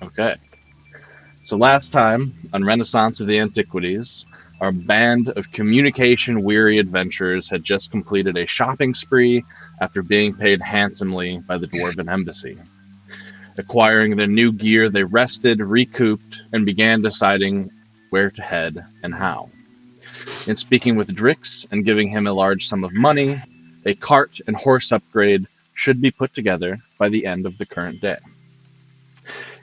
Okay. So last time, on Renaissance of the Antiquities, our band of communication-weary adventurers had just completed a shopping spree after being paid handsomely by the Dwarven Embassy. Acquiring their new gear, they rested, recouped, and began deciding where to head and how. In speaking with Drix and giving him a large sum of money, a cart and horse upgrade should be put together by the end of the current day.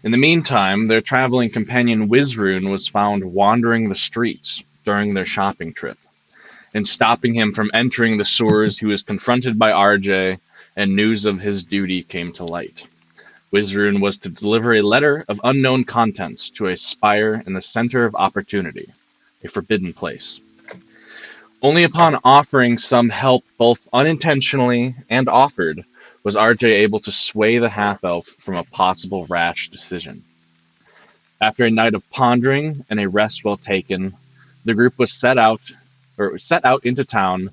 In the meantime, their traveling companion Wizrune was found wandering the streets during their shopping trip. In stopping him from entering the sewers, he was confronted by RJ, and news of his duty came to light. Wizrune was to deliver a letter of unknown contents to a spire in the center of opportunity, a forbidden place. Only upon offering some help, both unintentionally and offered, was RJ able to sway the half-elf from a possible rash decision. After a night of pondering and a rest well taken, the group was set out into town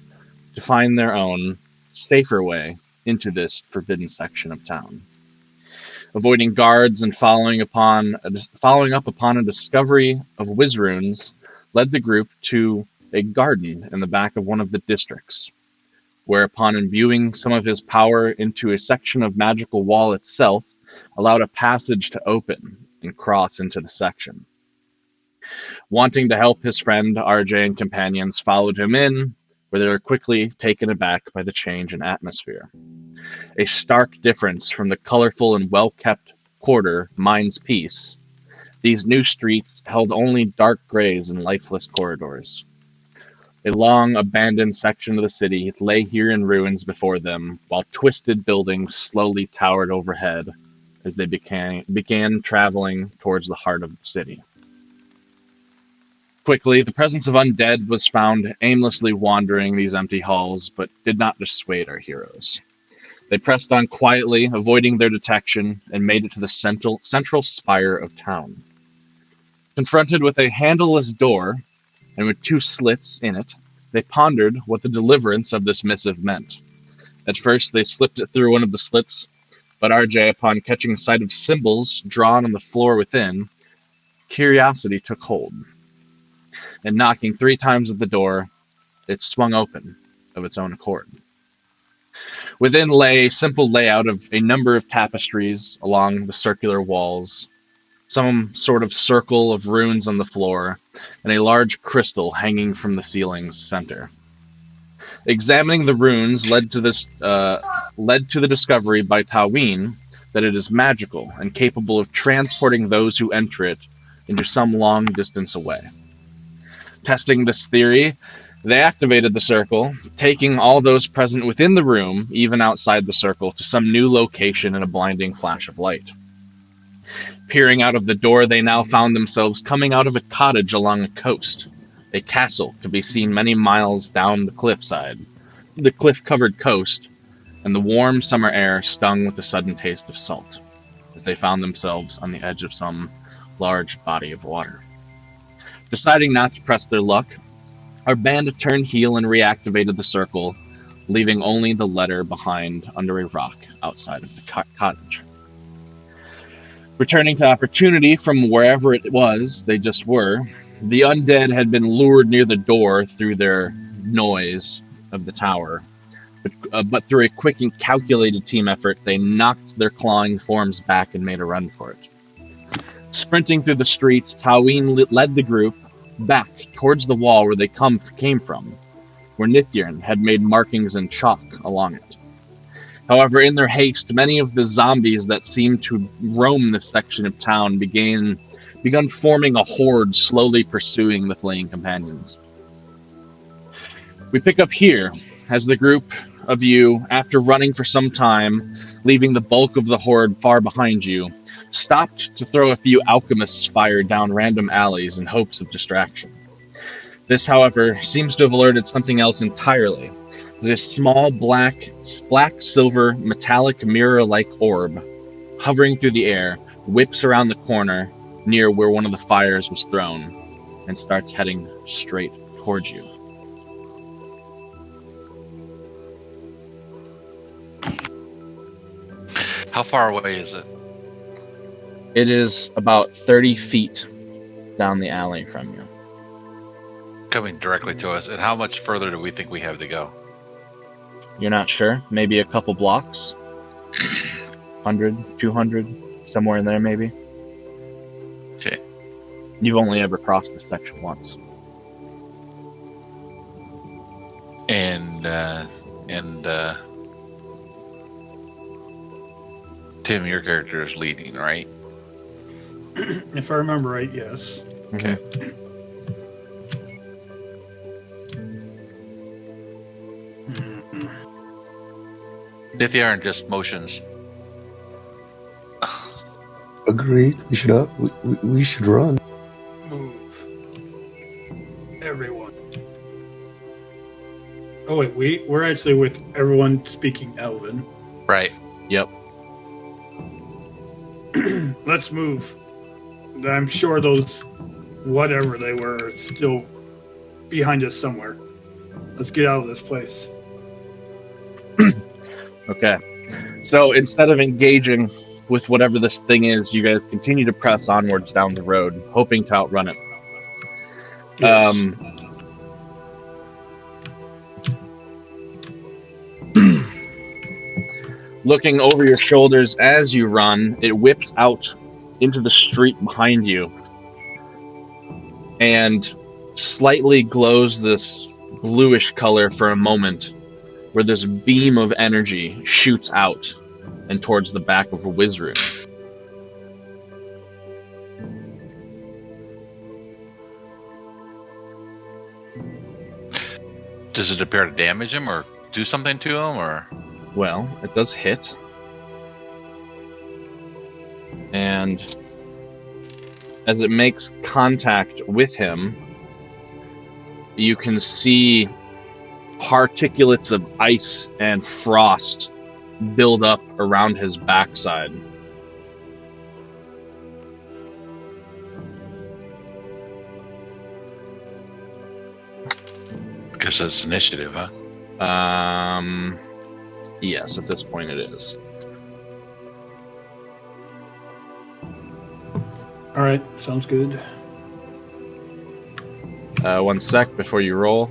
to find their own safer way into this forbidden section of town. Avoiding guards and following up upon a discovery of Wizrunes led the group to a garden in the back of one of the districts, where upon imbuing some of his power into a section of magical wall itself, allowed a passage to open and cross into the section. Wanting to help his friend, RJ and companions followed him in, where they were quickly taken aback by the change in atmosphere. A stark difference from the colorful and well-kept quarter, Mind's Peace. These new streets held only dark grays and lifeless corridors. A long, abandoned section of the city lay here in ruins before them, while twisted buildings slowly towered overhead as they began traveling towards the heart of the city. Quickly, the presence of undead was found aimlessly wandering these empty halls, but did not dissuade our heroes. They pressed on quietly, avoiding their detection, and made it to the central spire of town. Confronted with a handleless door, and with two slits in it, they pondered what the deliverance of this missive meant. At first, they slipped it through one of the slits, but RJ, upon catching sight of symbols drawn on the floor within, curiosity took hold. And knocking 3 times at the door, it swung open of its own accord. Within lay a simple layout of a number of tapestries along the circular walls, some sort of circle of runes on the floor, and a large crystal hanging from the ceiling's center. Examining the runes led to the discovery by Tawin that it is magical and capable of transporting those who enter it into some long distance away. Testing this theory, they activated the circle, taking all those present within the room, even outside the circle, to some new location in a blinding flash of light. Peering out of the door, they now found themselves coming out of a cottage along a coast. A castle could be seen many miles down the cliffside, the cliff-covered coast, and the warm summer air stung with a sudden taste of salt, as they found themselves on the edge of some large body of water. Deciding not to press their luck, our band turned heel and reactivated the circle, leaving only the letter behind under a rock outside of the cottage. Returning to opportunity from wherever it was they just were, the undead had been lured near the door through their noise of the tower, but through a quick and calculated team effort, they knocked their clawing forms back and made a run for it. Sprinting through the streets, Tawin led the group back towards the wall where they came from, where Nithyrn had made markings in chalk along it. However, in their haste, many of the zombies that seemed to roam this section of town begun forming a horde slowly pursuing the fleeing companions. We pick up here, as the group of you, after running for some time, leaving the bulk of the horde far behind you, stopped to throw a few alchemists' fire down random alleys in hopes of distraction. This, however, seems to have alerted something else entirely. There's a small black silver metallic mirror-like orb hovering through the air, whips around the corner near where one of the fires was thrown, and starts heading straight towards you. How far away is it? It is about 30 feet down the alley from you. Coming directly to us. And how much further do we think we have to go? You're not sure? Maybe a couple blocks? 100, 200, somewhere in there maybe? Okay. You've only ever crossed this section once. And Tim, your character is leading, right? If I remember right, yes. Okay. Dithia aren't just motions. Agreed. We should run. Move. Everyone. Oh wait, we're actually with everyone speaking Elven. Right. Yep. Let's move. I'm sure those whatever they were are still behind us somewhere. Let's get out of this place. Okay. So instead of engaging with whatever this thing is, you guys continue to press onwards down the road, hoping to outrun it. Yes. Looking over your shoulders as you run, it whips out into the street behind you and slightly glows this bluish color for a moment, where this beam of energy shoots out and towards the back of a whiz room. Does it appear to damage him or do something to him, or? Well, it does hit. And as it makes contact with him, you can see particulates of ice and frost build up around his backside. Guess it's initiative, huh? Yes, at this point it is. All right, sounds good. 1 sec before you roll.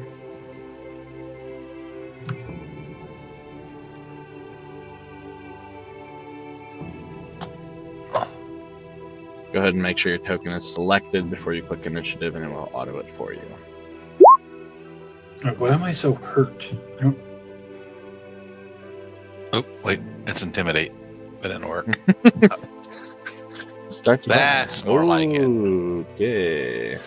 Go ahead and make sure your token is selected before you click initiative, and it will auto it for you. All right, why am I so hurt? I don't. Oh, wait. It's intimidate. That didn't work. Start to That's more like it. Okay.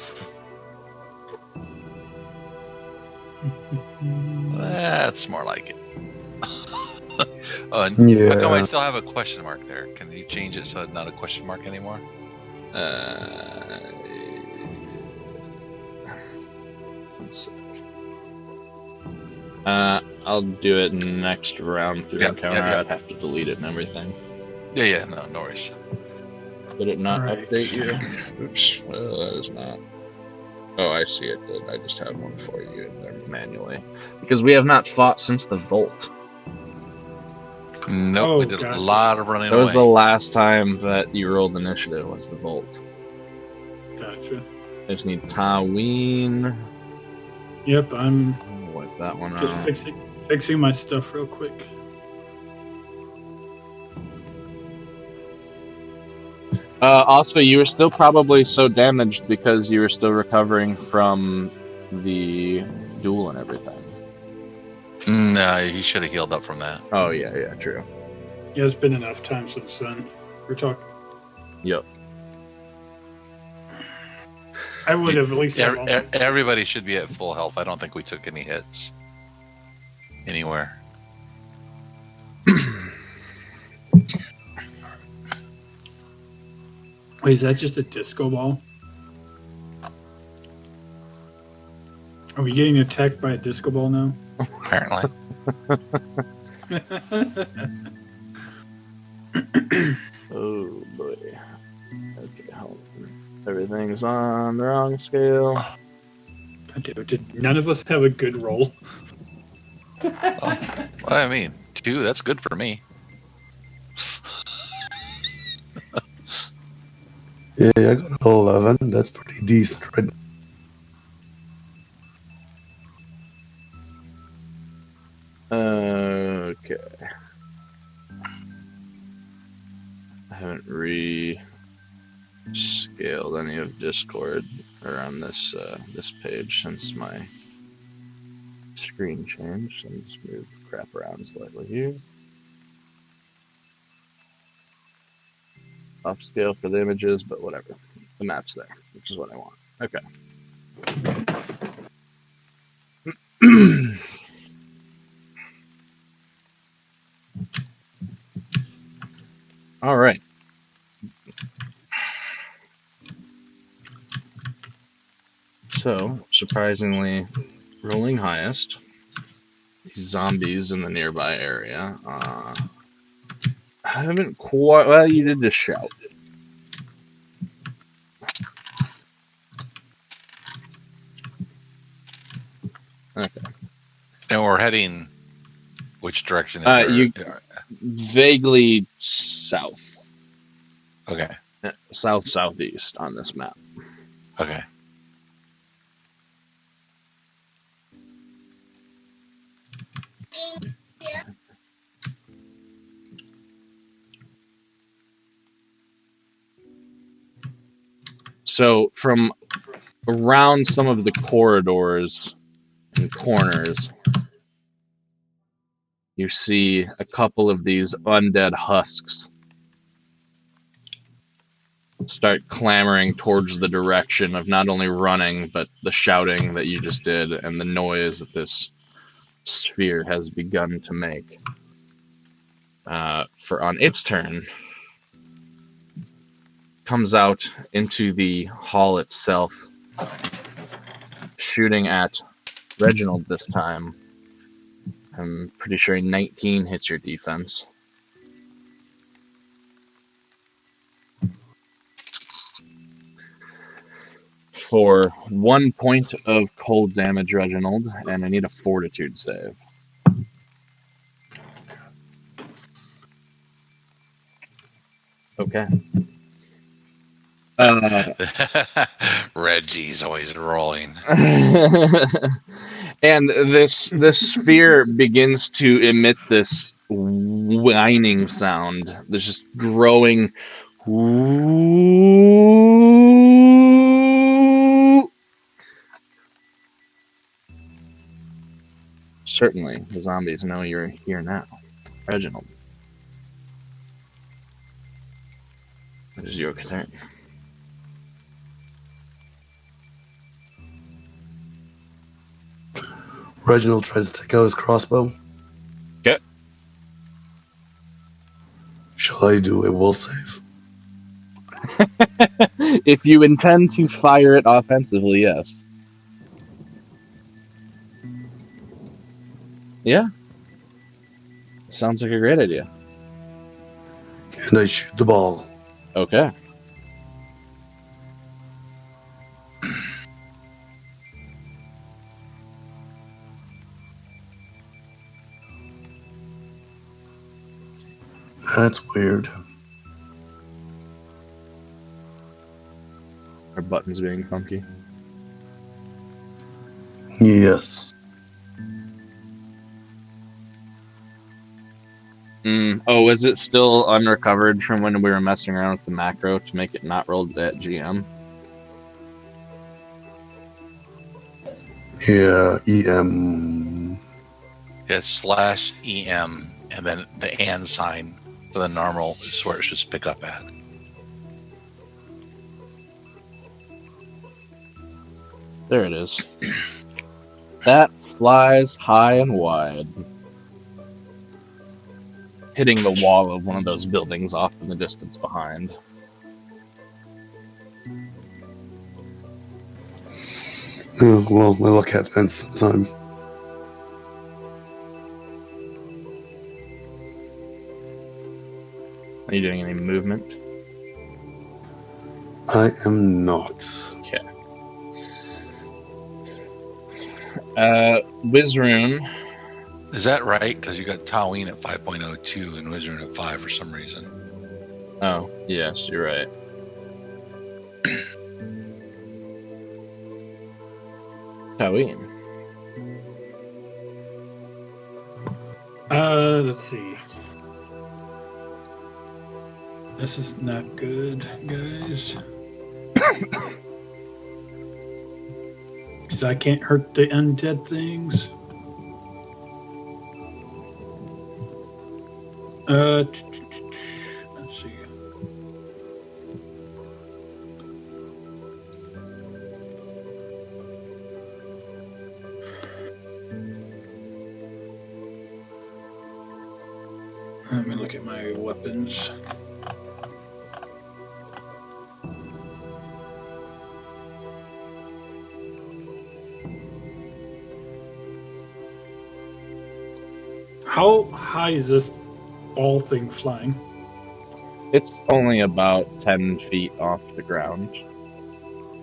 That's more like it. Oh, and Yeah. how come I still have a question mark there? Can you change it so it's not a question mark anymore? I'll do it next round through encounter. Yeah. I'd have to delete it and everything. Yeah, no worries. Did it not Alright. update you? Oops. Well, that is not. Oh, I see it did. I just have one for you in there manually. Because we have not fought since the Volt. Nope, Oh, we did gotcha. a lot of running That was the away. last time that you rolled initiative, was the Volt. Gotcha. I just need Taween. Yep, I'm I'll wipe that one just out. fixing my stuff real quick. Also, you were still probably so damaged because you were still recovering from the duel and everything. No, he should have healed up from that. Oh, yeah, true. Yeah, it's been enough time since then. We're talking. Yep. I would have at least. Everybody should be at full health. I don't think we took any hits anywhere. Wait, is that just a disco ball? Are we getting attacked by a disco ball now? Apparently. Oh, boy. Okay, hold on. Everything's on the wrong scale. God damn it, did none of us have a good roll? Well, I mean, 2, that's good for me. Yeah, I got 11. That's pretty decent, right? Okay. I haven't scaled any of Discord around this this page since my screen changed. So I'm just move crap around slightly here. Upscale for the images, but whatever. The map's there, which is what I want. Okay. All right. So, surprisingly, rolling highest. Zombies in the nearby area. I haven't quite. Well, you did just shout. Okay. And we're heading. Which direction is You vaguely south. Okay. South southeast on this map. Okay. So from around some of the corridors and corners, you see a couple of these undead husks start clamoring towards the direction of not only running, but the shouting that you just did and the noise that this sphere has begun to make. For on its turn, comes out into the hall itself, shooting at Reginald this time. I'm pretty sure 19 hits your defense. For 1 point of cold damage, Reginald, and I need a fortitude save. Okay. Reggie's always rolling. And this sphere begins to emit this whining sound. There's just growing. Certainly, the zombies know you're here now. Reginald, it is your turn. Reginald tries to take out his crossbow. Okay. Shall I do a will save? If you intend to fire it offensively, yes. Yeah. Sounds like a great idea. And I shoot the ball. Okay. That's weird. Our buttons being funky. Yes. Oh, is it still unrecovered from when we were messing around with the macro to make it not rolled at GM? Yeah, EM. It's /EM and then the and sign for the normal is where it should pick up at. There it is. That flies high and wide, hitting the wall of one of those buildings off in the distance behind. Oh, well, my luck had spent some time. Are you doing any movement? I am not. Okay. Wizrune. Is that right? Because you got Taween at 5.02 and Wizard at 5 for some reason. Oh, yes, you're right. Taween. Let's see. This is not good, guys. Because I can't hurt the undead things. Let's see. Let me look at my weapons. How high is this ball thing flying? It's only about 10 feet off the ground.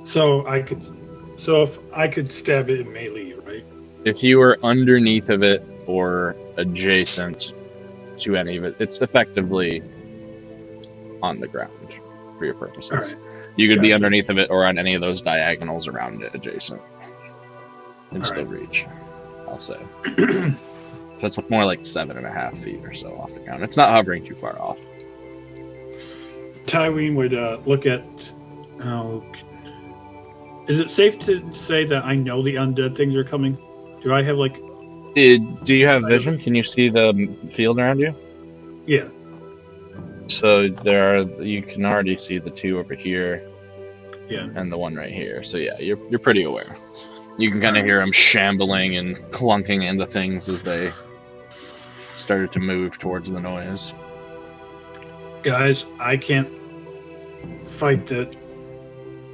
So if I could stab it in melee, right? If you were underneath of it or adjacent to any of it, it's effectively on the ground for your purposes. All right. You could be Gotcha. underneath of it or on any of those diagonals around it adjacent. And All still right. reach, I'll say. So it's more like 7.5 feet or so off the ground. It's not hovering too far off. Tyween would look at. Is it safe to say that I know the undead things are coming? Do I have like? Do you have vision? Can you see the field around you? Yeah. So you can already see the two over here. Yeah. And the one right here. So yeah, you're pretty aware. You can kind of hear them shambling and clunking into things as they started to move towards the noise. Guys, I can't fight that.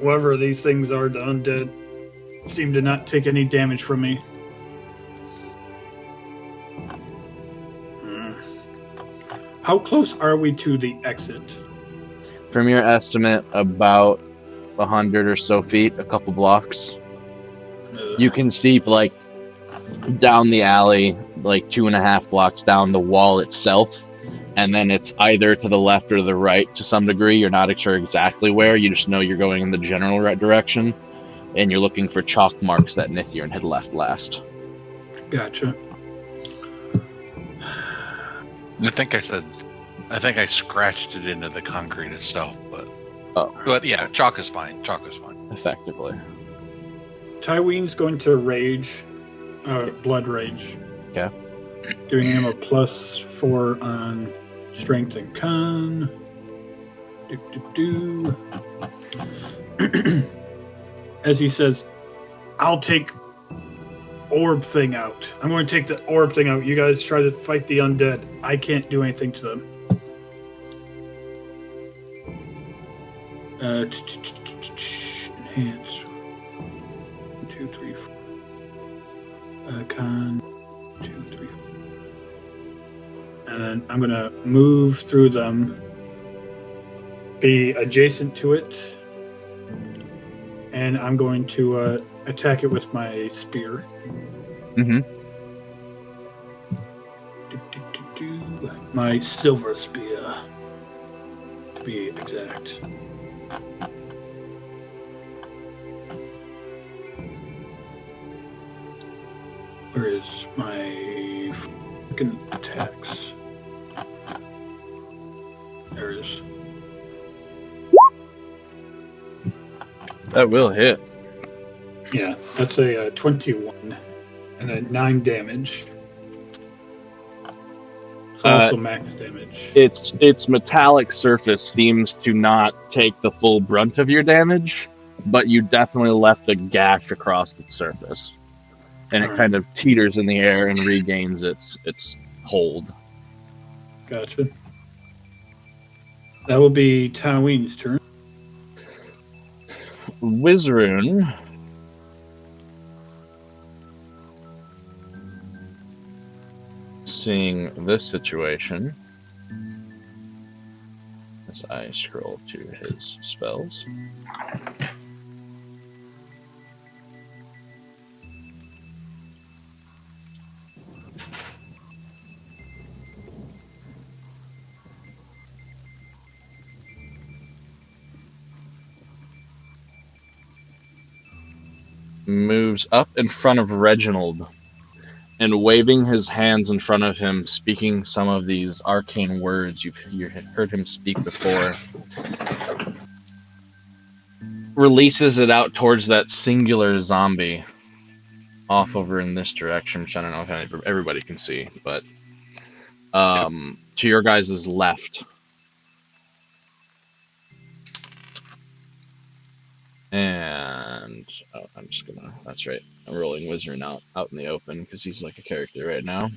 Whatever these things are, the undead seem to not take any damage from me. How close are we to the exit? From your estimate, about 100 or so feet, a couple blocks. You can see, like, down the alley, like 2.5 blocks down the wall itself, and then it's either to the left or the right to some degree. You're not sure exactly where, you just know you're going in the general direction, and you're looking for chalk marks that Nithirn had left last. Gotcha. I think I scratched it into the concrete itself, but Oh. But yeah, chalk is fine. Chalk is fine. Effectively. Tyween's going to rage, blood rage. Okay. Giving him a +4 on strength and con. As he says, I'll take orb thing out. I'm going to take the orb thing out. You guys try to fight the undead. I can't do anything to them. Enhance. 1, 2, 3, 4. Con. 2, 3. And then I'm going to move through them. Be adjacent to it. And I'm going to attack it with my spear. Mm-hmm. My silver spear, to be exact. Where is my fucking attacks? There it is. That will hit. Yeah, that's a 21 and a 9 damage. It's also max damage. Its metallic surface seems to not take the full brunt of your damage, but you definitely left a gash across the surface. And it kind of teeters in the air and regains its hold. Gotcha. That will be Tyween's turn. Wizrun, seeing this situation, as I scroll to his spells. moves up in front of Reginald and waving his hands in front of him, speaking some of these arcane words you heard him speak before, releases it out towards that singular zombie off over in this direction, which I don't know if everybody can see, but to your guys' left. And I'm just gonna. That's right. I'm rolling Wizard out in the open because he's like a character right now.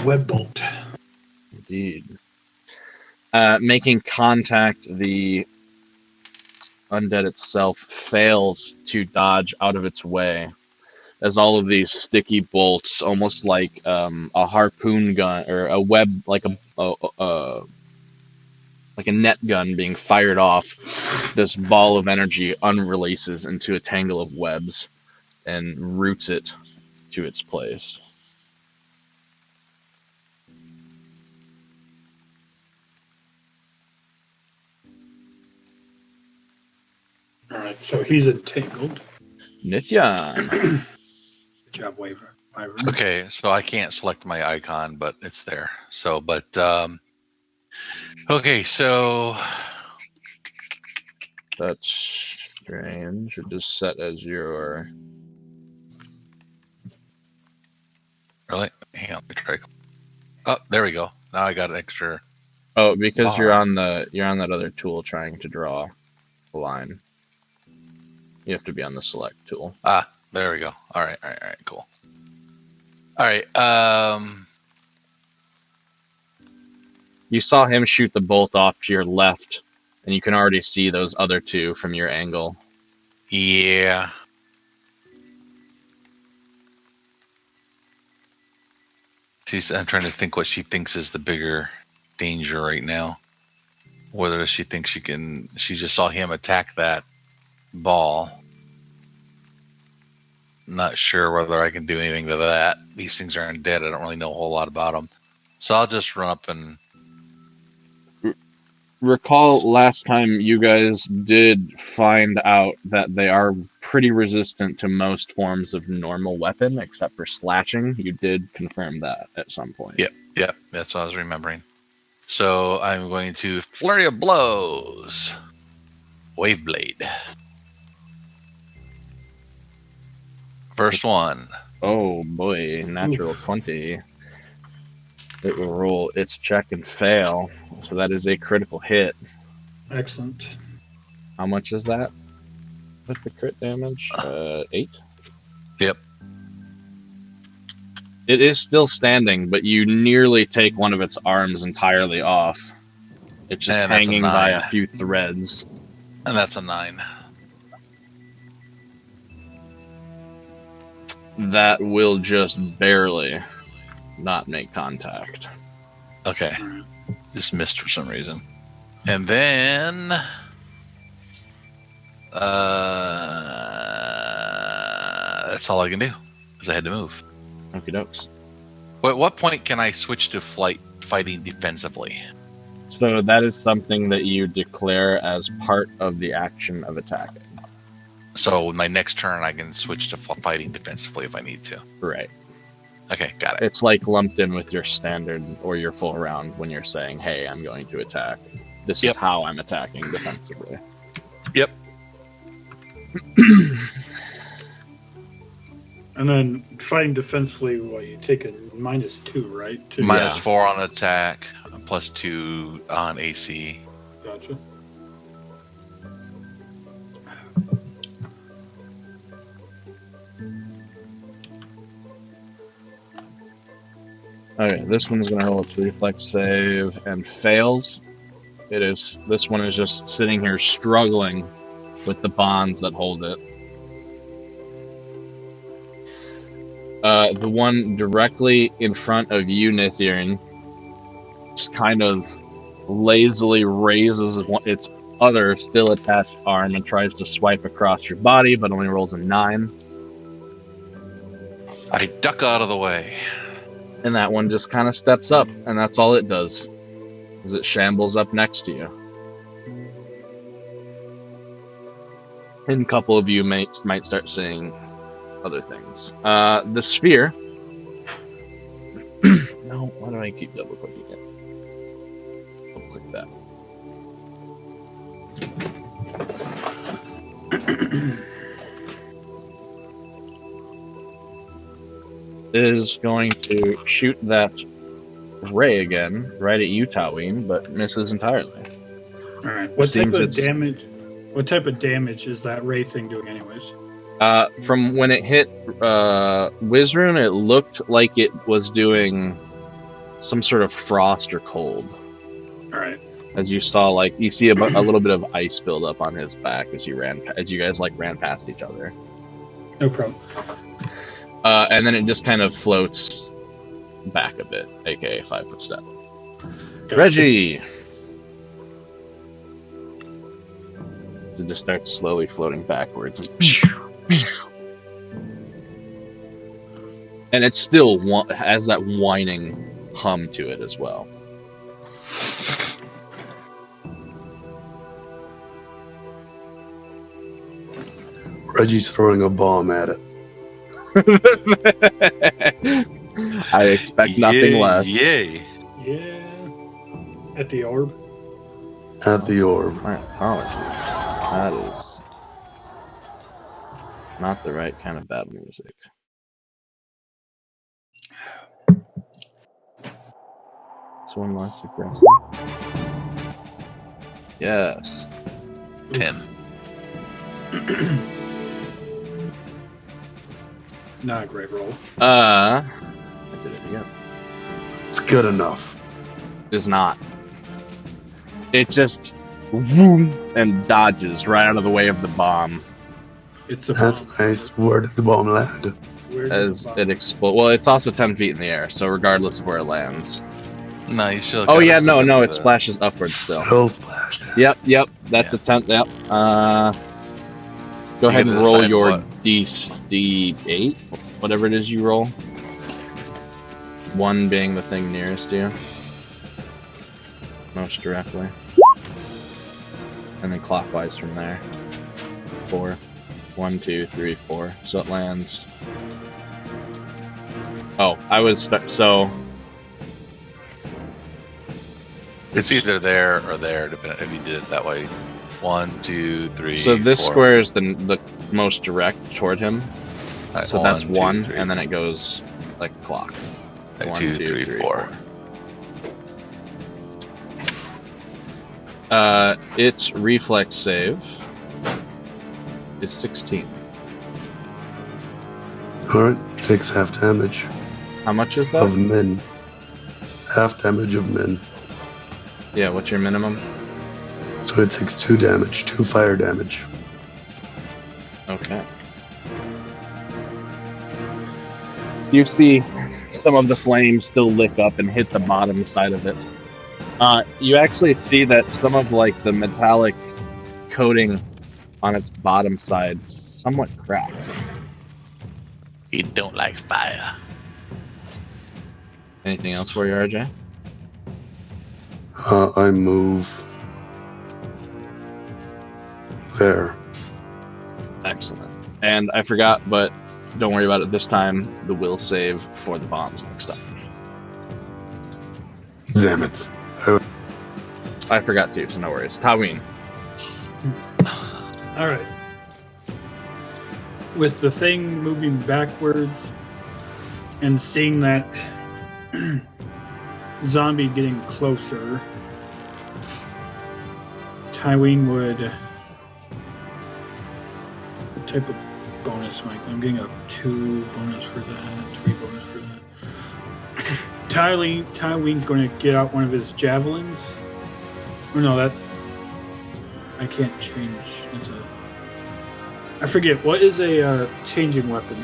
Web bolt. Indeed. Making contact, the undead itself fails to dodge out of its way as all of these sticky bolts, almost like a harpoon gun or a web, like a net gun being fired off. This ball of energy unreleases into a tangle of webs and roots it to its place. All right, so he's entangled. Nithyan. Good job, Wyvern. Okay, so I can't select my icon, but it's there. So, okay, so That's strange. It just set as your. really, hang on, let me try. Oh, there we go. Now I got an extra. Oh, because bar. you're on that other tool trying to draw a line. You have to be on the select tool. Ah, there we go. All right, cool. All right, You saw him shoot the bolt off to your left, and you can already see those other two from your angle. yeah. I'm trying to think what she thinks is the bigger danger right now. Whether she thinks she just saw him attack that ball. Not sure whether I can do anything to that. These things are undead. I don't really know a whole lot about them. So I'll just run up and... Recall last time you guys did find out that they are pretty resistant to most forms of normal weapon, except for slashing. You did confirm that at some point. Yep, that's what I was remembering. So I'm going to Flurry of Blows. Wave Blade. First one. Oh boy, natural 20. It will roll its check and fail, so that is a critical hit. Excellent. How much is that with the crit damage? 8? Yep. It is still standing, but you nearly take one of its arms entirely off. It's just hanging by a few threads. And that's a 9. That will just barely not make contact. Okay. Just missed for some reason. And then... that's all I can do, because I had to move. Okie dokes. At what point can I switch to fighting defensively? So that is something that you declare as part of the action of attacking. So my next turn, I can switch to fighting defensively if I need to. Right. Okay, got it. It's like lumped in with your standard or your full round when you're saying, hey, I'm going to attack. This is how I'm attacking defensively. Yep. And then fighting defensively, you take a -2, right? -4 on attack, +2 on AC. Gotcha. Okay, this one's going to roll its reflex save and fails. This one is just sitting here struggling with the bonds that hold it. The one directly in front of you, Nithirn, just kind of lazily raises its other still attached arm and tries to swipe across your body, but only rolls a 9. I duck out of the way. And that one just kind of steps up, and that's all it does. as it shambles up next to you. And a couple of you might start seeing other things. The sphere. No, why do I keep double clicking it? Double click that. Is going to shoot that ray again, right at you, Taween, but misses entirely. All right. What type of damage is that ray thing doing, anyways? From when it hit Wizrun, it looked like it was doing some sort of frost or cold. All right. As you saw, you see a little bit of ice build up on his back as you guys ran past each other. No problem. And then it just kind of floats back a bit, aka 5-foot step. Gotcha. Reggie! It just starts slowly floating backwards. And it still has that whining hum to it as well. Reggie's throwing a bomb at it. I expect nothing less. Yay! Yeah. At the orb. At the orb. My apologies. That is not the right kind of bad music. This one less aggressive. Yes. 10. Not a great roll. I did it again. It's good enough. Is not. It just whoom, and dodges right out of the way of the bomb. It's a That's bomb. nice. Where did the bomb land? As it explodes. Well, it's also 10 feet in the air, so regardless of where it lands. No, you should. Oh yeah, no, it splashes upwards still. Still splashed. Yep. That's a 10. Yep. Go ahead and roll your D8, whatever it is you roll. 1 being the thing nearest you, most directly, and then clockwise from there. 4. 1, 2, 3, 4. So it lands. Oh, so. It's either there or there, depending if you did it that way. 1, 2, 3. So this 4. square is the most direct toward him. Right, So that's 1, 2, 3, and then it goes like a clock. like 1, 2, 3, 4. Its reflex save is 16. Alright, takes half damage How much is that? of min. Half damage of min. Yeah, what's your minimum? So it takes 2 damage, 2 fire damage. Okay. You see some of the flames still lick up and hit the bottom side of it. You actually see that some of the metallic coating on its bottom side somewhat cracked. You don't like fire. Anything else for you, RJ? I move there. Excellent. And I forgot, but don't worry about it this time. The will save for the bombs next up. Damn it. I forgot too, so no worries. Taween. All right. With the thing moving backwards and seeing that zombie getting closer, Tyween would... What type of bonus, Mike? I'm getting a 2 bonus for that, 3 bonus for that. Tyween's going to get out one of his javelins. Or no, that... I can't change. I forget. What is a changing weapon?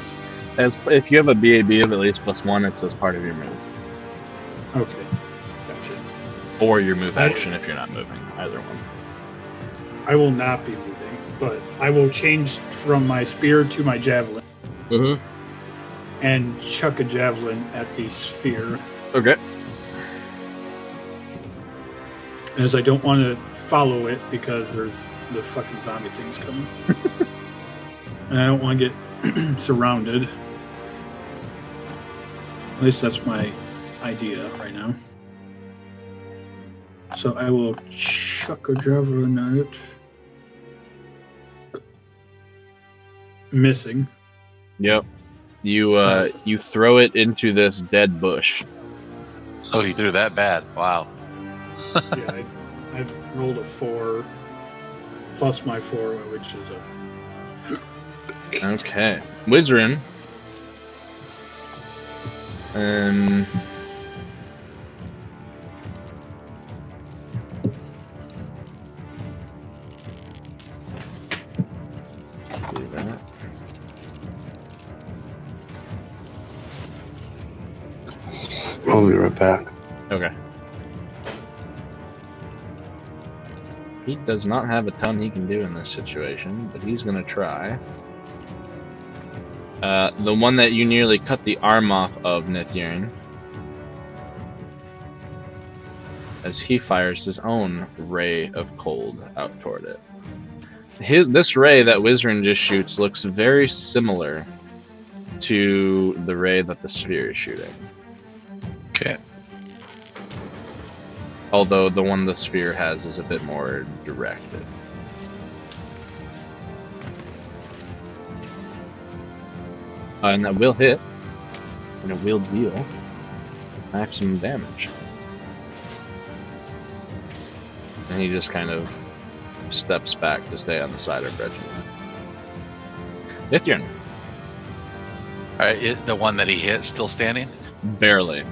If you have a BAB of at least +1, it's as part of your move. Okay. Gotcha. Or your move action if you're not moving. Either one. I will not be moving, but I will change from my spear to my javelin. Mm-hmm. And chuck a javelin at the sphere. Okay. As I don't want to follow it because there's the fucking zombie things coming. And I don't want to get surrounded. At least that's my idea right now. So I will chuck a javelin at it. Missing. Yep. You throw it into this dead bush. Oh, he threw that bad. Wow. Yeah, I rolled a 4 plus my 4, which is a... Okay. Wizrin. Do that. I'll be right back. Okay. He does not have a ton he can do in this situation, but he's gonna try. The one that you nearly cut the arm off of, Nithyrn, as he fires his own ray of cold out toward it. This ray that Wizrin just shoots looks very similar to the ray that the sphere is shooting. Okay. Although the one the sphere has is a bit more directed. And that will hit, and it will deal maximum damage. And he just kind of steps back to stay on the side of Regiment. Nithyrn. Alright, the one that he hit still standing? Barely.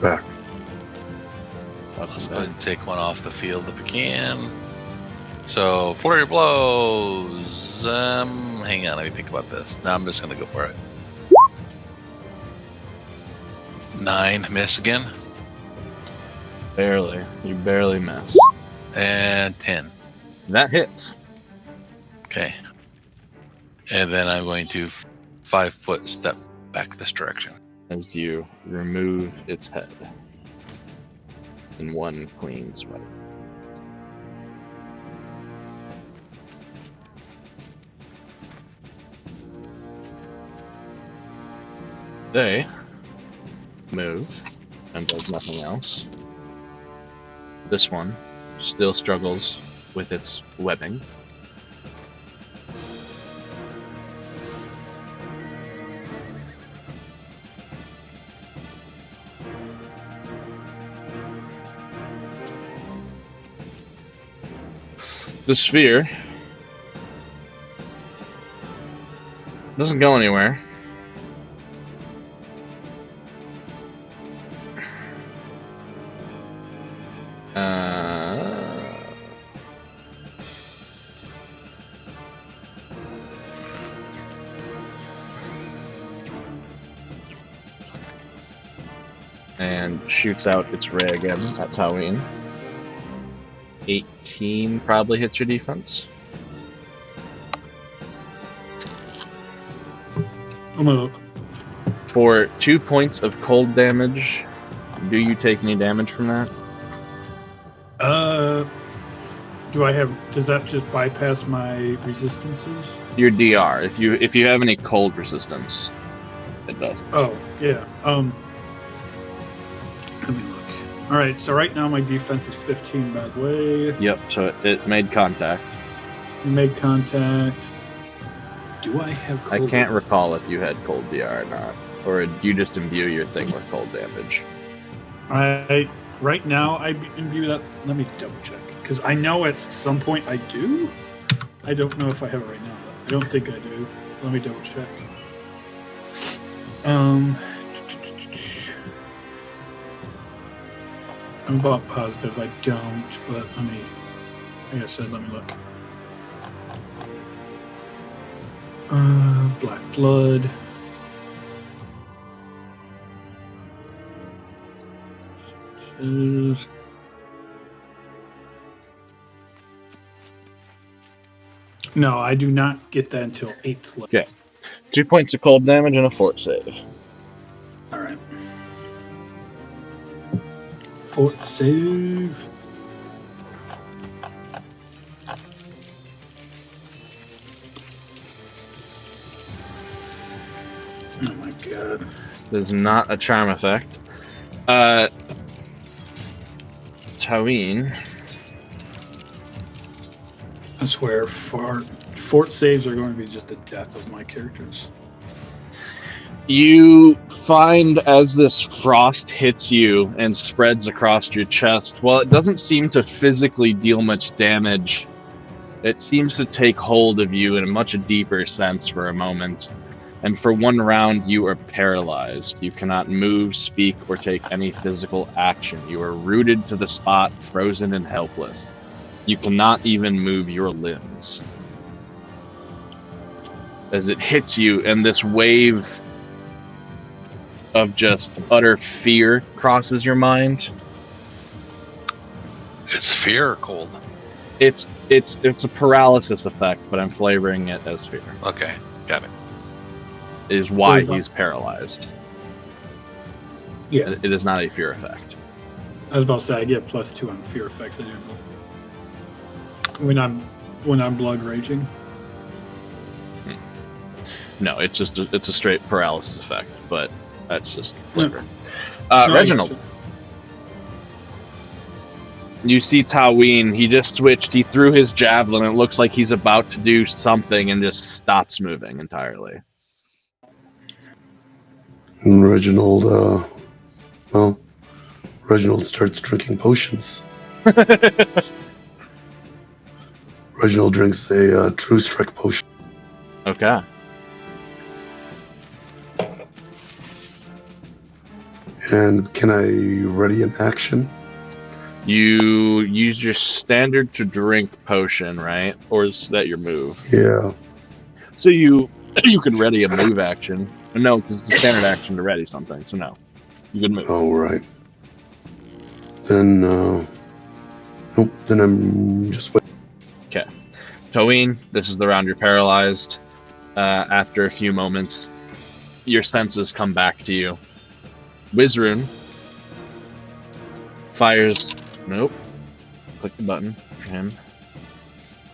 Back. Let's go ahead and take one off the field if we can. So, flurry of blows. Hang on, let me think about this. No, I'm just gonna go for it. 9, miss again. Barely. You barely miss. And 10. That hits. Okay. And then I'm going to 5-foot step back this direction. As you remove its head in one clean swipe. They move and does nothing else. This one still struggles with its webbing. The sphere doesn't go anywhere. And shoots out its ray again at Taween. 18 probably hits your defense. I'm gonna look. For 2 points of cold damage, do you take any damage from that? Do I have? Does that just bypass my resistances? Your DR. If you have any cold resistance, it does. Oh yeah. Let me look. All right. So right now my defense is 15 by the way. Yep. So it made contact. You made contact. Do I have? Cold I can't resistance? recall if you had cold DR or not, or you just imbue your thing with cold damage. Right now I imbue that. Let me double check because I know at some point I do. I don't know if I have it right now. Though. I don't think I do. Let me double check. I'm about positive I don't, but like I said, let me look. Black blood. No, I do not get that until 8th level. Okay. 2 points of cold damage and a fort save. Fort save. Oh my god. This is not a charm effect. Taween. I swear, fort saves are going to be just the death of my characters. You find as this frost hits you and spreads across your chest, while it doesn't seem to physically deal much damage, it seems to take hold of you in a much deeper sense for a moment. And for one round, you are paralyzed. You cannot move, speak, or take any physical action. You are rooted to the spot, frozen and helpless. You cannot even move your limbs. As it hits you, and this wave of just utter fear crosses your mind. It's fear or cold? It's a paralysis effect, but I'm flavoring it as fear. Okay, got it. Is why he's paralyzed. Yeah. It is not a fear effect. I was about to say I get +2 on fear effects. I do when I'm blood raging. No, it's a straight paralysis effect, but that's just flavor. No, Reginald, you see Taween. He just switched. He threw his javelin. It looks like he's about to do something and just stops moving entirely. And Reginald, Reginald starts drinking potions. Reginald drinks a True Strike potion. Okay. And can I ready an action? You use your standard to drink potion, right? Or is that your move? Yeah. So you can ready a move action. No, because it's a standard action to ready something. So no, you can move. Oh, right. Then, nope. Then I'm just waiting. Okay. Taween, this is the round you're paralyzed. After a few moments, your senses come back to you. Wizrun fires. Nope. Click the button for him.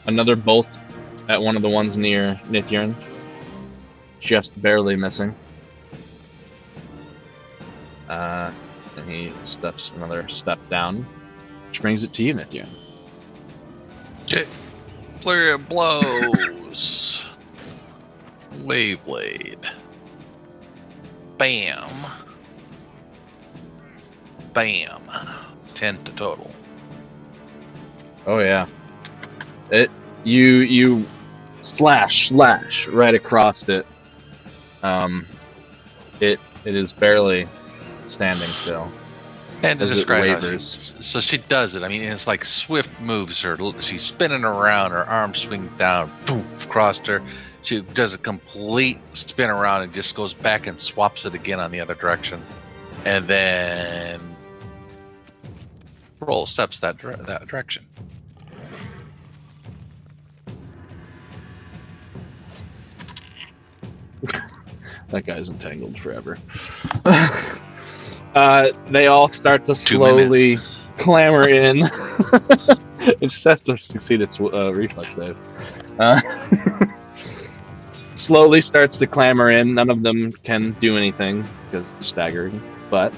Another bolt at one of the ones near Nithurn. Just barely missing. And he steps another step down, which brings it to you, Nithurn. Okay. Flurry of blows. Wave blade. Bam. Bam. 10 to total. Oh yeah. You slash right across it. It is barely standing still. And to As it describe how wavers. so she does it. I mean, it's like swift moves her. She's spinning around. Her arms swing down. Boom, crossed her. She does a complete spin around and just goes back and swaps it again on the other direction. And then roll steps that direction. That guy's entangled forever. They all start to 2 slowly clamber in. It just has to succeed its reflex save. Slowly starts to clamber in. None of them can do anything because it's staggered. But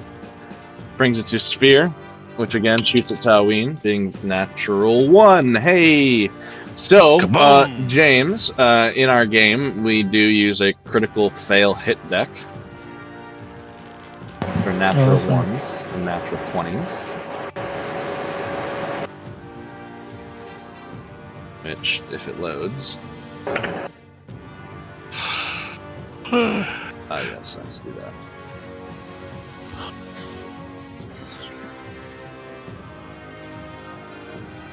brings it to Sphere, which again shoots at Taween, being natural 1. Hey! So, James, in our game, we do use a critical fail hit deck for natural ones and natural 20s. Which, if it loads... yes, let's do that.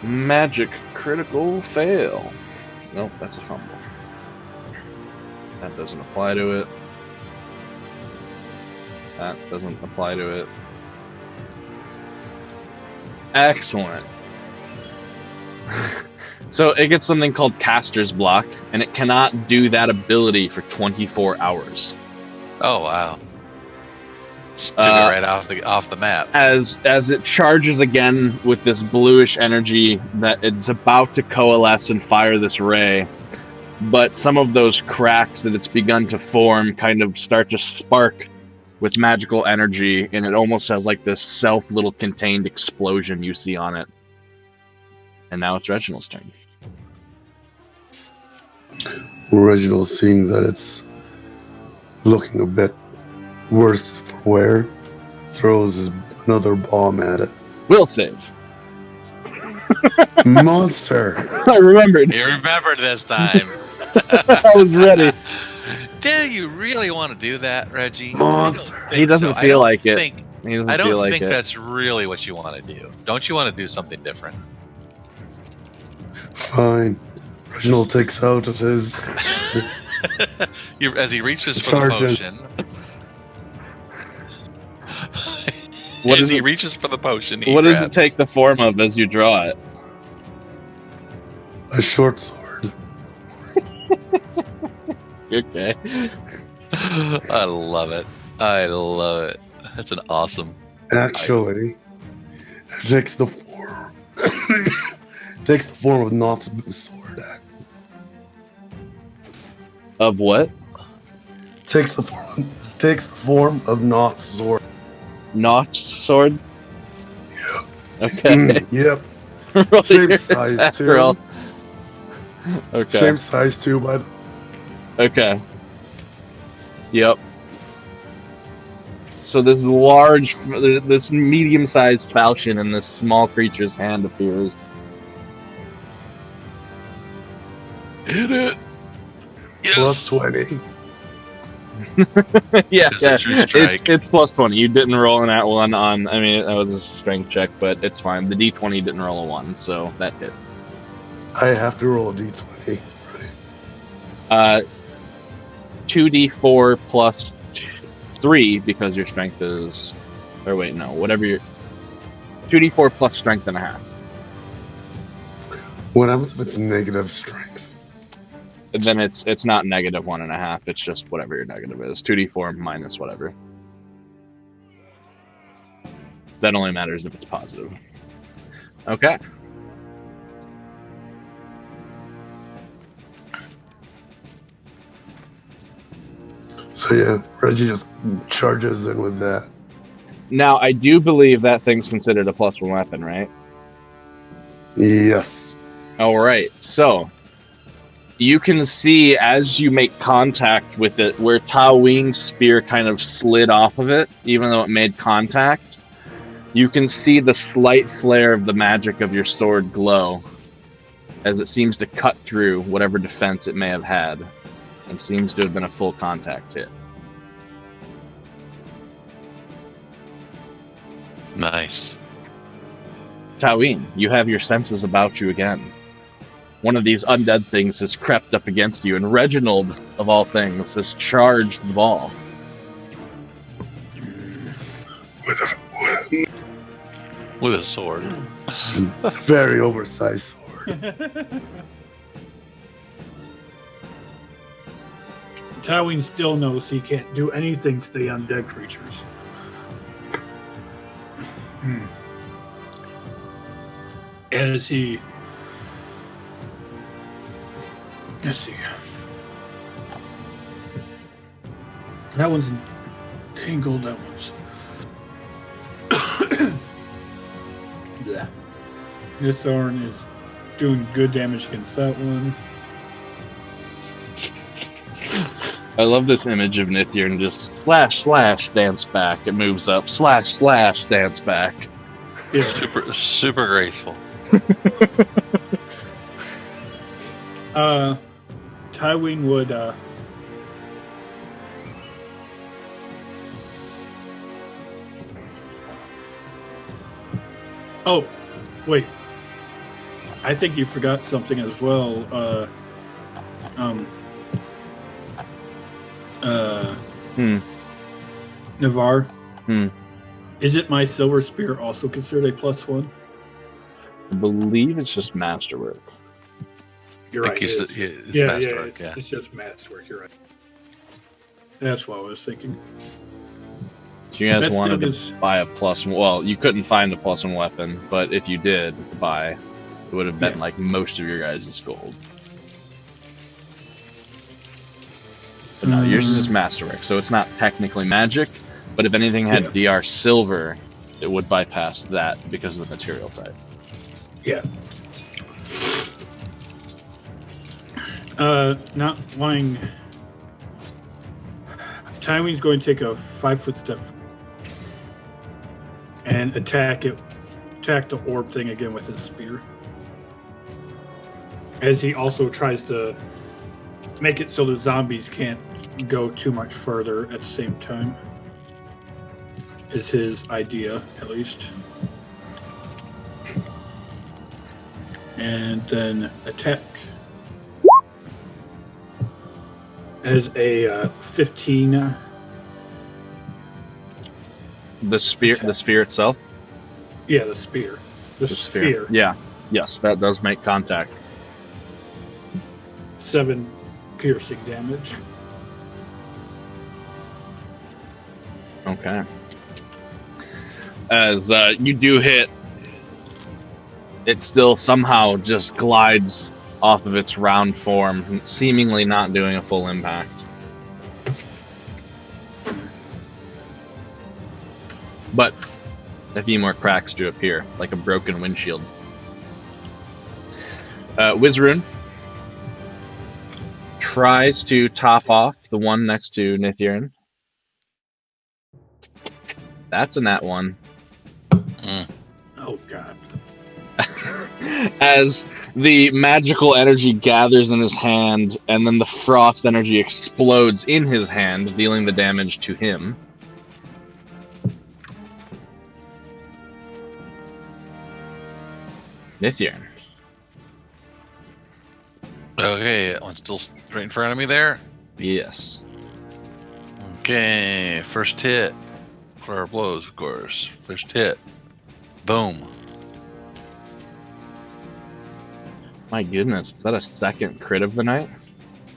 Magic critical fail. Nope, that's a fumble. That doesn't apply to it. That doesn't apply to it. Excellent. So it gets something called Caster's Block, and it cannot do that ability for 24 hours. Oh, wow. Took it right off the map. As it charges again with this bluish energy that it's about to coalesce and fire this ray, but some of those cracks that it's begun to form kind of start to spark with magical energy, and it almost has like this little contained explosion you see on it. And now it's Reginald's turn. Reginald, seeing that it's looking a bit worse for wear, throws another bomb at it. Will save. Monster! I remembered. You remembered this time. I was ready. Do you really want to do that, Reggie? Monster. He doesn't feel like it. I don't think that's really what you want to do. Don't you want to do something different? Fine. Reginald takes out of his... As he reaches for Charges. the potion. What as does he it- reaches for the potion, What does it take the form of as you draw it? a short sword. Okay. I love it. I love it. That's an awesome. Actually, it takes the form... takes the form of Noth's sword. Of what? Takes the form of Noth's sword. Notch sword? Yeah. Okay. Yep. Roll Same your size, attack too. roll. Okay. Same size too, but Okay. Yep. So this medium-sized falchion in this small creature's hand appears. Hit it. plus 20. Yeah, It's a true strike. it's plus 20. You didn't roll an at one on. I mean, that was a strength check, but it's fine. The d20 didn't roll a 1, so that hits. I have to roll a d20. 2d4 plus 3 because your strength is. Or wait, no. Whatever your. 2d4 plus strength and a half. What happens if it's negative strength? And then it's not negative 1.5. It's just whatever your negative is. 2d4 minus whatever. That only matters if it's positive. Okay. So yeah, Reggie just charges in with that. Now, I do believe that thing's considered a plus 1 weapon, right? Yes. Alright, so you can see as you make contact with it where Taween's spear kind of slid off of it, even though it made contact. You can see the slight flare of the magic of your sword glow as it seems to cut through whatever defense it may have had and seems to have been a full contact hit. Nice. Taween, you have your senses about you again. One of these undead things has crept up against you, and Reginald, of all things, has charged the ball. With a sword. A very oversized sword. Tywin still knows he can't do anything to the undead creatures. As he... Let's see. That one's entangled, that one's... Yeah. This thorn is doing good damage against that one. I love this image of Nithirn just slash dance back. It moves up, slash dance back. Yeah. Super graceful. Tywin would oh, wait. I think you forgot something as well. Navarre. Is it my silver spear also considered a +1? I believe it's just masterwork. You're I right. think It's masterwork, it's just masterwork. You're right. That's what I was thinking. So you guys That still wanted gives- to buy a plus. Well, you couldn't find a +1 weapon, but if you did buy, it would have been Yeah. like most of your guys' gold. But no, yours is just masterwork, so it's not technically magic. But if anything had DR silver, it would bypass that because of the material type. Yeah. Not wanting. Tywin's going to take a 5-foot step and attack the orb thing again with his spear. As he also tries to make it so the zombies can't go too much further at the same time. Is his idea, at least. And then attack. As a 15. The spear itself. Yeah, the spear. The sphere. Yeah. Yes, that does make contact. 7 piercing damage. Okay. As you do hit, it still somehow just glides off of its round form, seemingly not doing a full impact. But a few more cracks do appear, like a broken windshield. Wizrun tries to top off the one next to Nithirn. That's a nat 1. Oh, God. As the magical energy gathers in his hand, and then the frost energy explodes in his hand, dealing the damage to him. Nithirn. Okay, that one's still right in front of me there. Yes. Okay, first hit for our blows, of course. First hit. Boom. My goodness, is that a second crit of the night?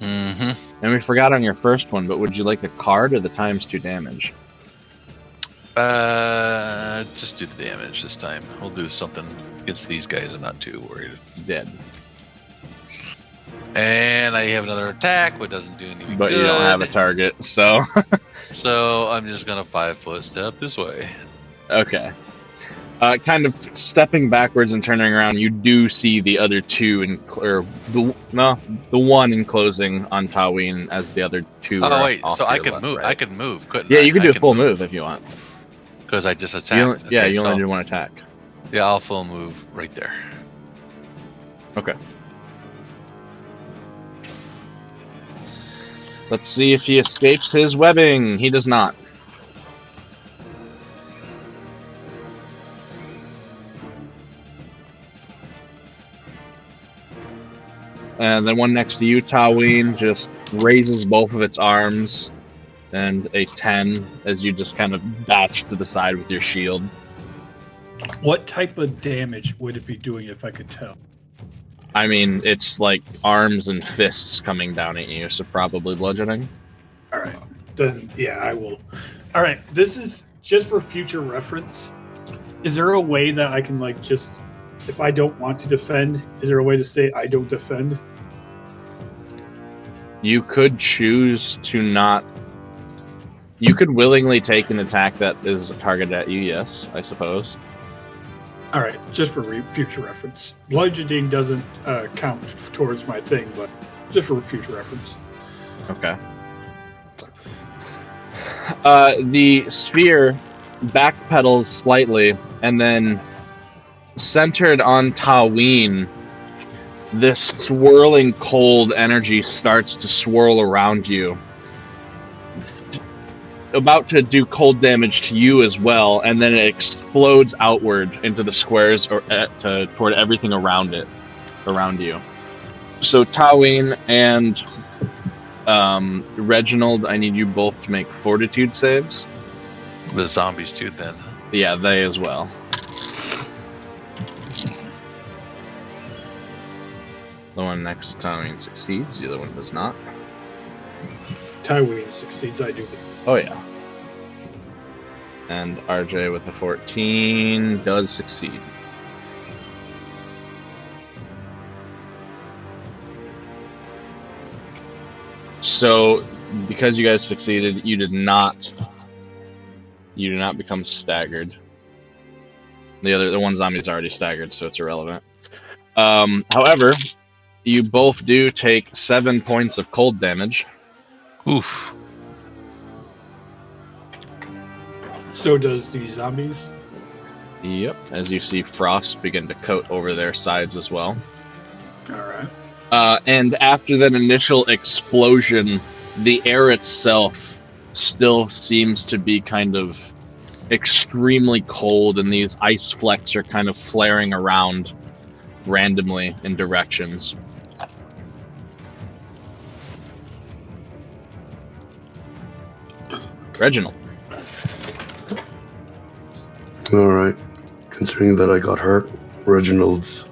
Mm-hmm. And we forgot on your first one, but would you like a card or the ×2 damage? Just do the damage this time. We'll do something against these guys. I'm not too worried. Dead. And I have another attack, which doesn't do anything But good. you don't have a target, so... So I'm just gonna 5-foot step this way. Okay. Kind of stepping backwards and turning around, you do see the other two, the one enclosing on Tawin as the other two. Oh wait, off so to I your could left, move. right? I could move, couldn't Yeah, I? you can do a full move if you want. Because I just You attacked. only, you so only did one attack. Yeah, I'll full move right there. Okay. Let's see if he escapes his webbing. He does not. And the one next to you, Tawin, just raises both of its arms, and a 10 as you just kind of batch to the side with your shield. What type of damage would it be doing if I could tell? I mean, it's like arms and fists coming down at you, so probably bludgeoning. All right. Then, yeah, I will. All right. This is just for future reference. Is there a way that I can, like, just... If I don't want to defend, is there a way to say I don't defend? You could choose to not... You could willingly take an attack that is targeted at you, yes, I suppose. All right, just for future reference. Bludgeoning doesn't count towards my thing, but just for future reference. Okay. The sphere backpedals slightly, and then centered on Tawin, this swirling cold energy starts to swirl around you. About to do cold damage to you as well, and then it explodes outward into the squares or toward everything around you. So Tawin and Reginald, I need you both to make fortitude saves. The zombies too, then. Yeah, they as well. The one next to Tawin succeeds, the other one does not. Tywin succeeds, I do. Oh yeah. And RJ with the 14 does succeed. So, because you guys succeeded, you do not become staggered. The one zombie's already staggered, so it's irrelevant. However, you both do take 7 points of cold damage. Oof. So does the zombies. Yep, as you see frost begin to coat over their sides as well. All right. And after that initial explosion, the air itself still seems to be kind of extremely cold, and these ice flecks are kind of flaring around randomly in directions. Reginald. Alright. Considering that I got hurt, Reginald's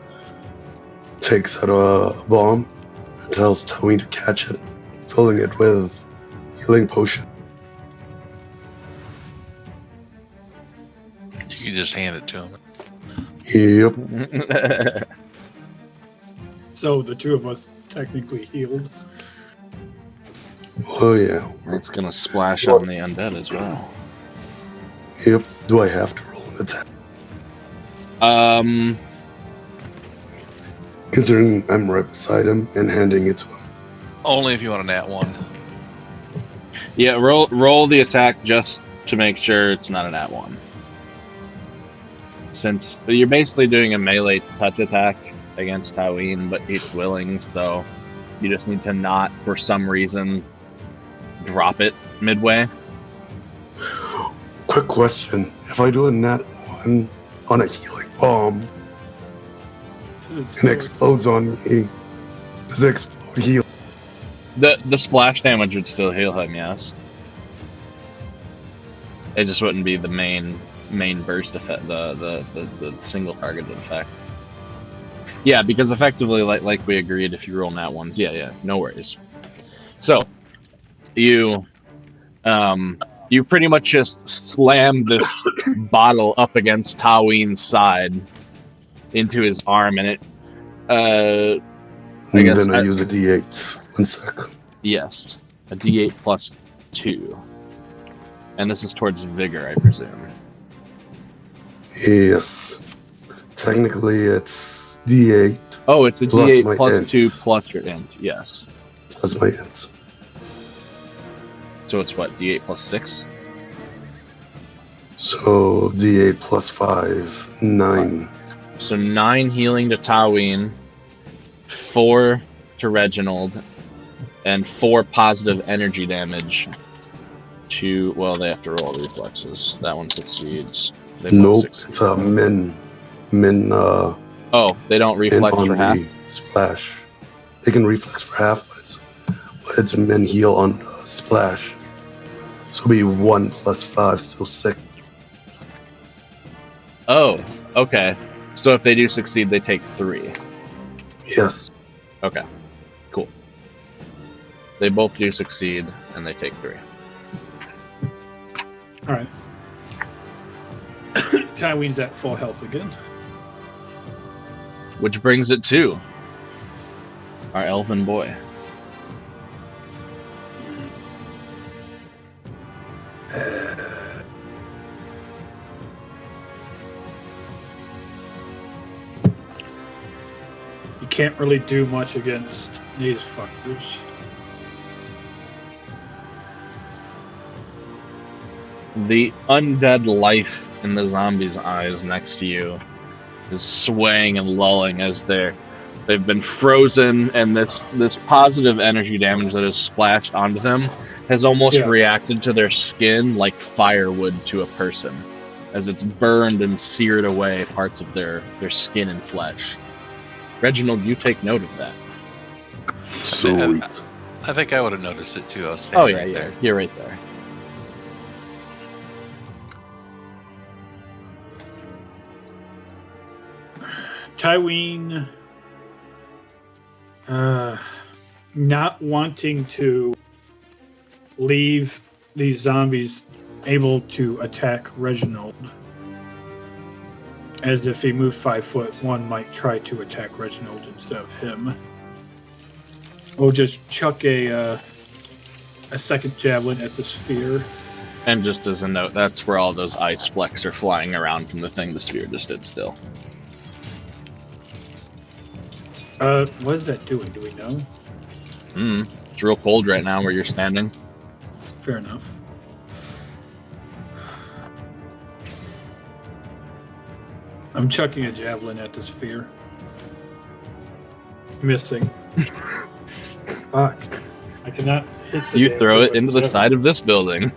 takes out a bomb and tells Taween to catch it, filling it with healing potion. You can just hand it to him. Yep. So the two of us technically healed. Oh yeah. It's gonna splash on the undead as well. Yep. Do I have to roll an attack? Considering I'm right beside him and handing it to him. Only if you want a nat 1. Yeah, roll the attack just to make sure it's not an at one. Since you're basically doing a melee touch attack against Taween, but he's willing, so you just need to not, for some reason, drop it midway. Quick question. If I do a nat 1 on a healing bomb and it explodes on me, does it explode heal? The splash damage would still heal him, yes. It just wouldn't be the main burst effect, the single targeted effect. Yeah, because effectively, like we agreed, if you roll nat ones, yeah, no worries. So you pretty much just slam this bottle up against Taween's side into his arm, and it I guess then I use a D8. 1 sec. Yes, a D8 plus 2. And this is towards vigor, I presume. Yes. Technically, it's D8. Oh, it's a plus D8 my plus int. 2 plus your int, yes. Plus my int. So it's what, D8 plus 6? So D8 plus 5, 9. So 9 healing to Taween, 4 to Reginald, and 4 positive energy damage to, well, they have to roll reflexes. That one succeeds. They both Nope, succeed. it's a min. Oh, they don't reflex on for half? the splash. They can reflex for half, but it's a min heal on splash. So it'll be 1 plus 5, so 6. Oh, okay. So if they do succeed, they take 3. Yes. Okay, cool. They both do succeed, and they take 3. All right. Tyween's at full health again. Which brings it to our elven boy. You can't really do much against these fuckers. The undead life in the zombie's eyes next to you is swaying and lulling as they've been frozen, and this positive energy damage that has splashed onto them has almost reacted to their skin like firewood to a person, as it's burned and seared away parts of their skin and flesh. Reginald, you take note of that. Sweet. I think I would have noticed it too. I was standing right there. You're right there. Tyween, not wanting to leave these zombies able to attack Reginald. As if he moved 5 foot, one might try to attack Reginald instead of him. We'll just chuck a second javelin at the sphere. And just as a note, that's where all those ice flecks are flying around from the thing the sphere just did still. What is that doing? Do we know? It's real cold right now where you're standing. Fair enough. I'm chucking a javelin at the sphere. Missing. Fuck. I cannot hit the You damn throw thing it with into the the side of this building.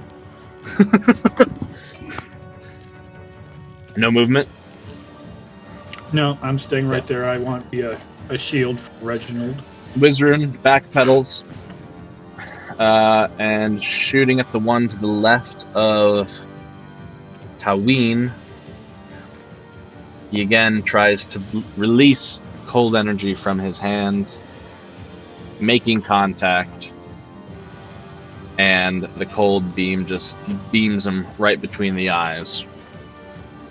No movement? No, I'm staying right there. I want to be a shield for Reginald. Wizrun backpedals and shooting at the one to the left of Taween. He again tries to release cold energy from his hand, making contact, and the cold beam just beams him right between the eyes,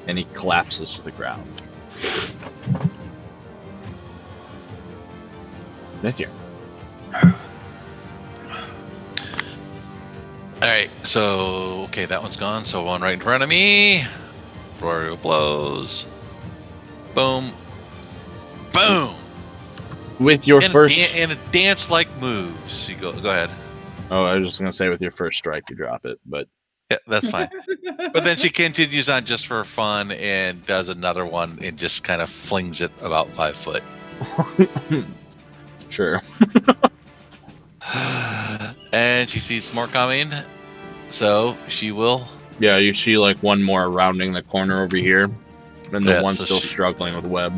and he collapses to the ground. Mithir. Alright, so, okay, that one's gone. So one right in front of me. Roaring blows. Boom. Boom! With your first... And it dance-like moves. You go ahead. Oh, I was just going to say with your first strike you drop it, but... Yeah, that's fine. But then she continues on just for fun and does another one and just kind of flings it about 5 foot. Sure. And she sees more coming, so she will... Yeah, you see like one more rounding the corner over here, and the one so still struggling with web.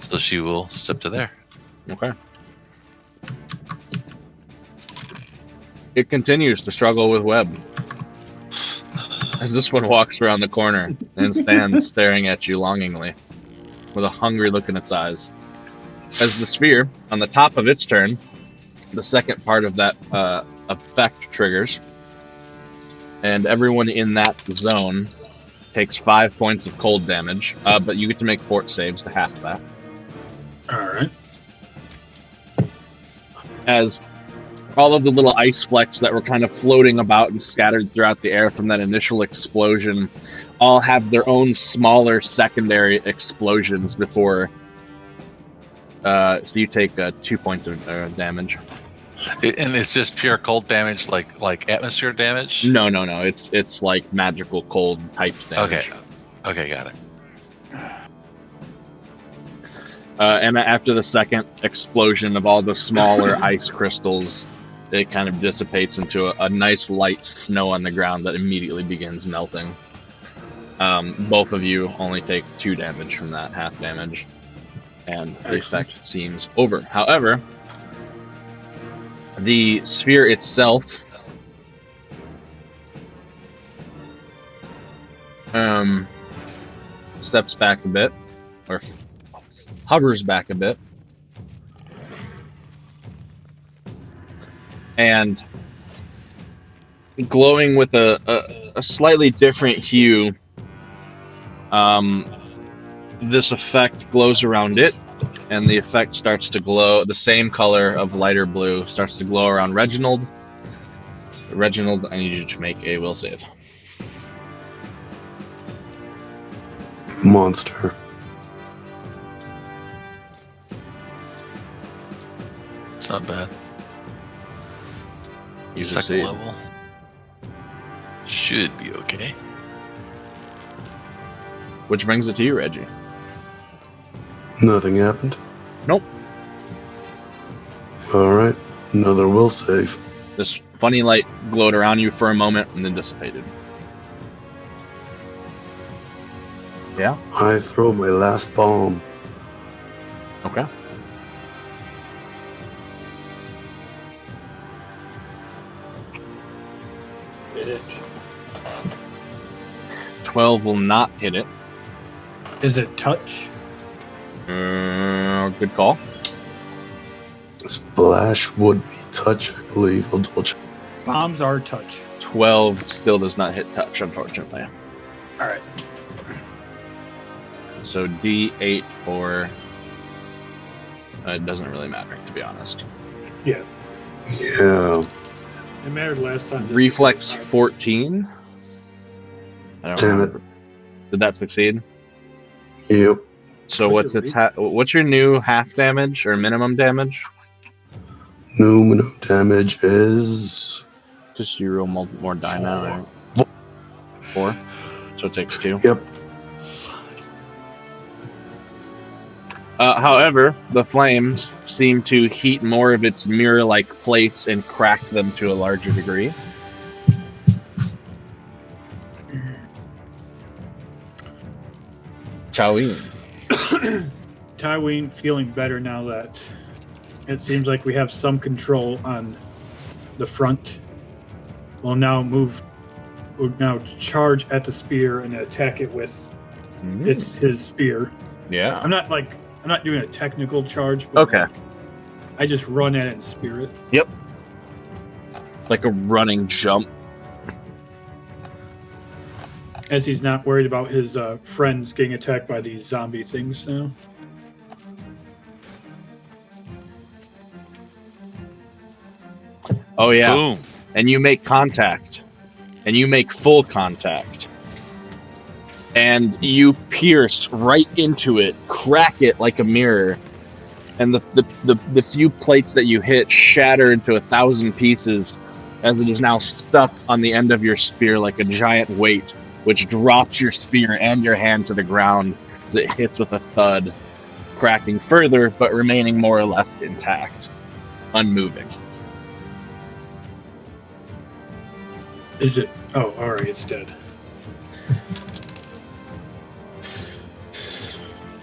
So she will step to there. Okay. It continues to struggle with web. As this one walks around the corner and stands staring at you longingly, with a hungry look in its eyes. As the sphere, on the top of its turn, the second part of that effect triggers, and everyone in that zone takes 5 points of cold damage, but you get to make fort saves to half of that. Alright. As all of the little ice flecks that were kind of floating about and scattered throughout the air from that initial explosion all have their own smaller secondary explosions before... so you take 2 points of damage. And it's just pure cold damage, like atmosphere damage? No. It's like magical cold type damage. Okay, got it. And after the second explosion of all the smaller ice crystals, it kind of dissipates into a nice light snow on the ground that immediately begins melting. Both of you only take 2 damage from that, half damage. And the effect seems over. However, the sphere itself steps back a bit, or hovers back a bit, and glowing with a slightly different hue, this effect glows around it, and the effect starts to glow the same color of lighter blue, starts to glow around Reginald. Reginald, I need you to make a will save. Monster. It's not bad. You Second succeed. level. Should be okay. Which brings it to you, Reggie. Nothing happened? Nope. Alright. Another will save. This funny light glowed around you for a moment and then dissipated. Yeah? I throw my last bomb. Okay. Hit it. 12 will not hit it. Is it touch? Good call. Splash would be touch, I believe. I'll double check. Bombs are touch. 12 still does not hit touch, unfortunately. All right. So D8 for... it doesn't really matter, to be honest. Yeah. Yeah. It mattered last time. Reflex 14? I don't Damn remember. Did that succeed? Yep. So What's what's your its what's your new half damage or minimum damage? New minimum damage is Just you roll more die now, right? 4. So it takes 2. Yep. However, the flames seem to heat more of its mirror-like plates and crack them to a larger degree. Choween. Tywin feeling better now that it seems like we have some control on the front. We'll now charge at the spear and attack it with his spear. Yeah. I'm not doing a technical charge, but Okay. I just run at it and spear it. Yep. Like a running jump. As he's not worried about his friends getting attacked by these zombie things now. Oh yeah. Boom. And you make contact. And you make full contact. And you pierce right into it, crack it like a mirror. And the few plates that you hit shatter into 1,000 pieces as it is now stuck on the end of your spear like a giant weight, which drops your spear and your hand to the ground as it hits with a thud, cracking further but remaining more or less intact, unmoving. Is it? Oh, alright, it's dead.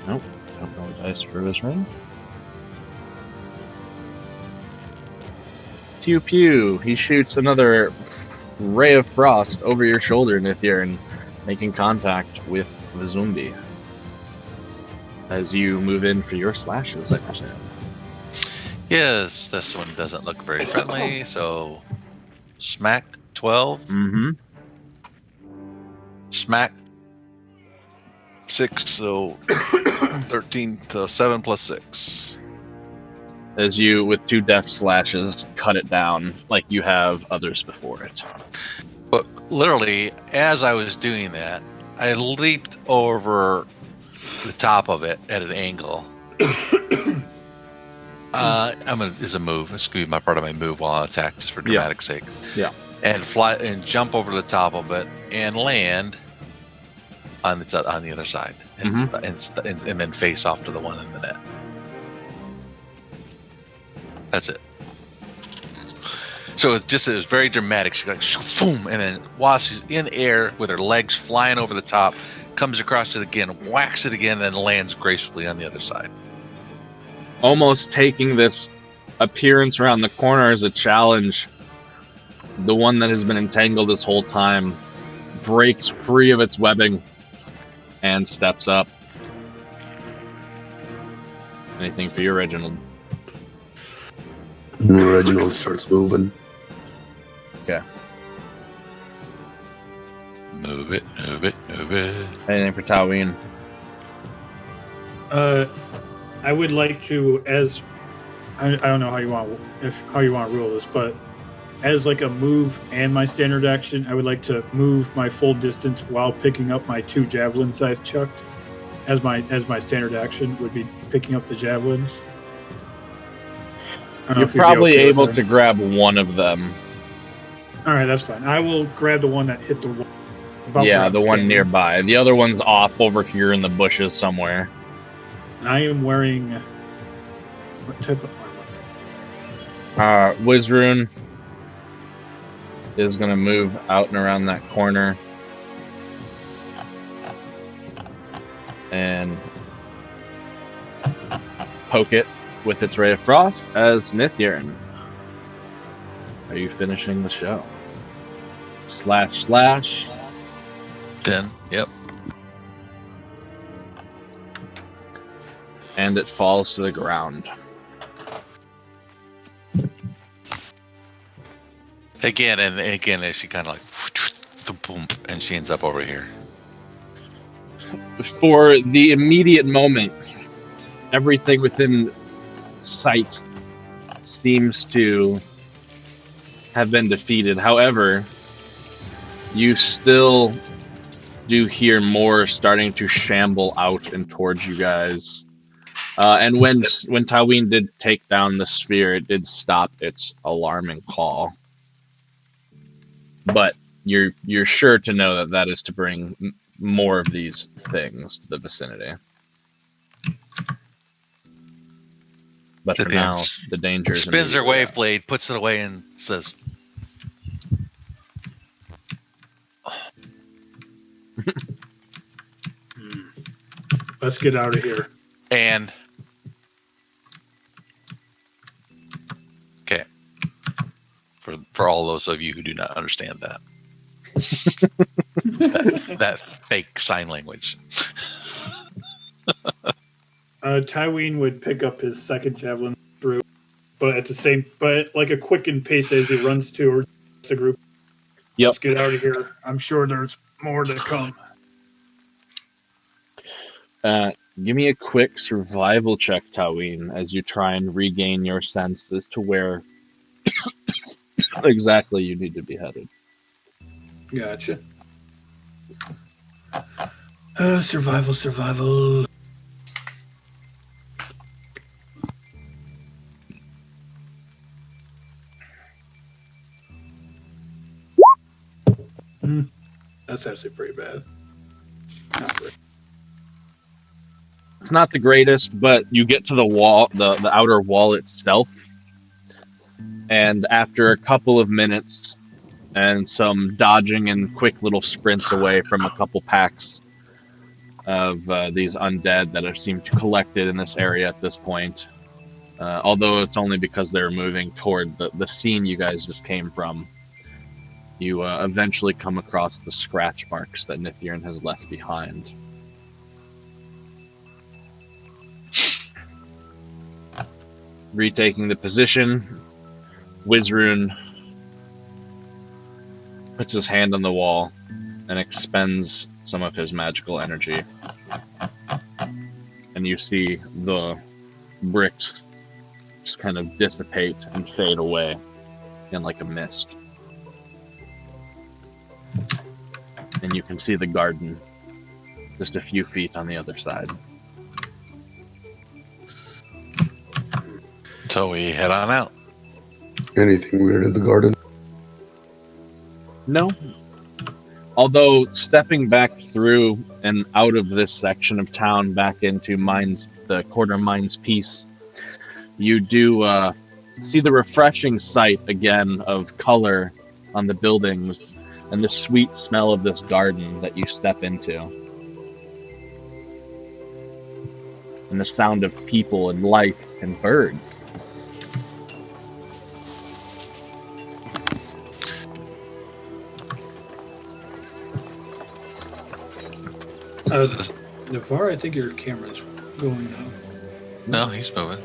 Nope, don't roll dice for this ring. Pew pew, he shoots another ray of frost over your shoulder, Nithirn, making contact with the zombie. As you move in for your slashes, I presume. Yes, this one doesn't look very friendly, so smack 12. Mm-hmm. Smack 6, so 13 to 7 plus 6. As you, with 2 deft slashes, cut it down like you have others before it. But literally, as I was doing that, I leaped over the top of it at an angle. Is a move. This could be my part of my move while I attack, just for dramatic sake. Yeah. And fly and jump over the top of it and land on the other side, and, and then face off to the one in the net. That's it. So it was very dramatic. She's like, boom, and then while she's in air with her legs flying over the top, comes across it again, whacks it again, and then lands gracefully on the other side. Almost taking this appearance around the corner as a challenge, the one that has been entangled this whole time breaks free of its webbing and steps up. Anything for you, Reginald? Reginald starts moving. Okay. Move it, move it, move it. Anything for Tywin? I would like to, as I don't know how you want to rule this, but as like a move and my standard action, I would like to move my full distance while picking up my 2 javelins I've chucked. As my standard action would be picking up the javelins. You're probably able to grab one of them. All right, that's fine. I will grab the one that hit the wall. Yeah, the one nearby. The other one's off over here in the bushes somewhere. And I am wearing what type of armor? Wizrune is going to move out and around that corner. And poke it with its Ray of Frost as Nithirn. Are you finishing the show? Slash, slash. 10, yep. And it falls to the ground. Again, and again, as she kind of like, boom, and she ends up over here. For the immediate moment, everything within sight seems to have been defeated. However, you still do hear more starting to shamble out and towards you guys. And when Tywin did take down the sphere, it did stop its alarming call. But you're sure to know that that is to bring more of these things to the vicinity. But for now, the danger is spins her immediately wave out. blade, puts it away, and says, Let's get out of here. and okay. For all those of you who do not understand that. that fake sign language. Tywin would pick up his second javelin through, but like a quickened pace as he runs towards the group. Yep. Let's get out of here. I'm sure there's more to come. Give me a quick survival check, Tywin, as you try and regain your sense as to where exactly you need to be headed. Gotcha. Survival. That's actually pretty bad. Not great. It's not the greatest, but you get to the wall, the outer wall itself, and after a couple of minutes and some dodging and quick little sprints away from a couple packs of these undead that have seemed to collected in this area at this point, although it's only because they're moving toward the scene you guys just came from, you eventually come across the scratch marks that Nithirn has left behind. Retaking the position, Wizrun puts his hand on the wall and expends some of his magical energy. And you see the bricks just kind of dissipate and fade away in like a mist. And you can see the garden just a few feet on the other side. So we head on out. Anything weird in the garden? No. Although stepping back through and out of this section of town back into the Quarter Mines piece, you do see the refreshing sight again of color on the buildings and the sweet smell of this garden that you step into. And the sound of people and life and birds. Navarre, I think your camera's going now. No, he's moving.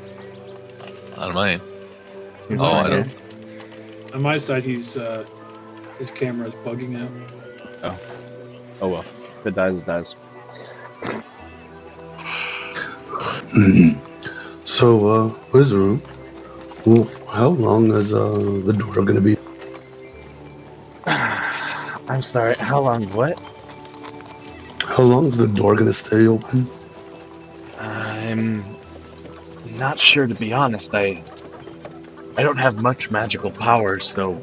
Not mine. He's I on don't. here. On my side, his camera's bugging out. Oh well. If it dies, it dies. So, Wizard, well, how long is the door gonna be? I'm sorry, how long what? How long is the door gonna stay open? I'm not sure, to be honest. I don't have much magical powers, so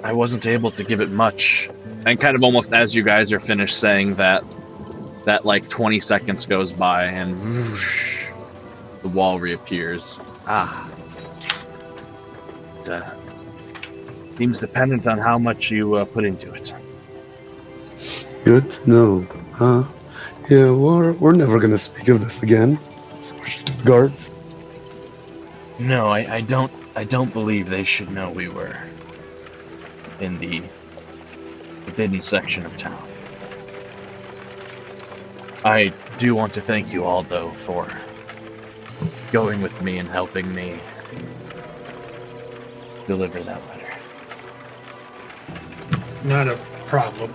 I wasn't able to give it much. And kind of almost as you guys are finished saying that like 20 seconds goes by and whoosh, the wall reappears. It seems dependent on how much you put into it. Good to know. Yeah, we're never gonna speak of this again. Especially to the guards. No, I don't believe they should know we were in the forbidden section of town. I do want to thank you all, though, for going with me and helping me deliver that letter. Not a problem.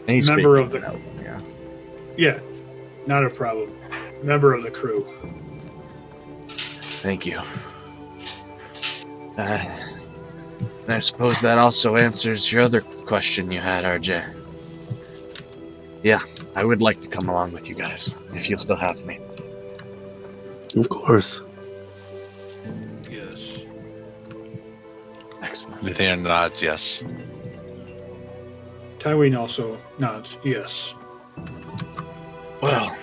Any Member of speaking the- of them, yeah. Yeah, not a problem. Member of the crew. Thank you. And I suppose that also answers your other question you had, RJ. Yeah, I would like to come along with you guys, if you'll still have me. Of course. Yes. Excellent. Nathaniel nods yes. Tywin also nods yes. Well,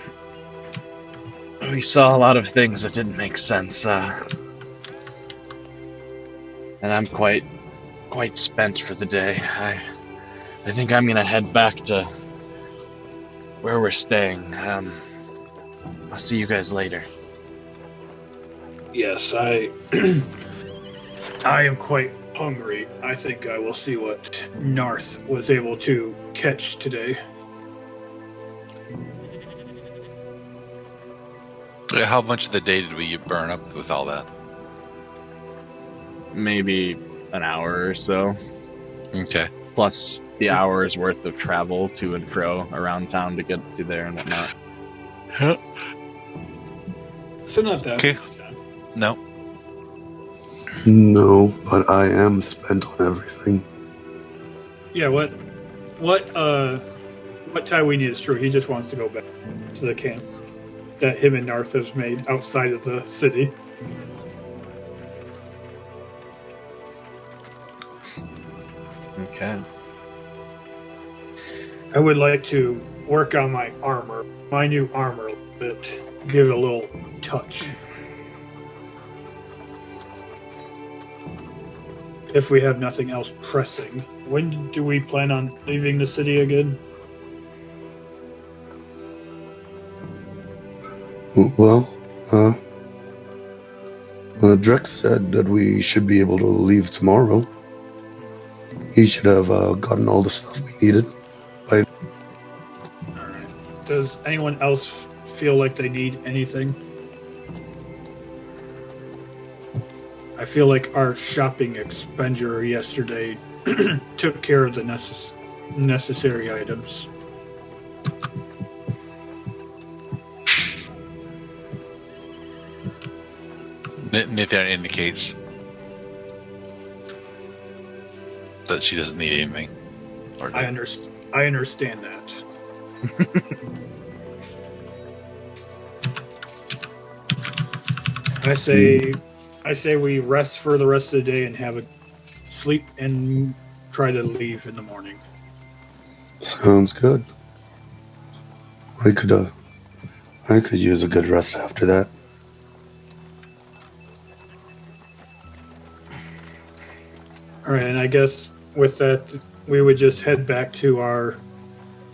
we saw a lot of things that didn't make sense, and I'm quite spent for the day. I think I'm gonna head back to where we're staying. I'll see you guys later. Yes, I I am quite hungry. I think I will see what Narth was able to catch today. How much of the day did we burn up with all that? Maybe an hour or so, Okay. plus the hour's worth of travel to and fro around town to get to there and whatnot. So not that Okay. much time. No. No, but I am spent on everything. Yeah, what Tywin is true. He just wants to go back to the camp that him and Narth has made outside of the city. Okay. I would like to work on my armor, my new armor a little bit, give it a little touch. If we have nothing else pressing. When do we plan on leaving the city again? Well, Drex said that we should be able to leave tomorrow. He should have gotten all the stuff we needed. Alright. Does anyone else feel like they need anything? I feel like our shopping expenditure yesterday took care of the necessary items. Nathaniel indicates that she doesn't need anything. Or I understand that. I say we rest for the rest of the day and have a sleep and try to leave in the morning. Sounds good. I could use a good rest after that. All right, and I guess with that, we would just head back to our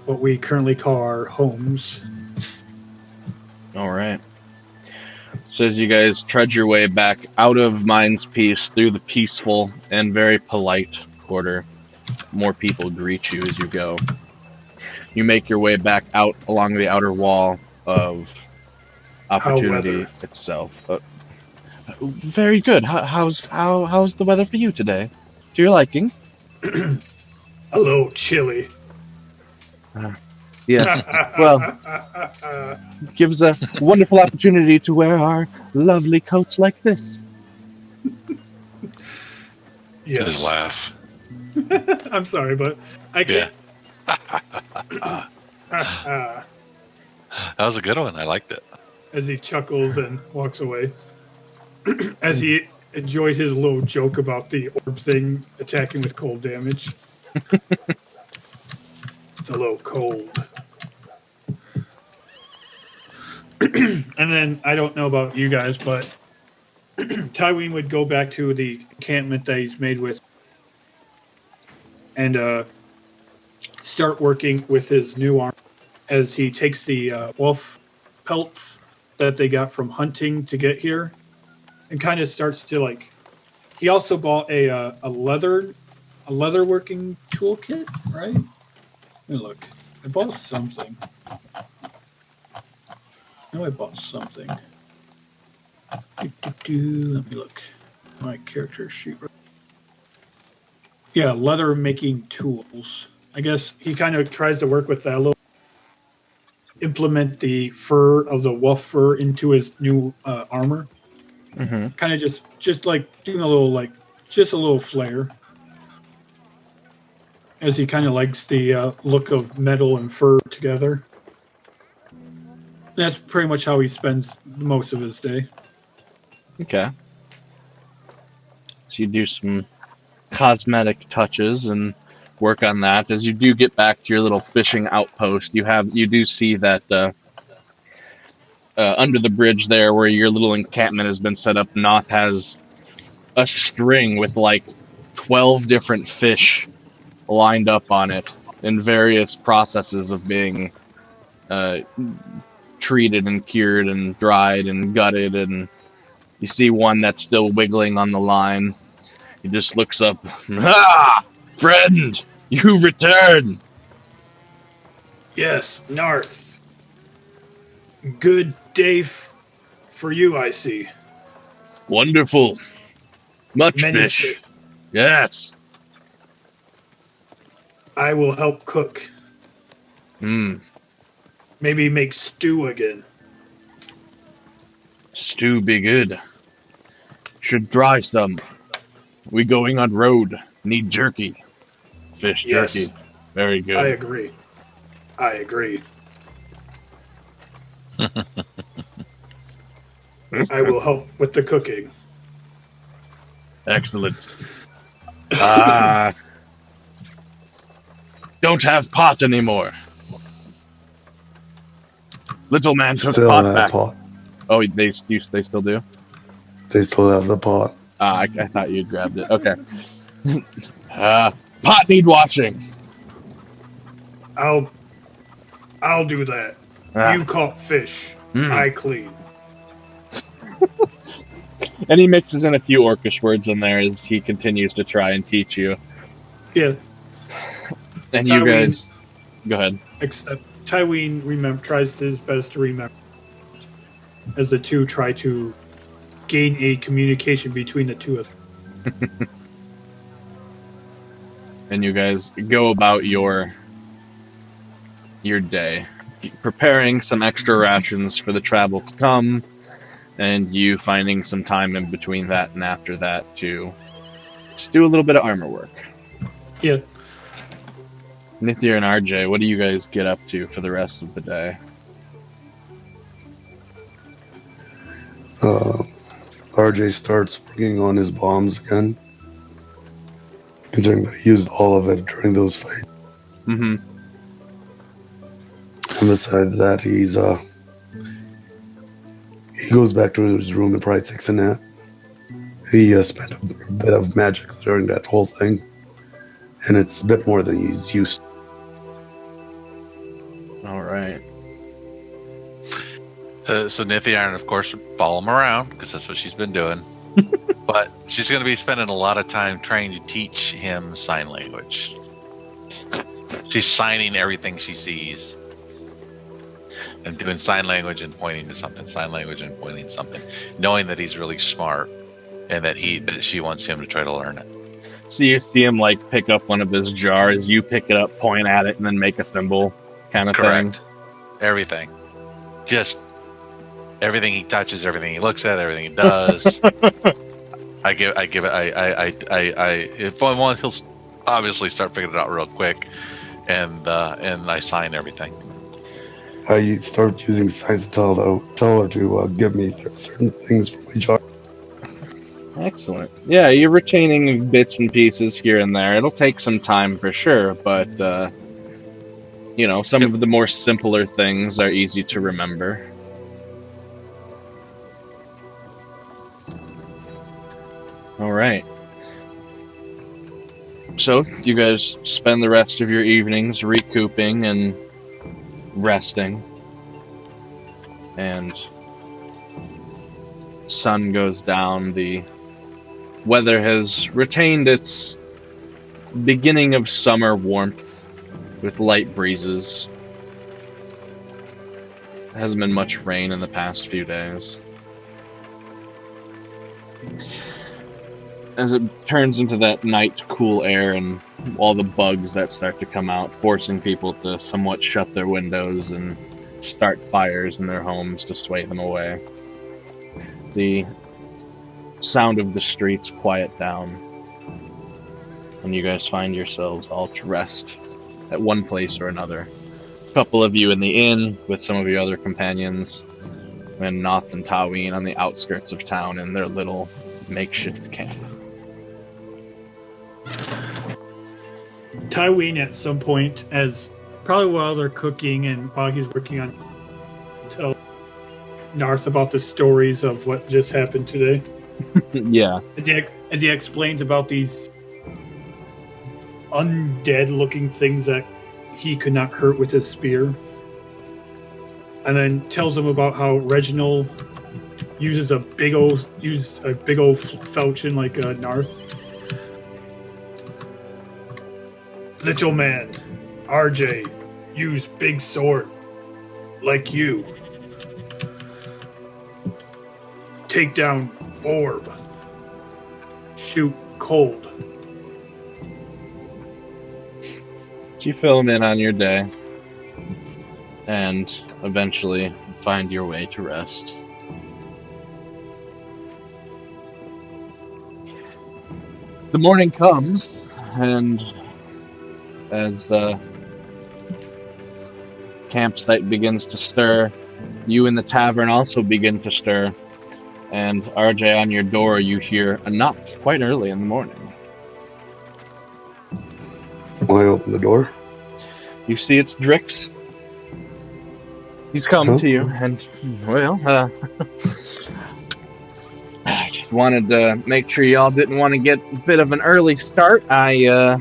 what we currently call our homes. All right. So as you guys trudge your way back out of Mind's Peace through the peaceful and very polite quarter, more people greet you as you go. You make your way back out along the outer wall of Opportunity weather? itself. Very good. How's the weather for you today? To your liking? A little chilly. Yes. Well, gives a wonderful opportunity to wear our lovely coats like this. his Yes. laugh. I'm sorry, but I Yeah. can't. That was a good one. I liked it. As he chuckles and walks away. As he enjoyed his little joke about the orb thing attacking with cold damage. It's a little cold. And then I don't know about you guys, but Tywin would go back to the encampment that he's made with and start working with his new arm as he takes the wolf pelts that they got from hunting to get here and kind of starts to like. He also bought a leather working toolkit, right? Let me look. I bought something. No, I bought something. Let me look. My character sheet. Yeah, leather making tools. I guess he kind of tries to work with that a little, implement the fur of the wolf fur into his new armor. Mm-hmm. Kind of just like doing a little like just a little flair, as he kind of likes the look of metal and fur together. That's pretty much how he spends most of his day. Okay. So you do some cosmetic touches and work on that. As you do get back to your little fishing outpost, you do see that under the bridge there, where your little encampment has been set up, Noth has a string with like 12 different fish lined up on it in various processes of being uh, treated and cured and dried and gutted, and you see one that's still wiggling on the line. He just looks up. Ah, friend, you returned. Yes, Narth. Good day for you, I see. Wonderful. Much Many fish. fish. Yes. I will help cook. Hmm. Maybe make stew again. Stew be good. Should dry some. We going on road. Need jerky. Fish Yes, jerky. Very I good. agree. I agree. I will help with the cooking. Excellent. Ah, don't have pot anymore. Little man took Still pot have back. pot. Oh, they still do? They still have the pot. I thought you grabbed it. Okay. Pot need washing. I'll I'll do that. Ah, You caught fish. mm. I clean. And he mixes in a few Orcish words in there as he continues to try and teach you. Yeah, And you Tywin, guys, go ahead. except Tywin tries his best to remember as the two try to gain a communication between the two of them. And you guys go about your day, preparing some extra rations for the travel to come, and you finding some time in between that and after that to just do a little bit of armor work. Yeah. Nithir and RJ, what do you guys get up to for the rest of the day? RJ starts working on his bombs again, considering that he used all of it during those fights. Mm-hmm. And besides that, he goes back to his room and probably takes a nap. He spent a bit of magic during that whole thing, and it's a bit more than he's used to. All right. So Nithiarn, of course, would follow him around because that's what she's been doing. But she's going to be spending a lot of time trying to teach him sign language. She's signing everything she sees and doing sign language and pointing to something, sign language and pointing to something, knowing that he's really smart and that she wants him to try to learn it. So you see him like pick up one of his jars, you pick it up, point at it, and then make a symbol, kind of Correct. thing. Everything. Just everything he touches, everything he looks at, everything he does. If I want, he'll obviously start figuring it out real quick, and I sign everything. I start using signs to tell her to give me certain things from my jar. Excellent. Yeah, you're retaining bits and pieces here and there. It'll take some time for sure, but some of the more simpler things are easy to remember. All right. So, you guys spend the rest of your evenings recouping and resting. And sun goes down. The weather has retained its beginning of summer warmth with light breezes. There hasn't been much rain in the past few days. as it turns into that night cool air and all the bugs that start to come out, forcing people to somewhat shut their windows and start fires in their homes to sway them away. The sound of the streets quiet down, and you guys find yourselves all to rest at one place or another. A couple of you in the inn with some of your other companions, and Noth and Taween on the outskirts of town in their little makeshift camp. Tywin at some point, as probably while they're cooking and while he's working on, tell Narth about the stories of what just happened today. Yeah. As he explains about these undead-looking things that he could not hurt with his spear, and then tells him about how Reginald uses a big old falchion like Narth. Little man, RJ, use big sword, like you. Take down orb. Shoot cold. You fill them in on your day, and eventually find your way to rest. The morning comes, and as the campsite begins to stir, you in the tavern also begin to stir, and RJ, on your door you hear a knock quite early in the morning. I open the door. You see it's Drix. He's come to you, and, well, I just wanted to make sure y'all didn't want to get a bit of an early start. I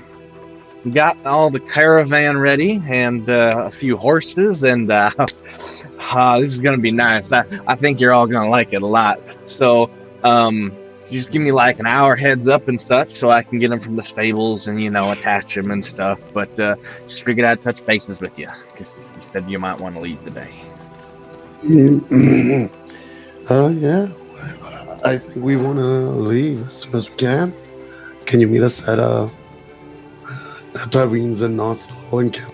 got all the caravan ready and a few horses, and this is going to be nice. I think you're all going to like it a lot. So just give me like an hour heads up and such so I can get them from the stables and, attach them and stuff. But just figured I'd touch bases with you because you said you might want to leave today. Yeah. I think we want to leave as soon as we can. Can you meet us at Tyween's and North Lowland Camp?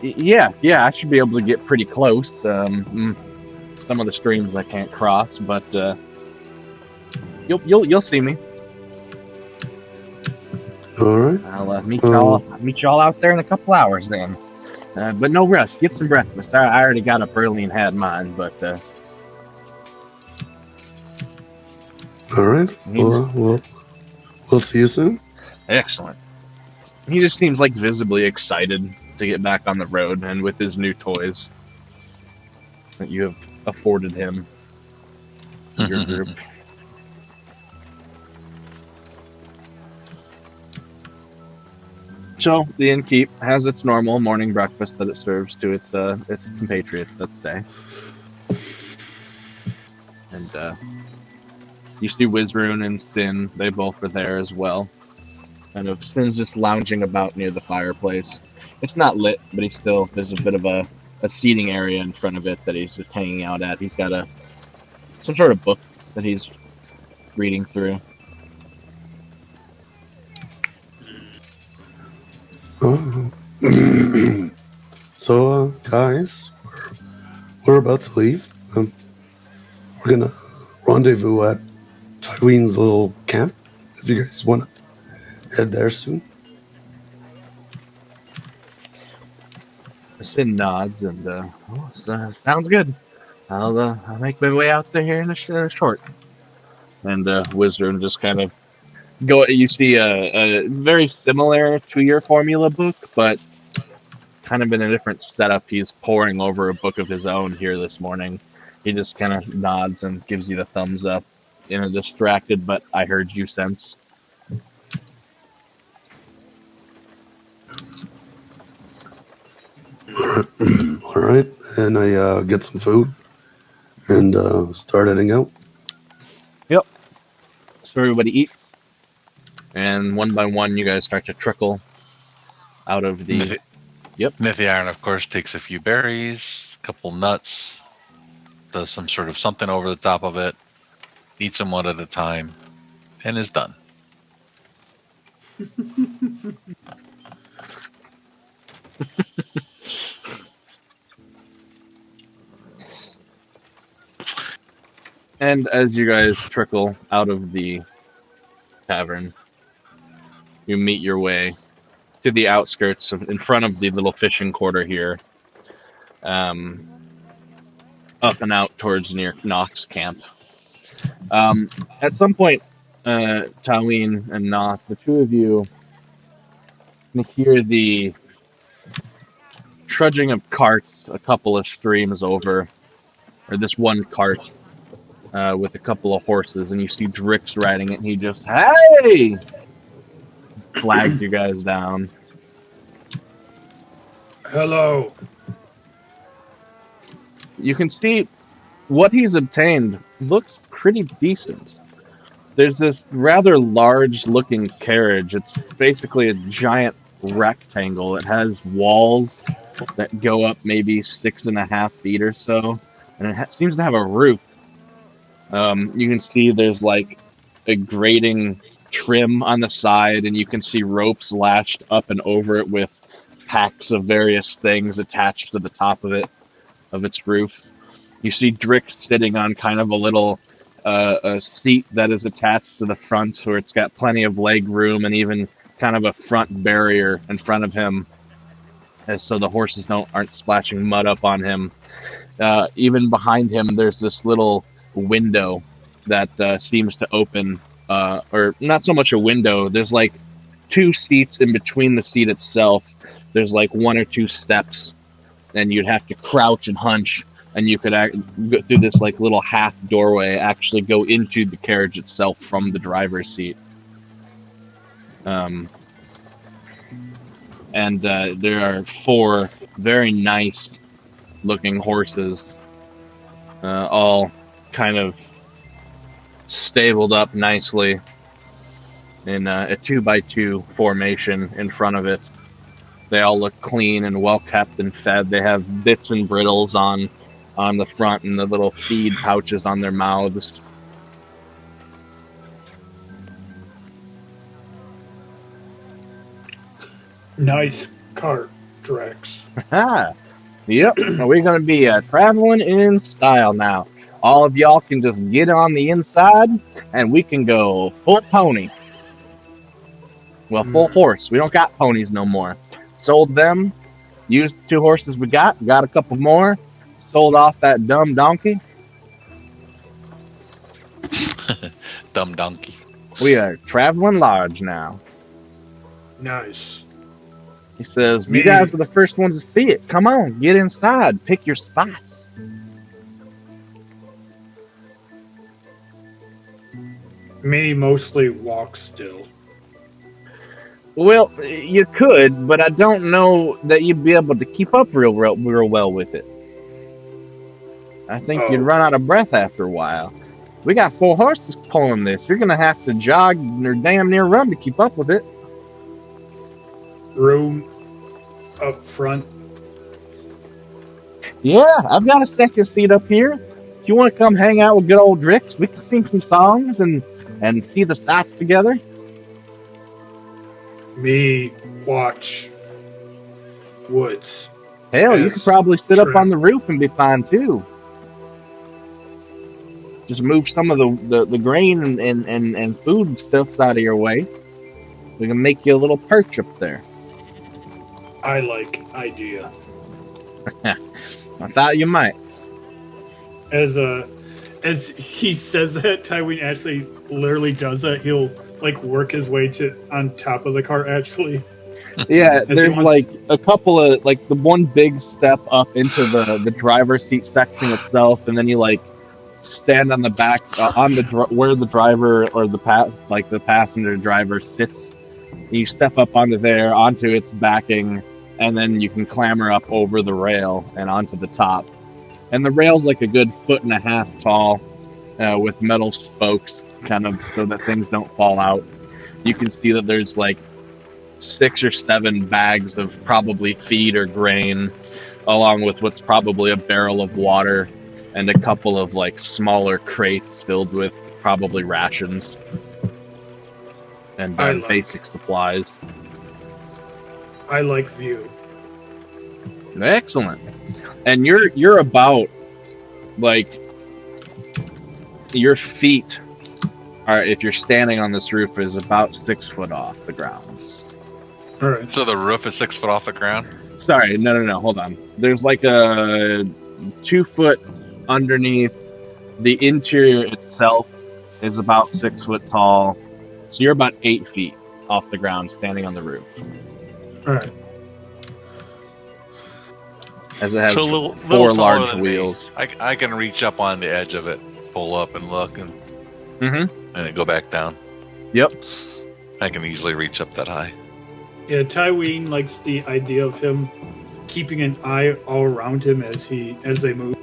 Yeah, I should be able to get pretty close. Some of the streams I can't cross, but you'll see me. All right. I'll meet y'all out there in a couple hours then. But no rush. Get some breakfast. I already got up early and had mine, but all right. We'll see you soon. Excellent. He just seems like visibly excited to get back on the road and with his new toys that you have afforded him, your group. So the innkeep has its normal morning breakfast that it serves to its compatriots that stay, and you see Wizrune and Sin. They both are there as well. Kind of Sin's just lounging about near the fireplace. It's not lit, but there's a bit of a seating area in front of it that he's just hanging out at. He's got some sort of book that he's reading through. So, guys, we're about to leave. We're gonna rendezvous at Tyween's little camp. If you guys want to head there soon. Sin nods and sounds good. I'll make my way out there here in a short. And Wizard just kind of go. You see a very similar to your formula book, but kind of in a different setup. He's poring over a book of his own here this morning. He just kind of nods and gives you the thumbs up in a distracted but I heard you sense. All right, and I get some food and start heading out. Yep. So everybody eats, and one by one, you guys start to trickle out of the. Yep. Nithiarn, of course, takes a few berries, a couple nuts, does some sort of something over the top of it, eats them one at a time, and is done. And as you guys trickle out of the tavern, you meet your way to the outskirts in front of the little fishing quarter here, up and out towards near Knox camp. At some point, Taween and Knox, the two of you can hear the trudging of carts a couple of streams over, or this one cart with a couple of horses, and you see Drix riding it, and he just, hey! Flags you guys down. Hello. You can see what he's obtained looks pretty decent. There's this rather large looking carriage. It's basically a giant rectangle. It has walls that go up maybe 6.5 feet or so, and it seems to have a roof. You can see there's like a grating trim on the side, and you can see ropes lashed up and over it with packs of various things attached to the top of it, of its roof. You see Drix sitting on kind of a little a seat that is attached to the front, where it's got plenty of leg room and even kind of a front barrier in front of him, as so the horses aren't splashing mud up on him. Even behind him, there's this little window that seems to open, or not so much a window. There's like 2 seats in between the seat itself. There's like 1 or 2 steps, and you'd have to crouch and hunch, and you could go through this like little half doorway, actually go into the carriage itself from the driver's seat. And there are 4 very nice looking horses, all kind of stabled up nicely in a 2x2 formation in front of it. They all look clean and well kept and fed. They have bits and brittles on the front and the little feed pouches on their mouths. Nice cart, Drex. Yep, we're going to be traveling in style now. All of y'all can just get on the inside, and we can go full pony. Well, full horse. We don't got ponies no more. Sold them, used the 2 horses we got a couple more, sold off that dumb donkey. Dumb donkey. We are traveling large now. Nice. He says, you guys are the first ones to see it. Come on, get inside. Pick your spots. Me mostly walk still. Well, you could, but I don't know that you'd be able to keep up real well with it. I think you'd run out of breath after a while. We got 4 horses pulling this. You're going to have to jog or damn near run to keep up with it. Room up front. Yeah, I've got a second seat up here. If you want to come hang out with good old Drix, we can sing some songs and see the sights together. Me watch woods. Hell, you could probably sit up on the roof and be fine too. Just move some of the grain and food stuffs out of your way. We can make you a little perch up there. I like idea. I thought you might. As he says that, Tywin actually literally does that. He'll like work his way to on top of the cart actually. Yeah, there's like a couple of like the one big step up into the driver's seat section itself, and then you like stand on the back on the where the driver or the passenger driver sits. You step up onto its backing, and then you can clamber up over the rail and onto the top. And the rail's like a good 1.5 feet tall, with metal spokes, kind of so that things don't fall out. You can see that there's like 6 or 7 bags of probably feed or grain, along with what's probably a barrel of water and a couple of like smaller crates filled with probably rations. and I like- basic supplies. I like view. Excellent. And you're about like your feet are, if you're standing on this roof, is about 6 foot off the ground. All right. So the roof is 6 foot off the ground? Sorry, no, hold on. There's like a 2 foot underneath. The interior itself is about 6 foot tall. So you're about 8 feet off the ground standing on the roof. All right. As it has So a little 4 taller large than me. wheels. I can reach up on the edge of it, pull up and look, and then go back down. Yep. I can easily reach up that high. Yeah, Tyween likes the idea of him keeping an eye all around him as they move.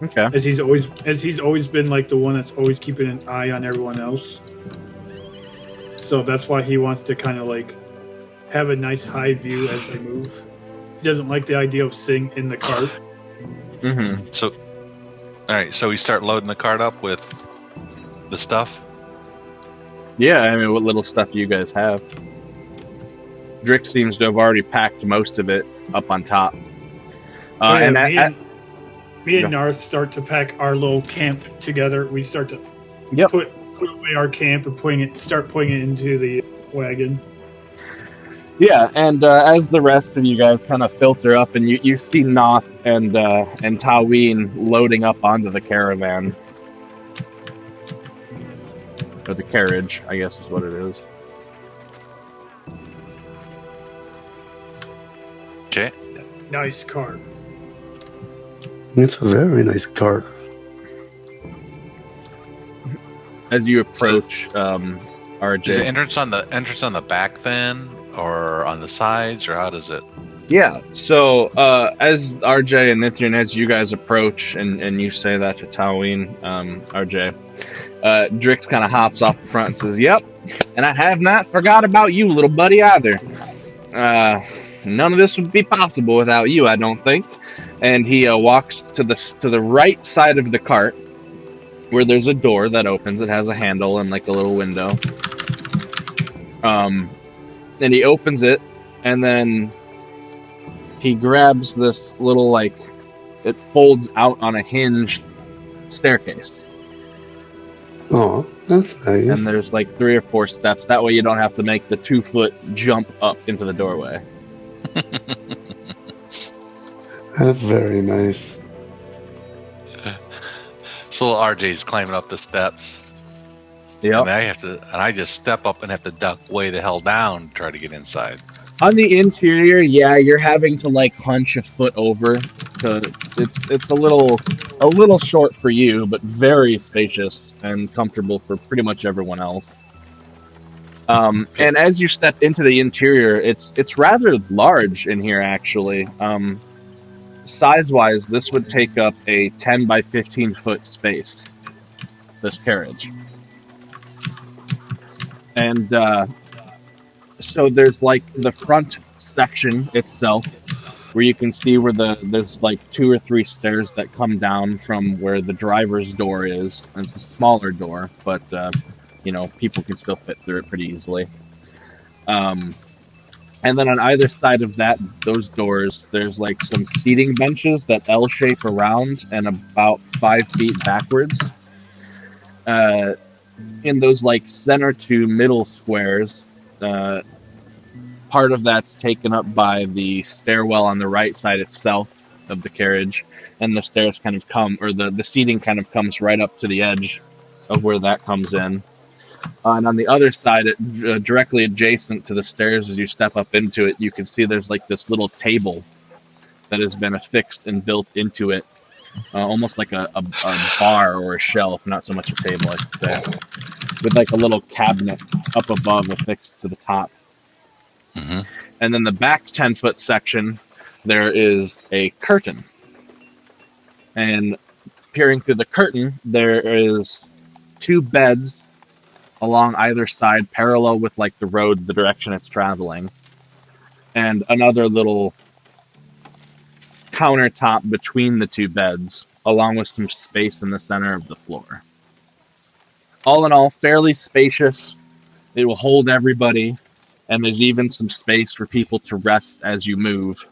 Okay. As he's always been like the one that's always keeping an eye on everyone else. So that's why he wants to kind of like have a nice high view as they move. He doesn't like the idea of sitting in the cart. So, all right. So we start loading the cart up with the stuff. Yeah, I mean, what little stuff you guys have? Drick seems to have already packed most of it up on top. Me and Narth start to pack our little camp together. We start to put away our camp and start putting it into the wagon. Yeah, and as the rest of you guys kind of filter up, and you see Noth and Taween loading up onto the caravan. Or the carriage, I guess is what it is. Okay. Nice cart. It's a very nice cart. As you approach RJ. Is the entrance on the back then, or on the sides, or how does it? Yeah, so as RJ and Nithyan, as you guys approach, and you say that to Taween, RJ, Drix kind of hops off the front and says, "Yep, and I have not forgot about you, little buddy, either. None of this would be possible without you, I don't think." And he walks to the right side of the cart, where there's a door that opens. It has a handle and like a little window. And he opens it, and then he grabs this little, like, it folds out on a hinged staircase. Oh, that's nice. And there's like 3 or 4 steps. That way you don't have to make the 2-foot jump up into the doorway. That's very nice. So RJ's climbing up the steps. Yep. And I just step up and have to duck way the hell down to try to get inside. On the interior, yeah, you're having to like hunch a foot over. It's a little short for you, but very spacious and comfortable for pretty much everyone else. And as you step into the interior, it's rather large in here, actually. Size-wise, this would take up a 10 by 15 foot space, this carriage. And so there's like the front section itself, where you can see where there's like 2 or 3 stairs that come down from where the driver's door is. And it's a smaller door, but people can still fit through it pretty easily. And then on either side of those doors, there's like some seating benches that L-shape around and about 5 feet backwards. In those like center to middle squares, part of that's taken up by the stairwell on the right side itself of the carriage, and the stairs kind of the seating kind of comes right up to the edge of where that comes in. And on the other side, directly adjacent to the stairs, as you step up into it, you can see there's like this little table that has been affixed and built into it, almost like a bar or a shelf, not so much a table, I should say, with like a little cabinet up above affixed to the top. Mm-hmm. And then the back 10-foot section, there is a curtain. And peering through the curtain, there is 2 beds along either side, parallel with like the road, the direction it's traveling, and another little countertop between the 2 beds, along with some space in the center of the floor. All in all, fairly spacious, It will hold everybody, and there's even some space for people to rest as you move,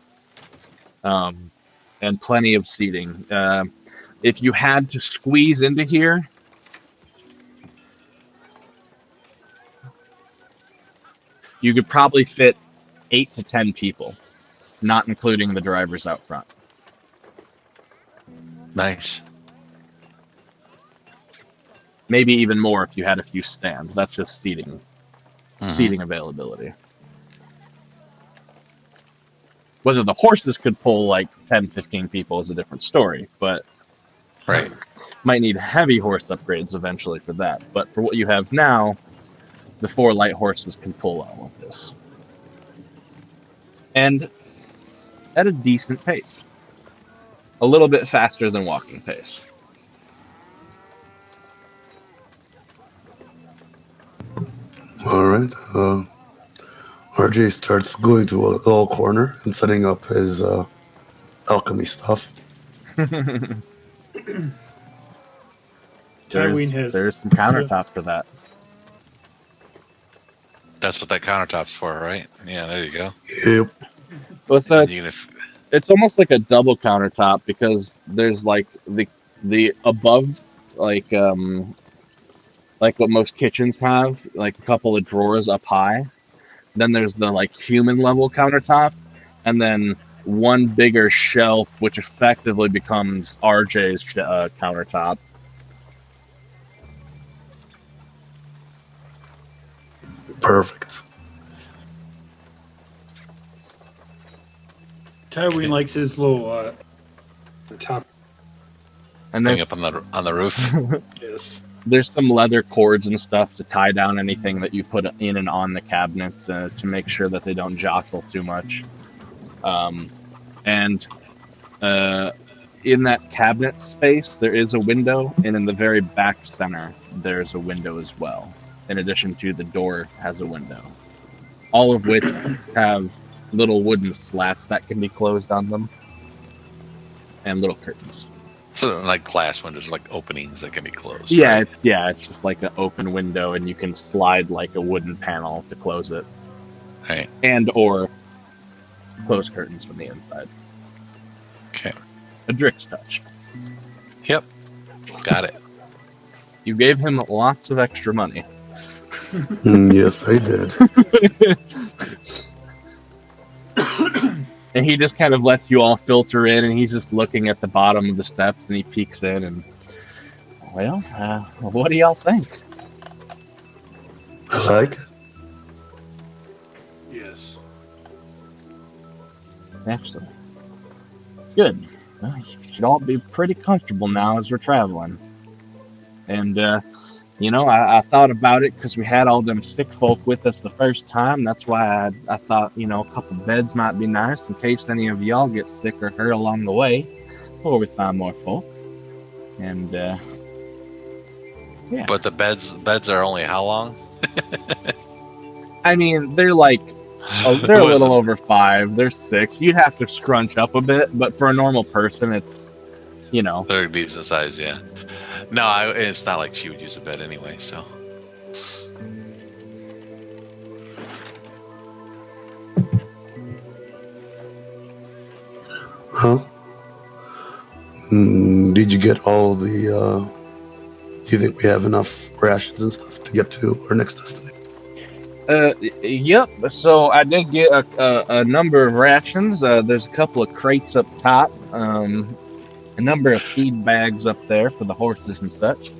and plenty of seating. If you had to squeeze into here, you could probably fit 8 to 10 people, not including the drivers out front. Nice. Maybe even more if you had a few stands. That's just seating availability. Whether the horses could pull like 10, 15 people is a different story, but Right. might need heavy horse upgrades eventually for that. But for what you have now, the 4 light horses can pull all of this. And at a decent pace. A little bit faster than walking pace. All right. RJ starts going to a little corner and setting up his alchemy stuff. Tywin has. There's some countertop for that. That's what that countertop's for, right? Yeah, there you go. Yep. Well, And it's almost like a double countertop because there's like the above, like what most kitchens have, like a couple of drawers up high. Then there's the like human level countertop, and then one bigger shelf, which effectively becomes RJ's countertop. Perfect. Tywin likes his little top. And thing there's, up on the roof. Yes. there's some leather cords and stuff to tie down anything that you put in and on the cabinets to make sure that they don't jostle too much. And in that cabinet space, there is a window, and in the very back center, there's a window as well. In addition to the door has a window. All of which have little wooden slats that can be closed on them. And little curtains. So like glass windows, like openings that can be closed. Yeah, right? it's just like an open window, and you can slide like a wooden panel to close it. Right. And or close curtains from the inside. Okay. A Drix touch. Yep. Got it. You gave him lots of extra money. Yes, I did. And he just kind of lets you all filter in, and he's just looking at the bottom of the steps, and he peeks in, and, well, what do y'all think? I like it. Yes. Excellent. Good. Well, you should all be pretty comfortable now as we're traveling. And, I thought about it because we had all them sick folk with us the first time. That's why I thought, a couple beds might be nice in case any of y'all get sick or hurt along the way before we find more folk. And, yeah. But the beds are only how long? I mean, they're like, they're a little over 5. They're 6. You'd have to scrunch up a bit, but for a normal person, it's, They're decent size, yeah. No, it's not like she would use a bed anyway, so. Huh? Did you get all the, do you think we have enough rations and stuff to get to our next destination? Yep. So I did get a number of rations. There's a couple of crates up top. A number of feed bags up there for the horses and such.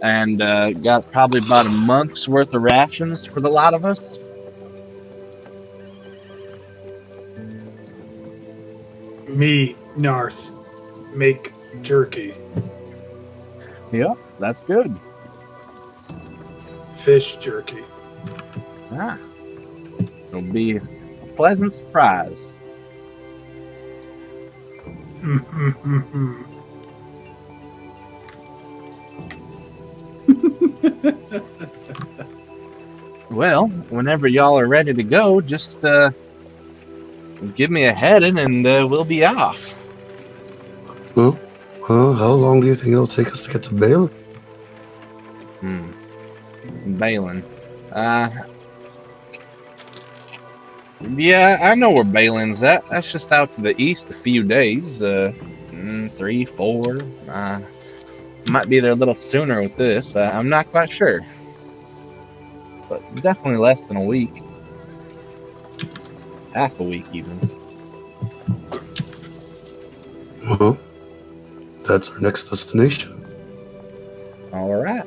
And got probably about a month's worth of rations for the lot of us. Me, Narth, make jerky. Yep, that's good. Fish jerky. Ah, it'll be a pleasant surprise. Well, whenever y'all are ready to go, just give me a heading and we'll be off. Well, how long do you think it'll take us to get to Balin? Balin. Uh, yeah, I know where Balin's at. That's just out to the east a few days. 3, 4. Might be there a little sooner with this. I'm not quite sure, but definitely less than a week. Half a week, even. Well, that's our next destination. All right.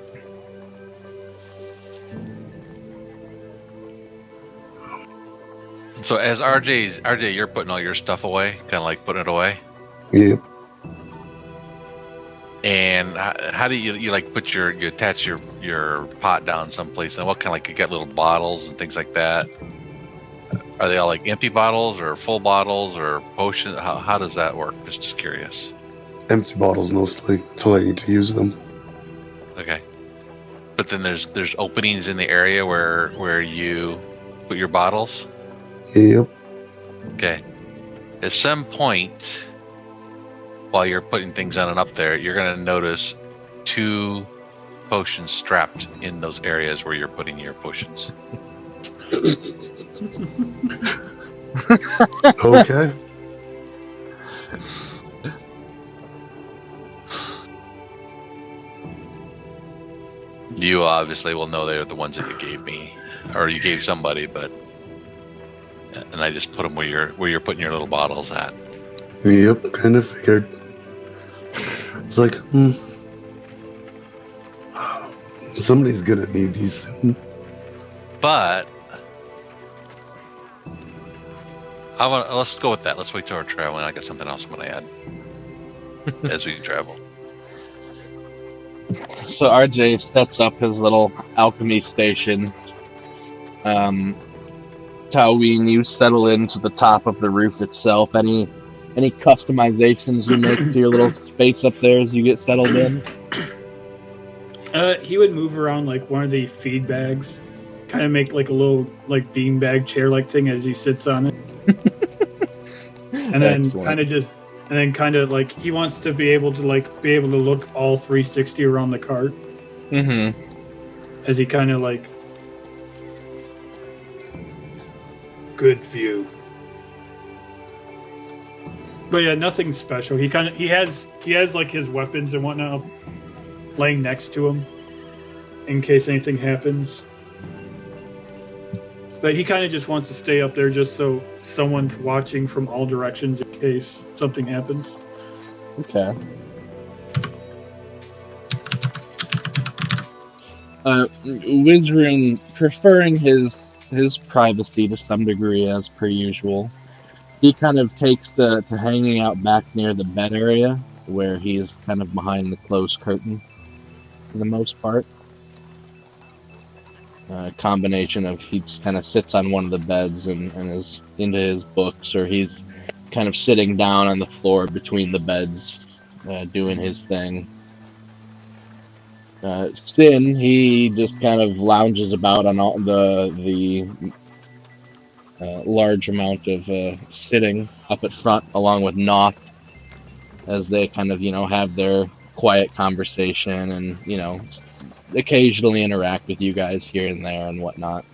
So as RJ, you're putting all your stuff away, kind of like putting it away. Yep. And how do you like put you attach your pot down someplace? And what kind of like you got little bottles and things like that? Are they all like empty bottles or full bottles or potions? How does that work? Just curious. Empty bottles mostly until I need to use them. Okay. But then there's openings in the area where you put your bottles. Yep. Okay. At some point, while you're putting things on and up there, you're gonna notice 2 potions strapped in those areas where you're putting your potions. Okay. You obviously will know they're the ones that you gave me, or you gave somebody, and I just put them where you're putting your little bottles at. Yep, kind of figured. It's like, somebody's gonna need these soon. But let's go with that. Let's wait till we're traveling. I got something else I'm gonna add as we travel. So RJ sets up his little alchemy station. Taween, you settle into the top of the roof itself. Any customizations you make to your little space up there as you get settled in? He would move around like one of the feed bags, kind of make like a little like beanbag chair like thing as he sits on it, and then kind of like he wants to be able to look all 360 around the cart. Mm-hmm. As he kind of like good view. But yeah, nothing special. He has like his weapons and whatnot laying next to him in case anything happens. But he kind of just wants to stay up there just so someone's watching from all directions in case something happens. Okay. Wizrin, preferring his privacy to some degree as per usual, he kind of takes to hanging out back near the bed area where he is kind of behind the closed curtain for the most part. A combination of he kind of sits on one of the beds and is into his books, or he's kind of sitting down on the floor between the beds doing his thing. Sin, he just kind of lounges about on all the large amount of sitting up at front, along with Noth, as they kind of have their quiet conversation and occasionally interact with you guys here and there and whatnot.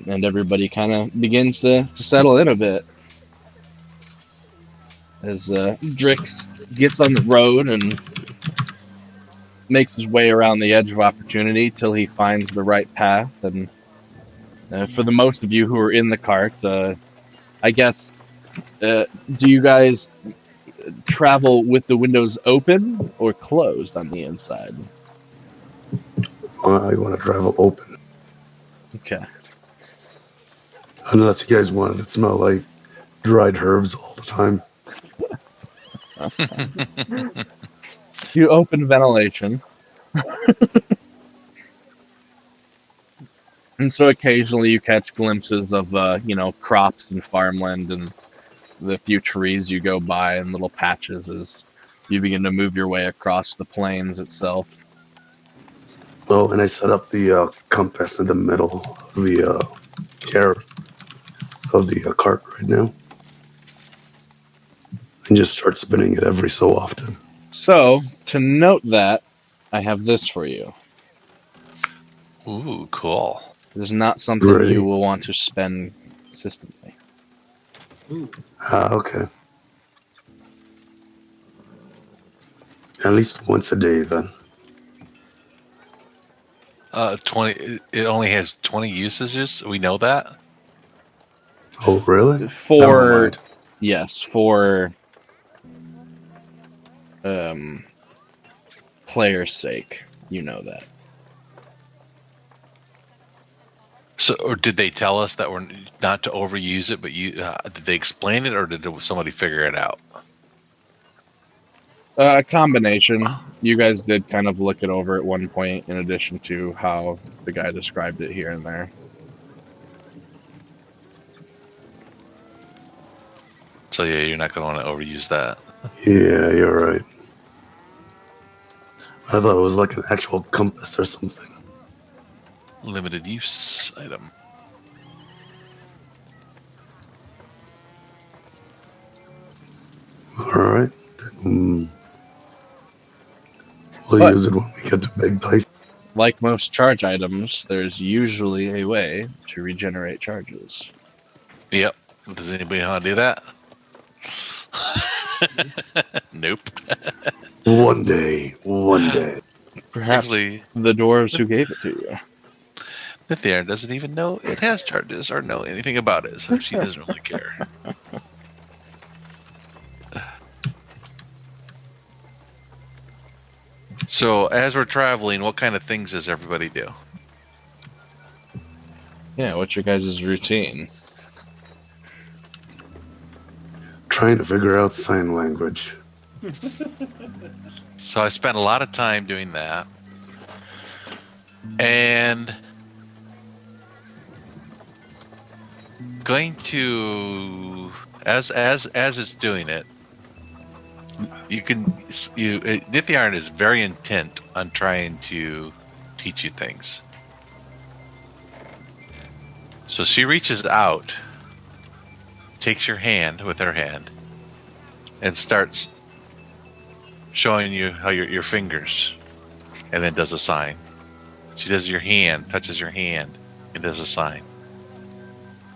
And everybody kind of begins to settle in a bit as Drix gets on the road and makes his way around the edge of opportunity till he finds the right path. And for the most of you who are in the cart, I guess, do you guys travel with the windows open or closed on the inside? I want to travel open. Okay. Unless you guys want it to smell like dried herbs all the time. You open ventilation. And so occasionally you catch glimpses of, crops and farmland and the few trees you go by in little patches as you begin to move your way across the plains itself. Oh, and I set up the compass in the middle of the care of the cart right now. And just start spinning it every so often. So, to note that, I have this for you. Ooh, cool. It is not something Great. you will want to spend consistently. Okay. At least once a day, then. 20. It only has 20 usages. We know that. Oh, really? Never For mind. yes, for player's sake, you know that. So, or did they tell us that we're not to overuse it? But did they explain it, or did somebody figure it out? A combination. You guys did kind of look it over at one point, in addition to how the guy described it here and there. So yeah, you're not going to want to overuse that. Yeah, you're right. I thought it was like an actual compass or something. Limited use item. Alright. We'll But- use it when we get to big place. Like most charge items, there's usually a way to regenerate charges. Yep. Does anybody know how to do that? Nope. One day. Perhaps Actually, the dwarves who gave it to you. Nithia doesn't even know it has charges or know anything about it, so she doesn't really care. So, as we're traveling, what kind of things does everybody do? Yeah, what's your guys' routine? Trying to figure out sign language. So, I spent a lot of time doing that. And going to as it's doing it, Nithyarn is very intent on trying to teach you things. So she reaches out, takes your hand with her hand, and starts showing you how your fingers, and then does a sign. She does your hand, touches your hand, and does a sign.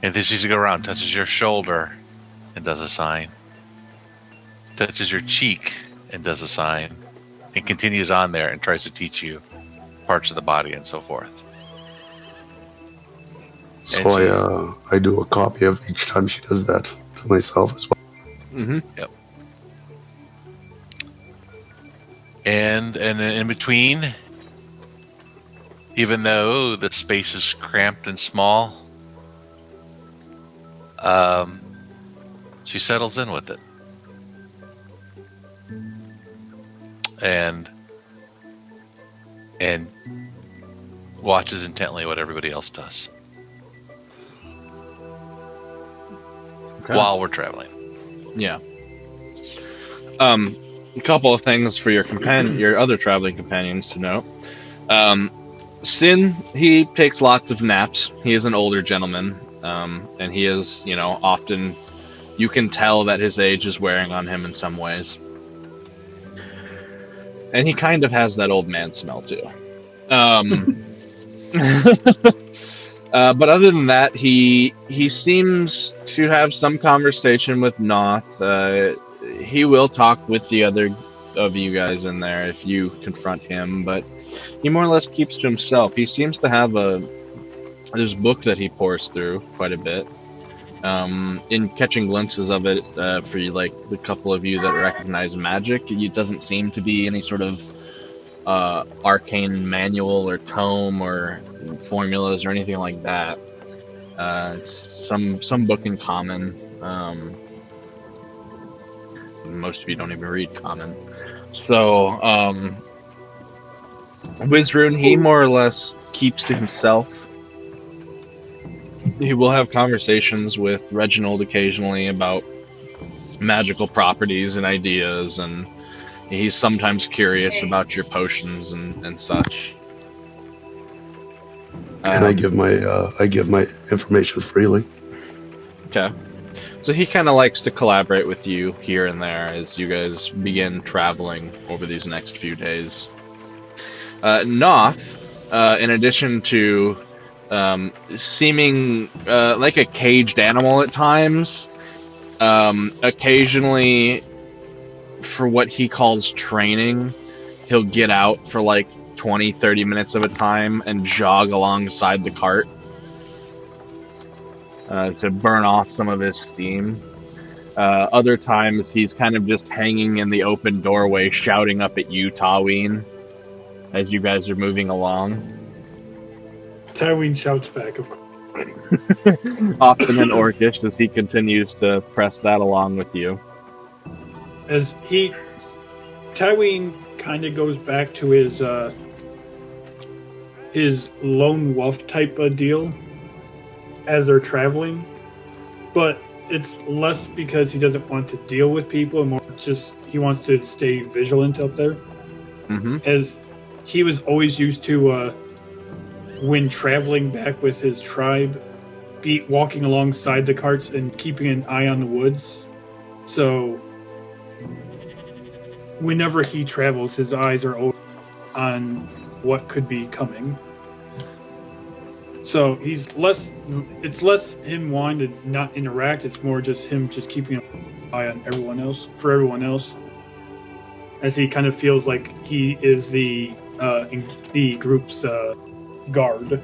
And then she's gonna go around, touches your shoulder, and does a sign. Touches your cheek and does a sign, and continues on there and tries to teach you parts of the body and so forth. So I do a copy of each time she does that to myself as well. Mm-hmm. Yep. And in between, even though the space is cramped and small, she settles in with it. And watches intently what everybody else does. Okay. While we're traveling. Yeah. A couple of things for your other traveling companions to note. Sin, he takes lots of naps. He is an older gentleman, and he is, often you can tell that his age is wearing on him in some ways. And he kind of has that old man smell too. But other than that, he seems to have some conversation with Noth. He will talk with the other of you guys in there if you confront him, but he more or less keeps to himself. He seems to have there's a book that he pours through quite a bit. In catching glimpses of it, for like the couple of you that recognize magic, it doesn't seem to be any sort of arcane manual or tome or formulas or anything like that. It's some book in common. Most of you don't even read common. So, Wizrune, he more or less keeps to himself. He will have conversations with Reginald occasionally about magical properties and ideas, and he's sometimes curious about your potions and such. And I give my information freely. Okay. So he kind of likes to collaborate with you here and there as you guys begin traveling over these next few days. Noth, in addition to seeming like a caged animal at times, occasionally, for what he calls training, he'll get out for like 20, 30 minutes of a time and jog alongside the cart to burn off some of his steam. Other times, he's kind of just hanging in the open doorway, shouting up at you, Taween, as you guys are moving along. Tywin shouts back, of course. Often in Orcish, as he continues to press that along with you. As Tywin kind of goes back to his lone wolf type of deal as they're traveling, but it's less because he doesn't want to deal with people, and more just he wants to stay vigilant up there. Mm-hmm. As he was always used to, when traveling back with his tribe, be walking alongside the carts and keeping an eye on the woods. So whenever he travels, his eyes are always on what could be coming. So it's less him wanting to not interact, it's more just him just keeping an eye on everyone else. As he kind of feels like he is the group's guard.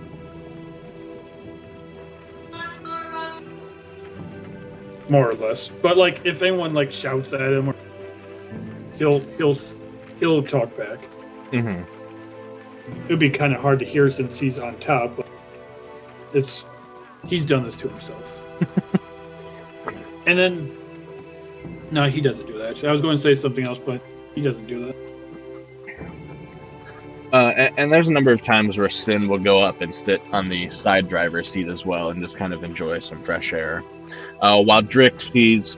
More or less. But like if anyone like shouts at him, he'll talk back. Mm-hmm. It'd be kind of hard to hear since he's on top, but he's done this to himself. And then no, he doesn't do that. Actually, I was going to say something else, but he doesn't do that. And there's a number of times where Sin will go up and sit on the side driver's seat as well and just kind of enjoy some fresh air. While Drix, he's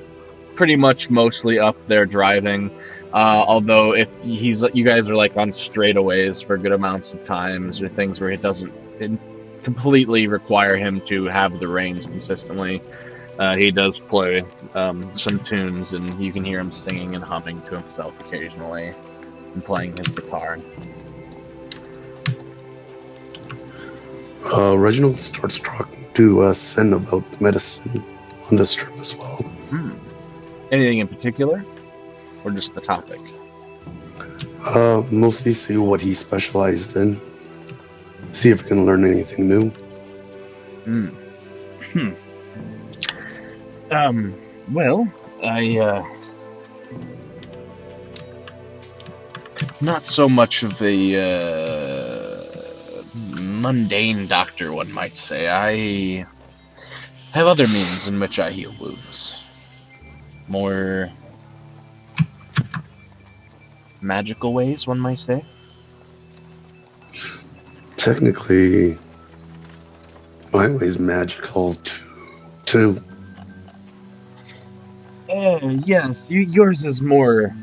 pretty much mostly up there driving. Although if you guys are like on straightaways for good amounts of times or things where it doesn't completely require him to have the reins consistently, he does play some tunes, and you can hear him singing and humming to himself occasionally and playing his guitar. Reginald starts talking to Sin about medicine on this trip as well. Anything in particular? Or just the topic? Mostly see what he specialized in. See if we can learn anything new. Well, not so much of a mundane doctor, one might say. I have other means in which I heal wounds. More magical ways, one might say. Technically, my way's magical too. Yes, yours is more,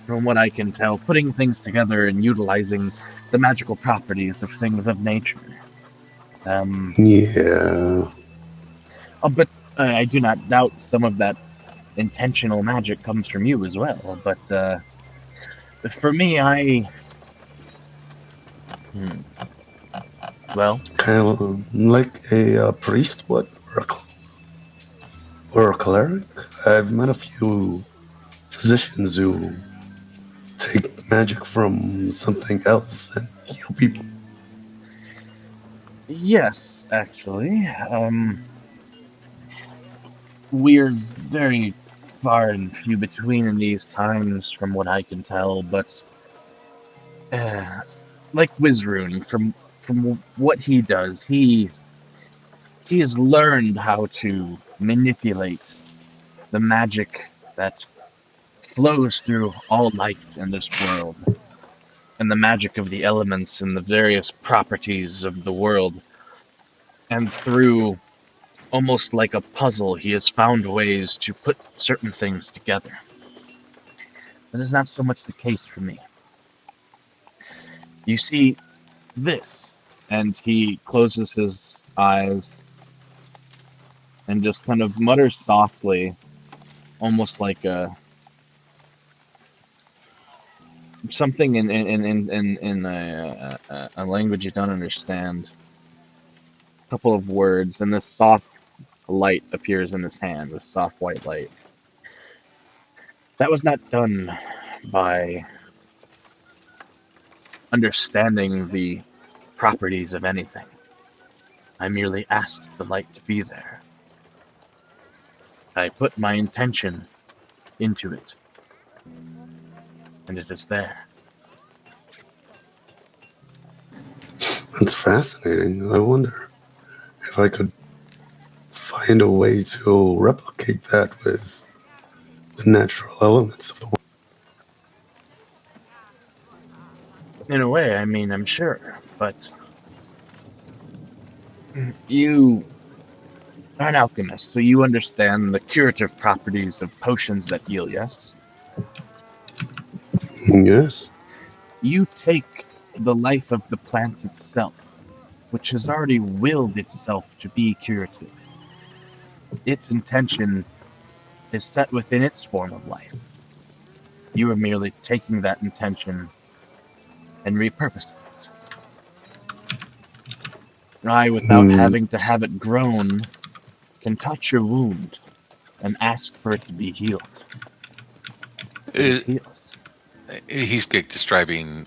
from what I can tell, putting things together and utilizing the magical properties of things of nature. Yeah. But I do not doubt some of that intentional magic comes from you as well. But for me, well, Kind of like a priest would, or a cleric. I've met a few physicians who take magic from something else and heal people. yes, actually. We're very far and few between in these times, from what I can tell. But like Wizrune, from what he does, he has learned how to manipulate the magic that flows through all life in this world, and the magic of the elements and the various properties of the world. And through almost like a puzzle, he has found ways to put certain things together. That is not so much the case for me. You see, this, and he closes his eyes and just kind of mutters softly, almost like a something in a language you don't understand. A couple of words, and this soft light appears in his hand, this soft white light. That was not done by understanding the properties of anything. I merely asked the light to be there. I put my intention into it, and it is there. That's fascinating. I wonder if I could find a way to replicate that with the natural elements of the world. In a way, I mean, I'm sure, but you are an alchemist, so you understand the curative properties of potions that heal, yes? Yes. You take the life of the plant itself, which has already willed itself to be curative. Its intention is set within its form of life. You are merely taking that intention and repurposing it. I, without Hmm. having to have it grown, can touch your wound and ask for it to be healed. And it It, heals. he's describing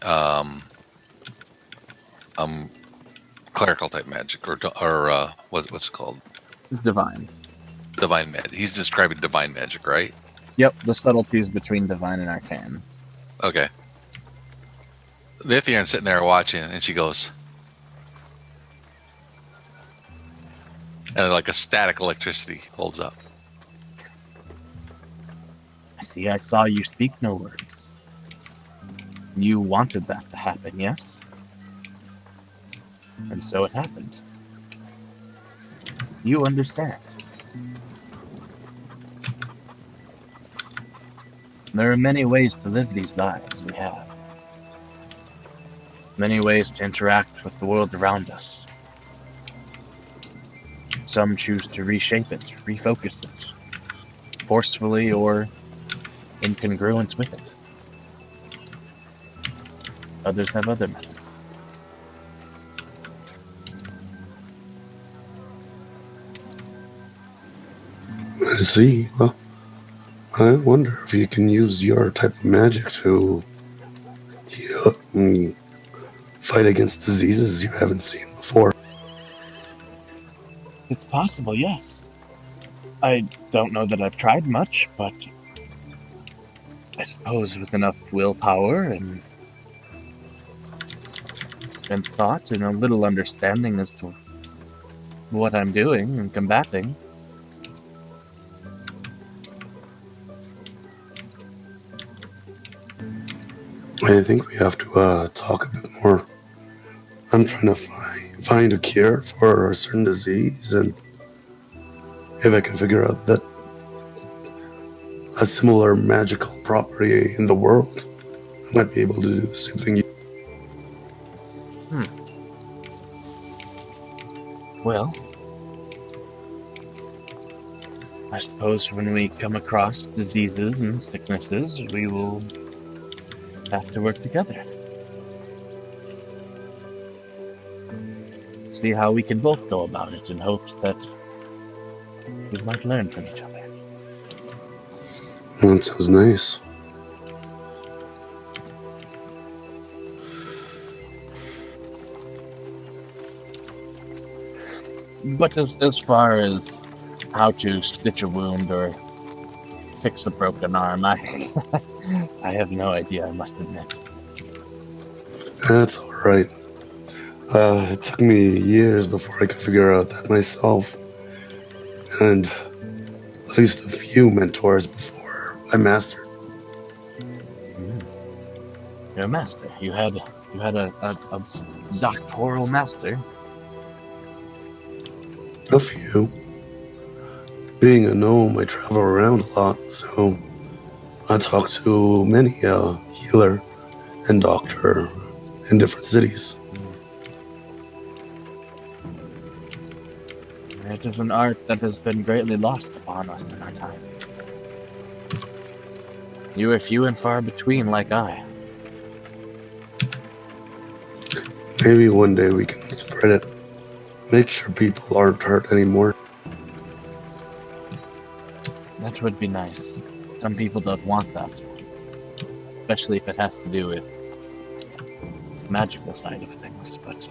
clerical type magic or what's it called? It's divine. Divine magic. He's describing divine magic, right? Yep, the subtleties between divine and arcane. Okay. Lithian's sitting there watching, and she goes, and like a static electricity holds up. See, I saw you speak no words. You wanted that to happen, yes? And so it happened. You understand. There are many ways to live these lives we have. Many ways to interact with the world around us. Some choose to reshape it, refocus it, forcefully or in congruence with it. Others have other methods. I see. Well, I wonder if you can use your type of magic to heal, fight against diseases you haven't seen before. It's possible, yes. I don't know that I've tried much, but I suppose with enough willpower and thought and a little understanding as to what I'm doing and combating. I think we have to talk a bit more. I'm trying to find a cure for a certain disease, and if I can figure out that a similar magical property in the world, I might be able to do the same thing. Well, I suppose when we come across diseases and sicknesses, we will have to work together. See how we can both go about it in hopes that we might learn from each other. That sounds nice. But as far as how to stitch a wound or fix a broken arm, I have no idea, I must admit. That's all right. It took me years before I could figure out that myself, and at least a few mentors before I mastered. You're a master. You had a doctoral master. A few. Being a gnome, I travel around a lot, so I talk to many healer and doctor in different cities. It is an art that has been greatly lost upon us in our time. You are few and far between like I. Maybe one day we can spread it. Make sure people aren't hurt anymore. That would be nice. Some people don't want that. Especially if it has to do with magical side of things, but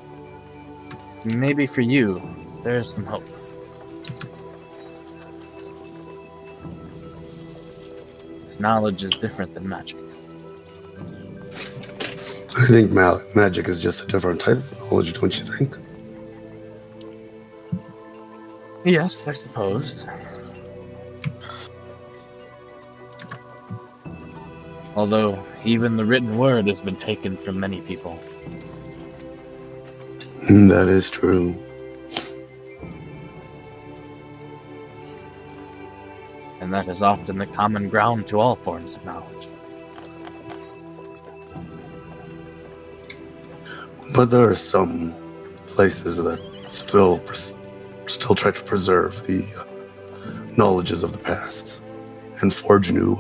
maybe for you, there is some hope. This knowledge is different than magic. I think magic is just a different type of knowledge, don't you think? Yes, I suppose. Although, even the written word has been taken from many people. That is true. And that is often the common ground to all forms of knowledge. But there are some places that still try to preserve the knowledges of the past and forge new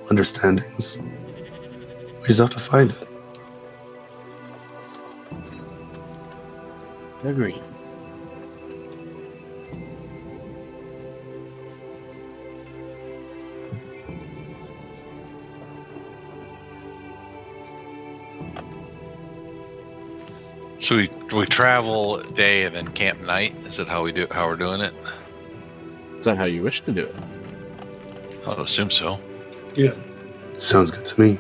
understandings. We just have to find it. Agreed. So we travel day and then camp night. Is that how we're doing it? Is that how you wish to do it? I would assume so. Yeah. Sounds good to me.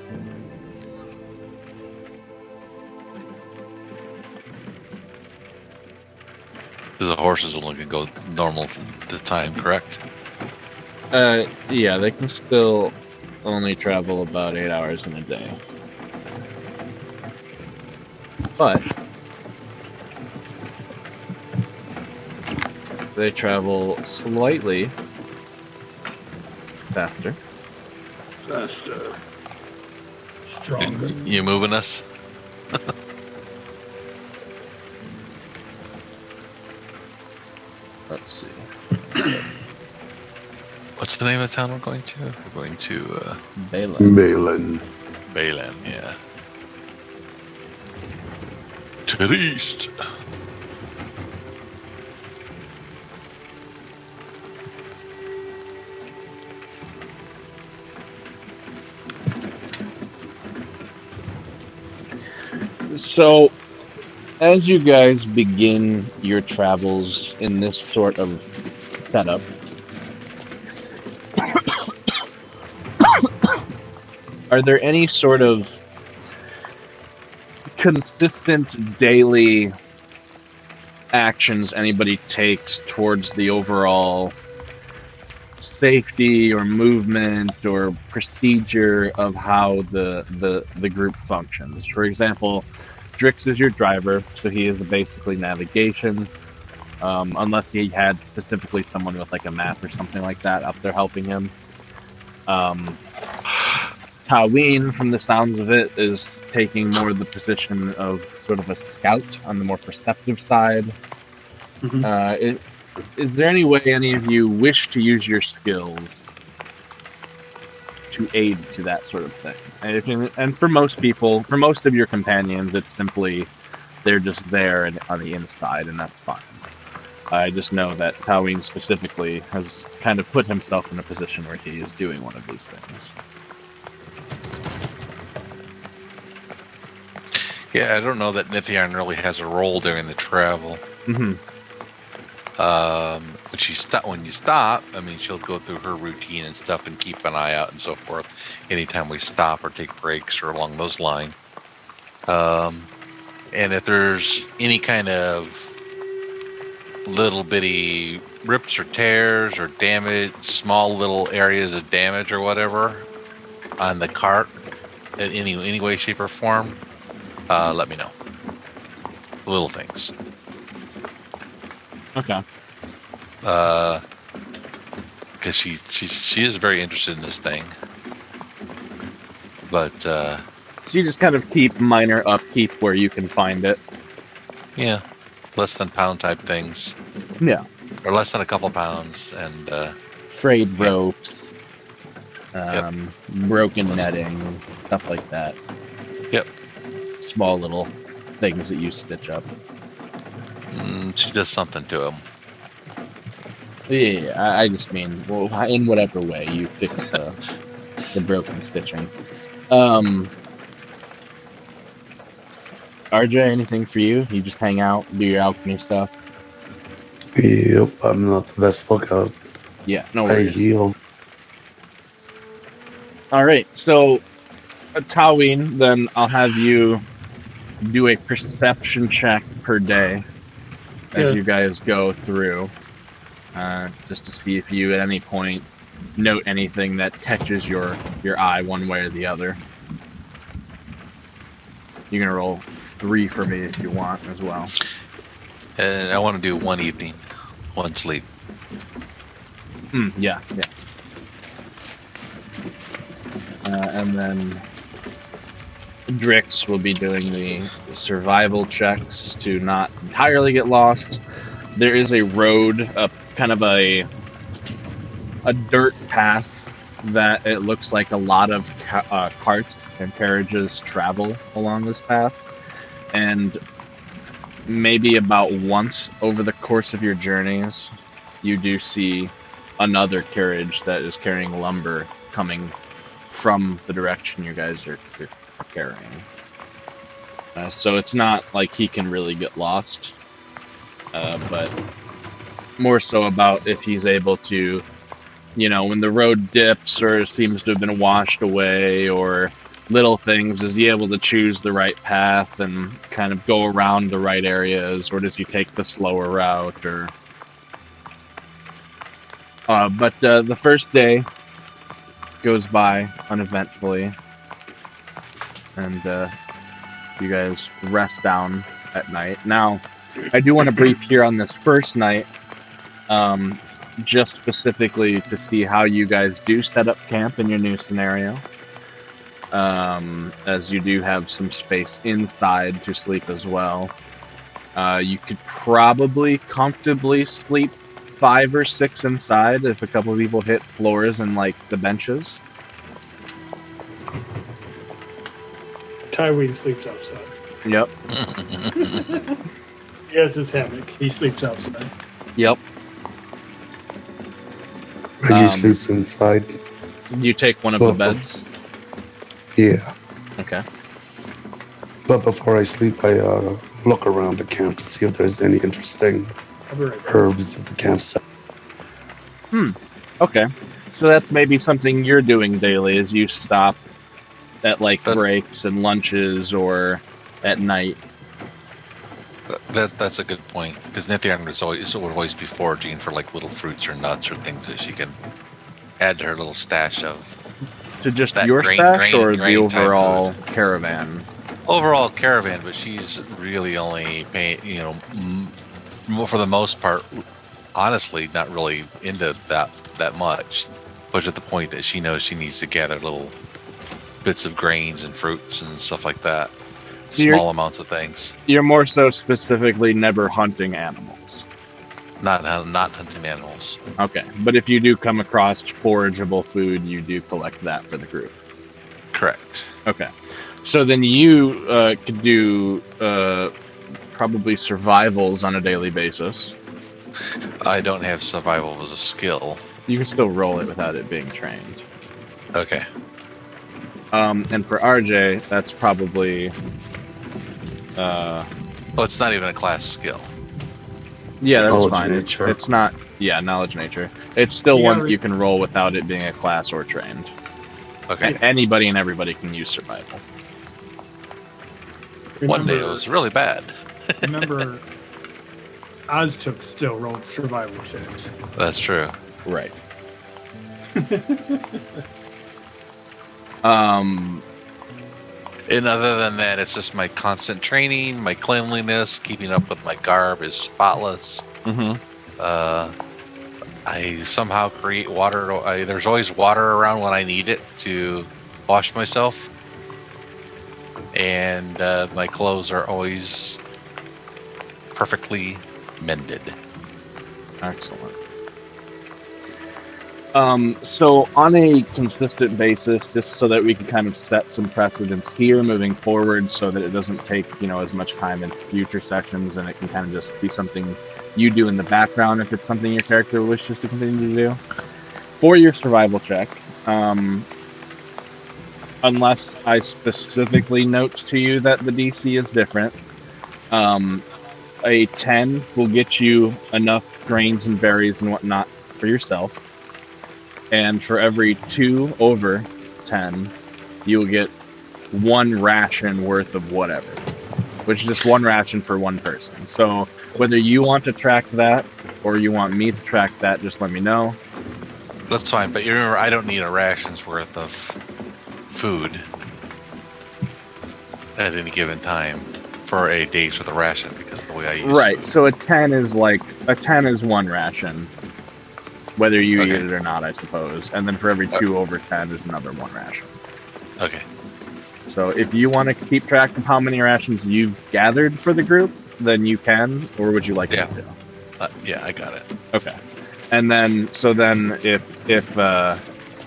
Because the horses only can go normal the time, correct? Yeah, they can still only travel about 8 hours in a day. But they travel slightly faster. Faster. Stronger. You moving us? Let's see. What's the name of the town we're going to? We're going to Balin. Balin. Balin, yeah. To the east. So, as you guys begin your travels in this sort of setup, are there any sort of consistent daily actions anybody takes towards the overall safety or movement or procedure of how the group functions? For example, Drix is your driver, so he is basically navigation, unless he had specifically someone with like a map or something like that up there helping him. Taween, from the sounds of it, is taking more the position of sort of a scout on the more perceptive side. Mhm. Is there any way any of you wish to use your skills to aid to that sort of thing? And for most people, for most of your companions, it's simply they're just there and on the inside, and that's fine. I just know that Taween specifically has kind of put himself in a position where he is doing one of these things. Yeah, I don't know that Nithiarn really has a role during the travel. Mm-hmm. When you stop, I mean, she'll go through her routine and stuff and keep an eye out and so forth. Anytime we stop or take breaks or along those lines. And if there's any kind of little bitty rips or tears or damage, small little areas of damage or whatever on the cart in any way, shape, or form, let me know. Little things. Okay. Because she is very interested in this thing, but So you just kind of keep minor upkeep where you can find it. yeah, less than pound type things, Yeah. or less than a couple pounds, and Frayed ropes, Yep. broken netting, stuff like that. Yep. Small little things that you stitch up. She does something to him. Yeah, I just mean, well, in whatever way you fix the broken stitching. RJ, anything for you? You just hang out, do your alchemy stuff? Yep, I'm not the best lookout. Yeah, no I worries. heal. Alright, so, Taween, then I'll have you do a perception check per day as Yeah. you guys go through, just to see if you at any point note anything that catches your eye one way or the other. You can roll 3 for me if you want as well. And I want to do one evening, one sleep. Yeah. And then Drix will be doing the survival checks to not entirely get lost. There is a road, kind of a dirt path that it looks like a lot of carts and carriages travel along this path. And maybe about once over the course of your journeys, you do see another carriage that is carrying lumber coming from the direction you guys are carrying. So it's not like he can really get lost, but more so about if he's able to, when the road dips or seems to have been washed away or little things, is he able to choose the right path and kind of go around the right areas, or does he take the slower route? But the first day goes by uneventfully, and you guys rest down at night. Now, I do want to brief here on this first night, just specifically to see how you guys do set up camp in your new scenario, as you do have some space inside to sleep as well. You could probably comfortably sleep 5 or 6 inside if a couple of people hit floors and like the benches. Tywin sleeps outside. Yep. He has his hammock. He sleeps outside. Yep. Reggie sleeps inside. You take one of the beds? Yeah. Okay. But before I sleep, I look around the camp to see if there's any interesting herbs at the campsite. Okay. So that's maybe something you're doing daily, is you stop at breaks and lunches or at night. That's a good point, because Nithian would always be foraging for little fruits or nuts or things that she can add to her little stash of. To just your stash or the overall caravan? Overall caravan, but she's really only paying, for the most part, honestly, not really into that much. But at the point that she knows she needs to gather little bits of grains and fruits and stuff like that. So small amounts of things. You're more so specifically never hunting animals. Not hunting animals. Okay, but if you do come across forageable food, you do collect that for the group. Correct. Okay, so then you could do probably survivals on a daily basis. I don't have survival as a skill. You can still roll it without it being trained. Okay. And for RJ, that's probably... well, it's not even a class skill. Yeah, that's knowledge fine. Nature. It's not... Yeah, knowledge nature. It's still one that you can roll without it being a class or trained. Okay. Anybody and everybody can use survival. One day it was really bad. Remember, Oztook still rolled survival checks. That's true. Right. And other than that, it's just my constant training, my cleanliness, keeping up with my garb is spotless. I somehow create water. There's always water around when I need it to wash myself. And my clothes are always perfectly mended. Excellent. So on a consistent basis, just so that we can kind of set some precedents here moving forward, so that it doesn't take as much time in future sessions, and it can kind of just be something you do in the background if it's something your character wishes to continue to do. For your survival check, unless I specifically note to you that the DC is different, a 10 will get you enough grains and berries and whatnot for yourself. And for every 2 over 10, you'll get 1 ration worth of whatever, which is just 1 ration for 1 person. So whether you want to track that or you want me to track that, just let me know. That's fine, but you remember, I don't need a ration's worth of food at any given time for a day's worth of ration because of the way I use Right. food. So a 10 is 1 ration, whether you eat it or not, I suppose. And then for every 2 over 10 is another 1 ration. Okay. So if you want to keep track of how many rations you've gathered for the group, then you can, or would you like me to? Yeah, I got it. Okay. And then,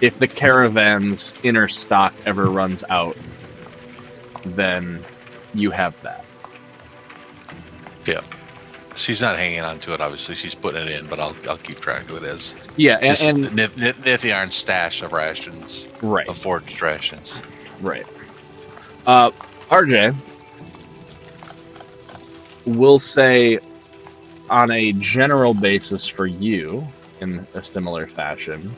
if the caravan's inner stock ever runs out, then you have that. Yeah. She's not hanging on to it, obviously. She's putting it in, but I'll keep track of it as and Nithiarn's stash of rations. Right. Of forged rations. Right. RJ, will say on a general basis for you, in a similar fashion,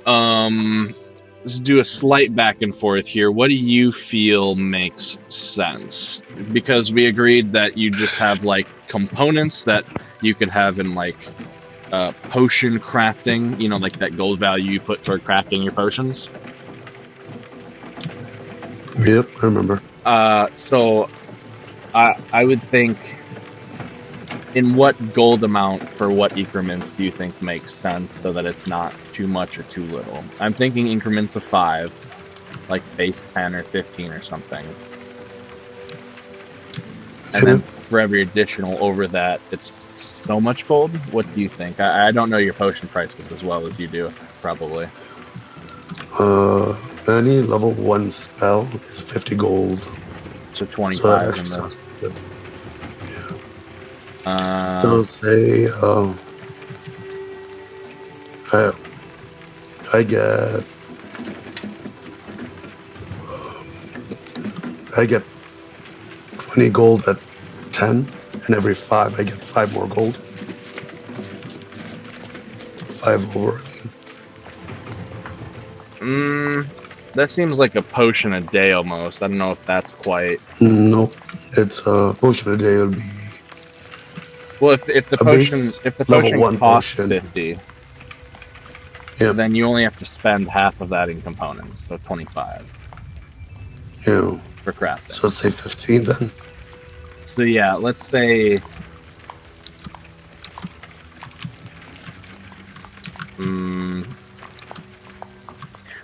let's do a slight back and forth here. What do you feel makes sense? Because we agreed that you just have like components that you could have in like potion crafting, like that gold value you put toward crafting your potions. Yep, I remember. So I would think, in what gold amount for what increments do you think makes sense so that it's not too much or too little? I'm thinking increments of 5, like base 10 or 15 or something. And then for every additional over that, it's so much gold? What do you think? I don't know your potion prices as well as you do, probably. Any level 1 spell is 50 gold. So 25 So that in actually sounds good. Yeah. So say I get 20 gold at 10, and every 5 I get 5 more gold. 5 over. That seems like a potion a day almost. I don't know if that's quite. No, it's a potion a day would be. Well, if the potion costs 50, then you only have to spend half of that in components, so 25. Yeah. For crafting. So say 15 then. So yeah, let's say.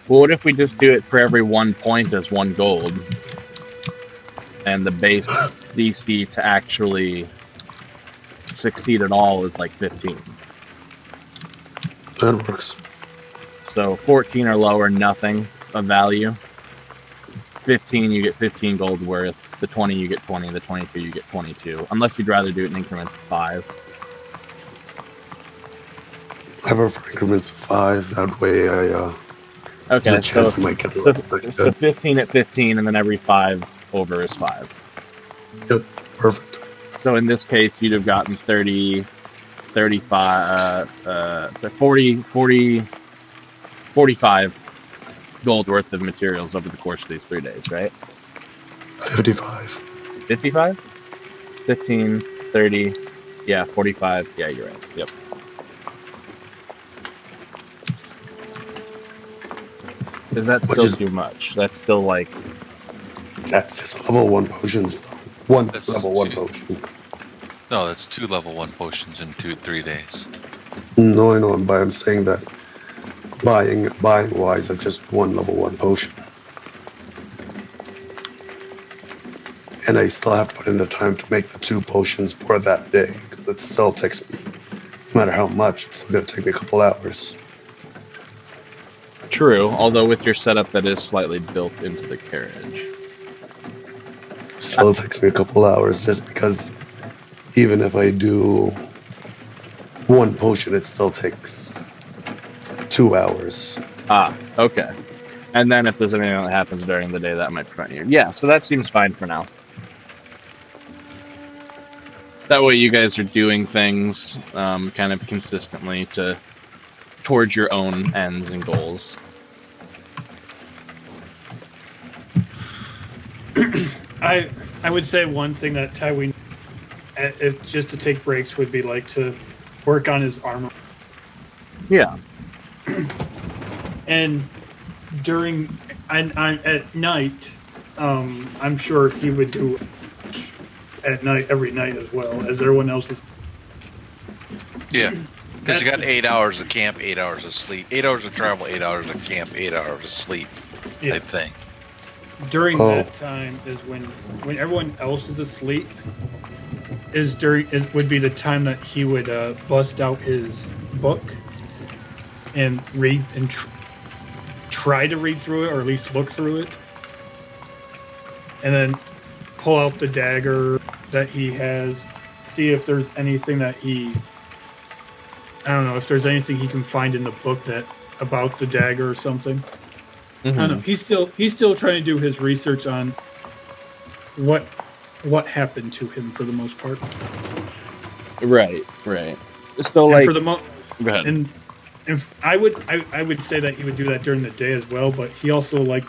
Well, what if we just do it for every 1 point as 1 gold, and the base DC to actually succeed at all is like 15. That works. So 14 or lower, nothing of value. 15, you get 15 gold worth. The 20, you get 20. The 22, you get 22. Unless you'd rather do it in increments of 5. I prefer increments of 5. That way I. Okay, so 15 at 15, and then every 5 over is 5. Yep, perfect. So in this case, you'd have gotten 30, 35, 45 gold worth of materials over the course of these 3 days, right? 55. 55? 15, 30, yeah, 45. Yeah, you're right. Yep. Is that still too much? That's still like. That's just level 1 potions. That's level 1 potion. No, that's 2 level 1 potions in 3 days. No, I know, but I'm saying that buying wise, that's just 1 level 1 potion. And I still have to put in the time to make the 2 potions for that day, because it still takes me No matter how much, it's still going to take me a couple hours. True, although with your setup that is slightly built into the carriage. Still takes me a couple hours just because even if I do one potion, it still takes 2 hours. Ah, okay. And then if there's anything that happens during the day, that might prevent you. Yeah, so that seems fine for now. That way you guys are doing things kind of consistently towards your own ends and goals. I would say one thing that Tywin, if just to take breaks, would be like to work on his armor. Yeah. And at night, I'm sure he would do at night every night as well as everyone else is. Yeah. Because you got 8 hours of camp, 8 hours of sleep, 8 hours of travel, 8 hours of camp, 8 hours of sleep. Yeah. I think. During that time is when everyone else is asleep. It would be the time that he would bust out his book and read and try to read through it, or at least look through it, and then pull out the dagger that he has, see if there's anything that I don't know, if there's anything he can find in the book that about the dagger or something. Mm-hmm. I don't know. He's still trying to do his research on what happened to him for the most part. Right. So, like, And for the go ahead. and I would say that he would do that during the day as well, but he also, like,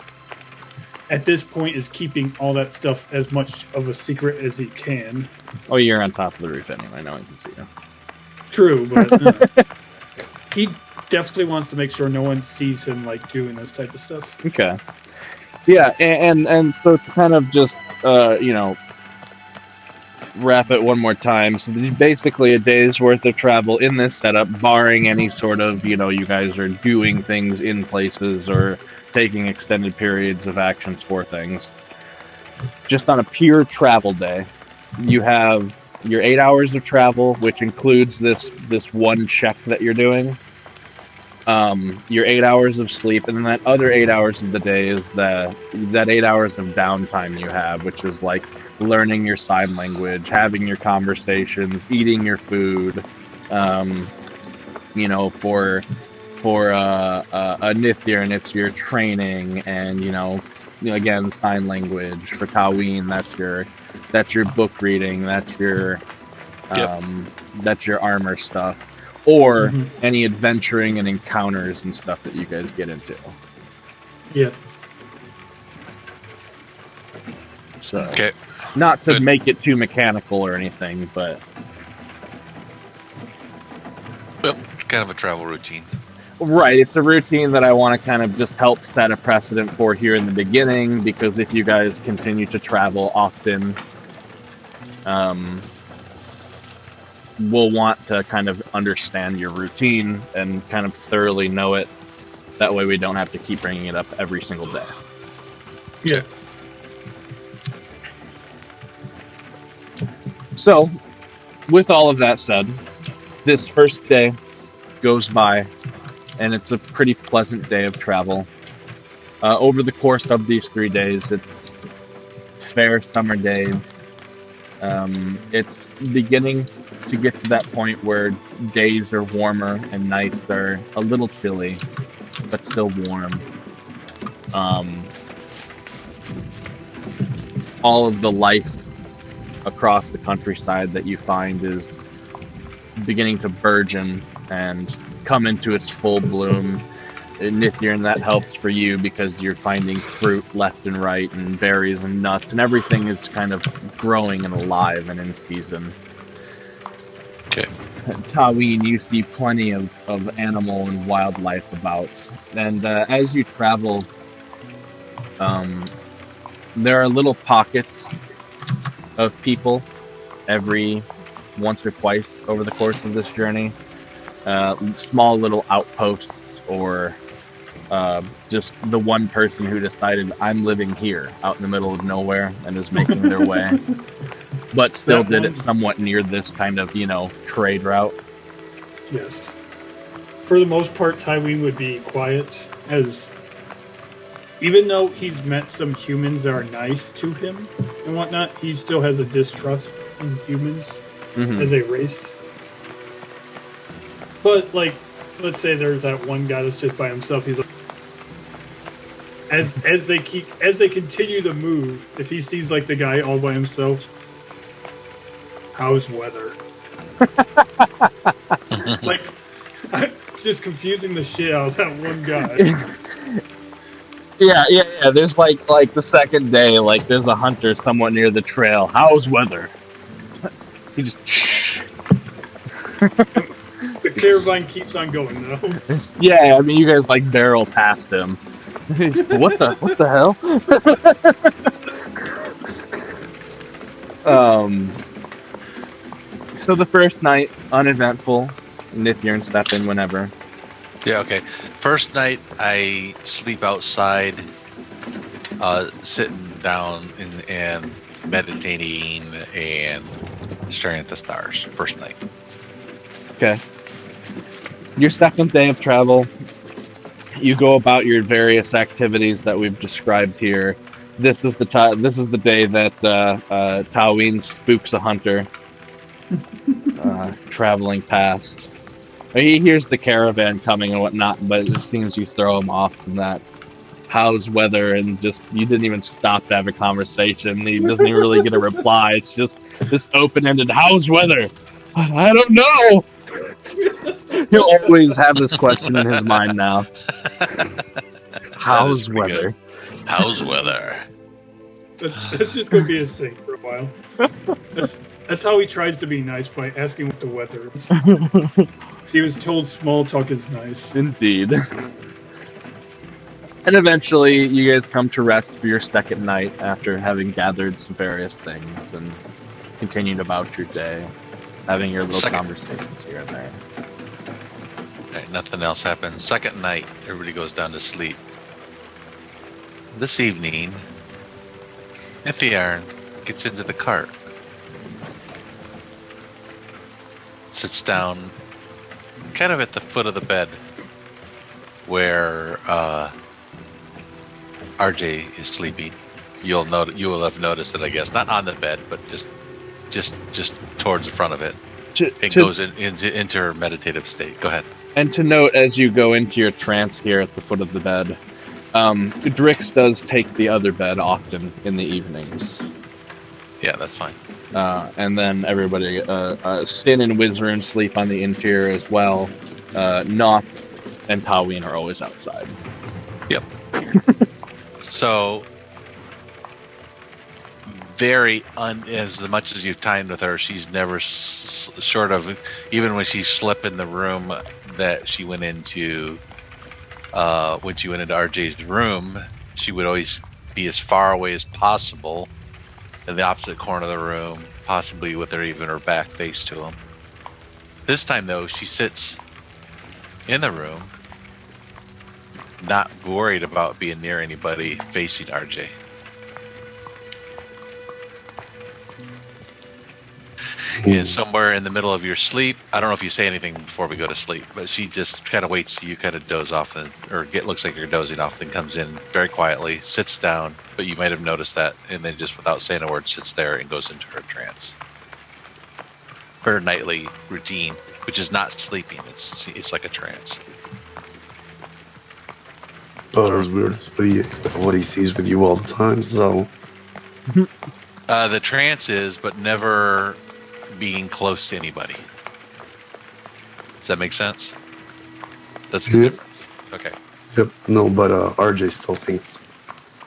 at this point is keeping all that stuff as much of a secret as he can. Oh, you're on top of the roof anyway. No one can see you. True, but he definitely wants to make sure no one sees him, like, doing this type of stuff. Okay. Yeah, and so to kind of just wrap it one more time. So this is basically a day's worth of travel in this setup, barring any sort of, you guys are doing things in places or taking extended periods of actions for things. Just on a pure travel day, you have your 8 hours of travel, which includes this one check that you're doing. Your 8 hours of sleep, and then that other 8 hours of the day is that 8 hours of downtime you have, which is like learning your sign language, having your conversations, eating your food, for a Nithir, and it's your training, and again, sign language for Taween. That's your book reading. That's your that's your armor stuff, or any adventuring and encounters and stuff that you guys get into. Yeah. So, Okay. not to Good. make it too mechanical or anything, but Well, kind of a travel routine. right, it's a routine that I want to kind of just help set a precedent for here in the beginning, because if you guys continue to travel often, we'll want to kind of understand your routine and kind of thoroughly know it. That way we don't have to keep bringing it up every single day. Yeah. So, with all of that said, this first day goes by, and it's a pretty pleasant day of travel. Over the course of these 3 days, it's fair summer days. It's beginning to get to that point where days are warmer and nights are a little chilly, but still warm. All of the life across the countryside that you find is beginning to burgeon and come into its full bloom. Nithir, and that helps for you because you're finding fruit left and right, and berries and nuts, and everything is kind of growing and alive and in season. Okay. Taween, you see plenty of animal and wildlife about, and as you travel, there are little pockets of people every once or twice over the course of this journey. Small little outposts, or just the one person who decided, I'm living here out in the middle of nowhere, and is making their way, but still did it somewhat near this kind of, trade route. Yes. For the most part, Tywin would be quiet, as even though he's met some humans that are nice to him and whatnot, he still has a distrust in humans as a race. But like, let's say there's that one guy that's just by himself. He's like, as they continue to move, if he sees like the guy all by himself, how's weather? Like, just confusing the shit out of that one guy. Yeah. There's like the second day, like there's a hunter somewhat near the trail. How's weather? He just The caravan keeps on going though. yeah. I mean, you guys like barrel past him. What the hell? So the first night, uneventful. Nithjorn step in whenever. Yeah, okay. First night, I sleep outside, sitting down and meditating and staring at the stars. First night. Okay. Your second day of travel, you go about your various activities that we've described here. This is the day that Tywin spooks a hunter traveling past. He hears the caravan coming and whatnot, but it seems you throw him off from that. How's weather? And just you didn't even stop to have a conversation. He doesn't even really get a reply. It's just this open-ended. How's weather? I don't know. He'll always have this question in his mind now. How's weather? Good. How's weather? That's just gonna be his thing for a while. That's how he tries to be nice, by asking what the weather is. He was told small talk is nice. Indeed. And eventually, you guys come to rest for your second night after having gathered some various things and continued about your day, having your little conversations here and there. Alright, nothing else happens. Second night, everybody goes down to sleep. This evening, Nithjorn gets into the cart. Sits down kind of at the foot of the bed where RJ is sleeping. You will have noticed it, I guess. Not on the bed, but just towards the front of it. It goes into her meditative state. Go ahead. And to note, as you go into your trance here at the foot of the bed, Drix does take the other bed often in the evenings. Yeah, that's fine. And then everybody, Sin and Wizrun sleep on the interior as well. Noth and Tywin are always outside. Yep. So, as much as you've timed with her, she's never sort of, even when she slept in the room that she went into, when she went into RJ's room, she would always be as far away as possible in the opposite corner of the room, possibly with her back face to him. This time, though, she sits in the room, not worried about being near anybody facing RJ. And somewhere in the middle of your sleep, I don't know if you say anything before we go to sleep, but she just kind of waits till you kind of doze off, looks like you're dozing off, then comes in very quietly, sits down, but you might have noticed that, and then just without saying a word, sits there and goes into her trance. Her nightly routine, which is not sleeping, it's like a trance. But as weird as what he sees with you all the time, so... The trance is, but never being close to anybody. Does that make sense? That's the difference. Okay. Yep. No, but RJ still thinks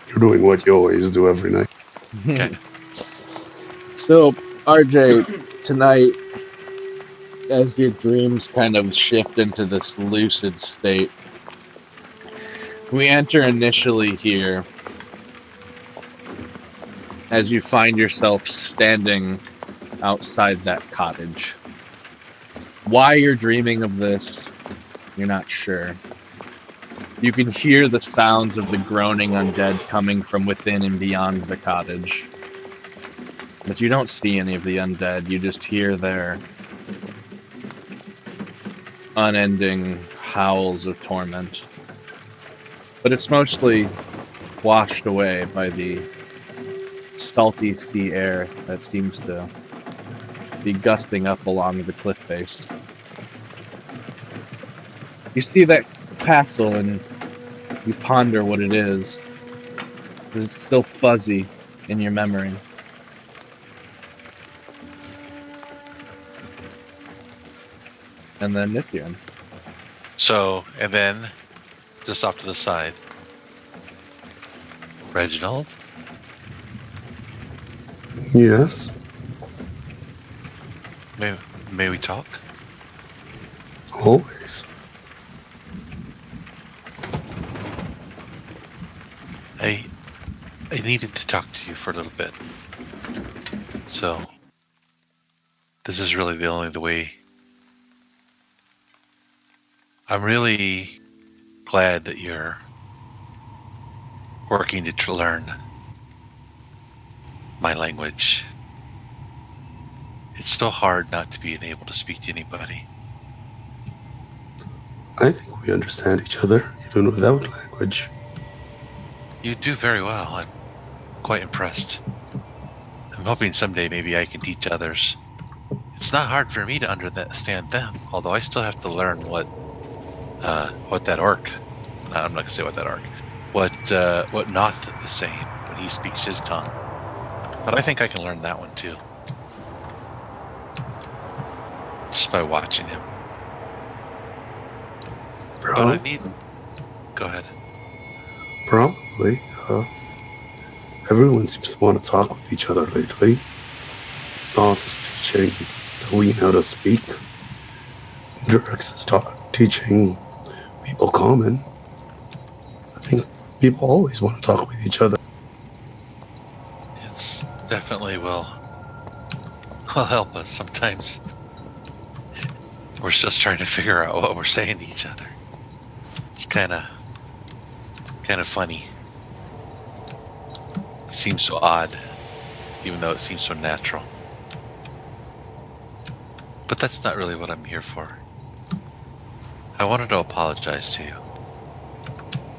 you're doing what you always do every night. Okay. So, RJ, tonight, as your dreams kind of shift into this lucid state, we enter initially here as you find yourself standing outside that cottage. Why you're dreaming of this, you're not sure. You can hear the sounds of the groaning undead coming from within and beyond the cottage. But you don't see any of the undead, you just hear their unending howls of torment. But it's mostly washed away by the salty sea air that seems to be gusting up along the cliff face. You see that castle and you ponder what it is. It's still fuzzy in your memory. And then Nithyan. So, and then, just off to the side, Reginald, Yes. may we talk? Always. I needed to talk to you for a little bit. So, this is really the only way. I'm really glad that you're working to learn my language. It's so hard not to be able to speak to anybody. I think we understand each other, even without language. You do very well. I'm quite impressed. I'm hoping someday maybe I can teach others. It's not hard for me to understand them, although I still have to learn what that orc. No, I'm not gonna say what that orc. What Noth is saying when he speaks his tongue. But I think I can learn that one too, just by watching him. But I need. Go ahead. Probably. Everyone seems to want to talk with each other lately. Noth is teaching Taween how to speak. Drex is teaching people common. I think people always want to talk with each other. It's definitely will help us sometimes. We're just trying to figure out what we're saying to each other. It's kind of funny. It seems so odd, even though it seems so natural. But that's not really what I'm here for. I wanted to apologize to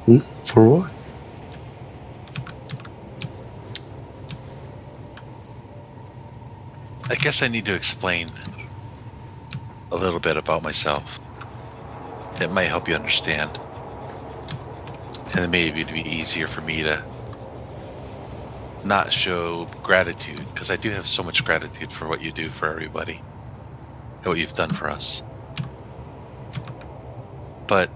you. For what? I guess I need to explain a little bit about myself. It might help you understand. And maybe it'd be easier for me to not show gratitude, because I do have so much gratitude for what you do for everybody and what you've done for us. But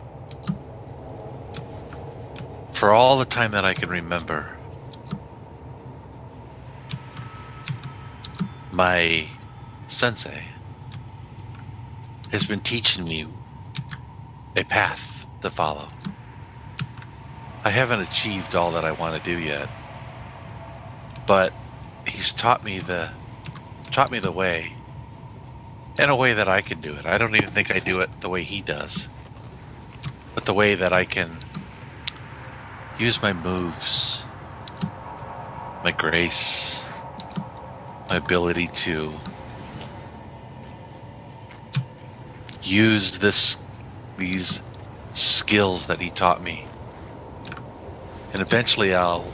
for all the time that I can remember, my sensei has been teaching me a path to follow. I haven't achieved all that I want to do yet, but he's taught me the way, in a way that I can do it. I don't even think I do it the way he does, but the way that I can use my moves, my grace, my ability to use these skills that he taught me. And eventually I'll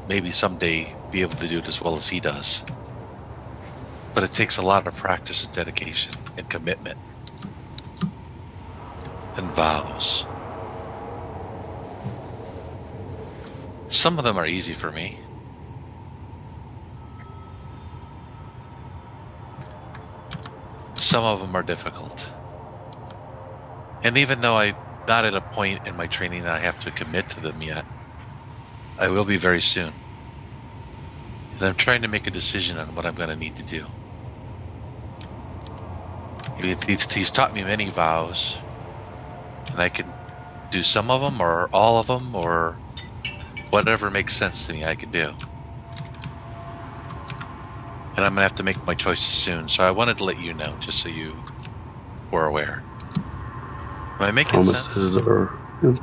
maybe someday be able to do it as well as he does. But it takes a lot of practice and dedication and commitment and vows. Some of them are easy for me. Some of them are difficult. And even though I'm not at a point in my training that I have to commit to them yet, I will be very soon. And I'm trying to make a decision on what I'm going to need to do. He's taught me many vows, and I can do some of them or all of them or whatever makes sense to me I can do. And I'm going to have to make my choices soon, so I wanted to let you know, just so you were aware. Am I making sense?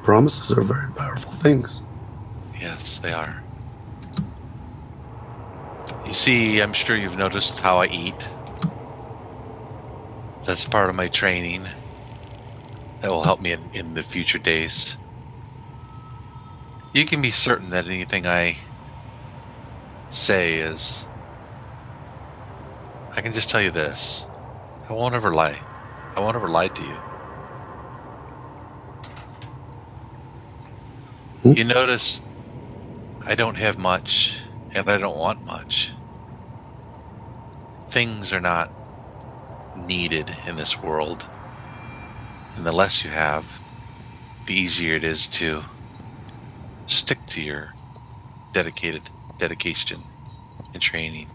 Promises are very powerful things. Yes, they are. You see, I'm sure you've noticed how I eat. That's part of my training. that will help me in the future days. You can be certain that anything I say is... I can just tell you this. I won't ever lie. I won't ever lie to you. You notice I don't have much, and I don't want much. Things are not needed in this world. And the less you have, the easier it is to stick to your dedication and training.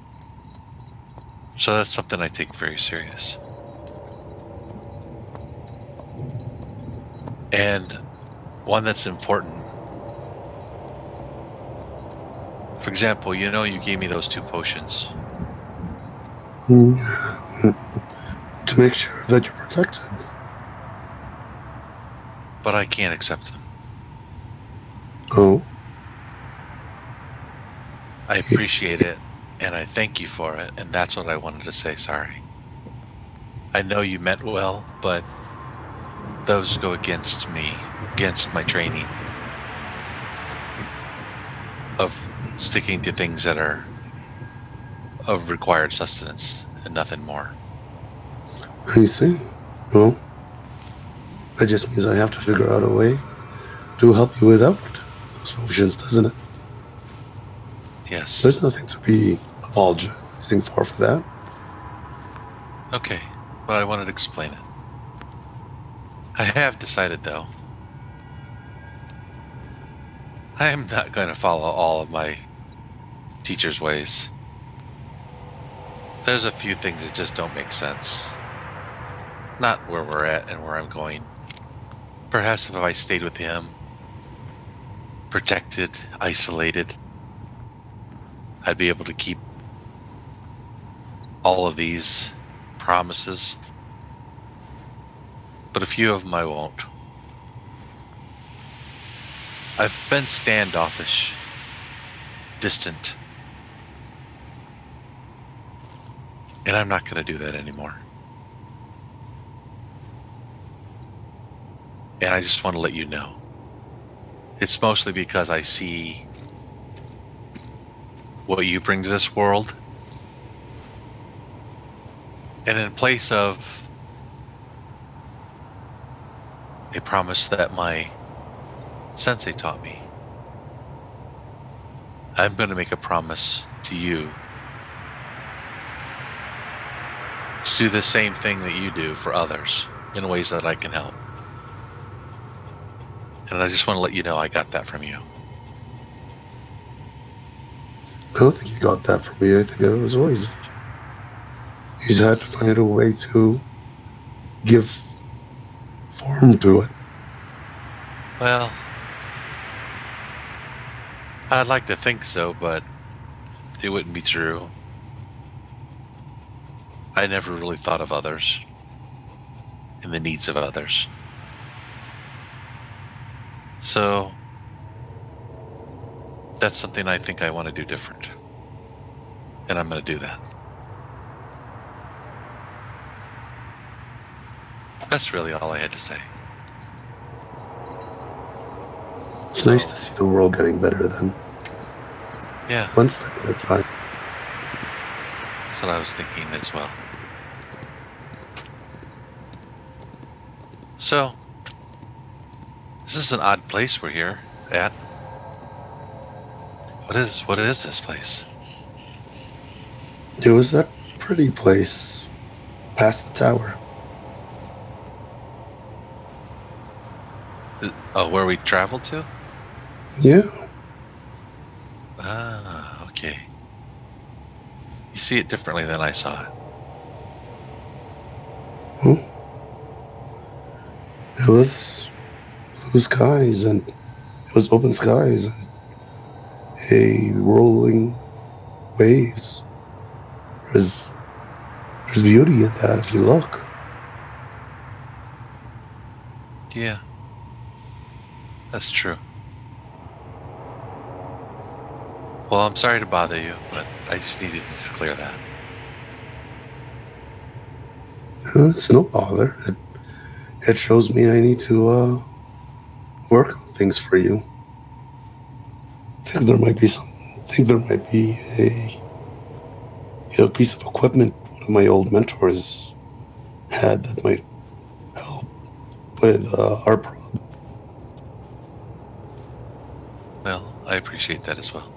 So that's something I take very serious. And one that's important. For example, you gave me those 2 potions. To make sure that you're protected. But I can't accept them. Oh. I appreciate it, and I thank you for it, and that's what I wanted to say. Sorry. I know you meant well, but those go against me, against my training of sticking to things that are of required sustenance and nothing more. I see. Well, that just means I have to figure out a way to help you without those potions, doesn't it? Yes. There's nothing to be apologizing for that. Okay, but I wanted to explain it. I have decided, though, I am not going to follow all of my teacher's ways. There's a few things that just don't make sense. Not where we're at and where I'm going. Perhaps if I stayed with him, protected, isolated, I'd be able to keep all of these promises. But a few of them I won't. I've been standoffish, distant. And I'm not going to do that anymore. And I just want to let you know. It's mostly because I see what you bring to this world. And in place of a promise that my sensei taught me, I'm going to make a promise to you to do the same thing that you do for others in ways that I can help. And I just want to let you know I got that from you. I don't think you got that from me. I think it was always... You just had to find a way to give form to it. Well, I'd like to think so, but it wouldn't be true. I never really thought of others and the needs of others. So, that's something I think I want to do different. And I'm going to do that. That's really all I had to say. It's nice to see the world getting better then. Yeah, One step at a time. that's what I was thinking as well. So, this is an odd place we're here at. What is this place? It was that pretty place past the tower. Oh, where we traveled to? Yeah. Ah, okay. You see it differently than I saw it. Well, it was blue skies and it was open skies and a rolling waves. There's beauty in that if you look. Yeah, that's true. Well, I'm sorry to bother you, but I just needed to clear that. It's no bother. it shows me I need to work on things for you. Think there might be a piece of equipment one of my old mentors had that might help with our problem. Well, I appreciate that as well.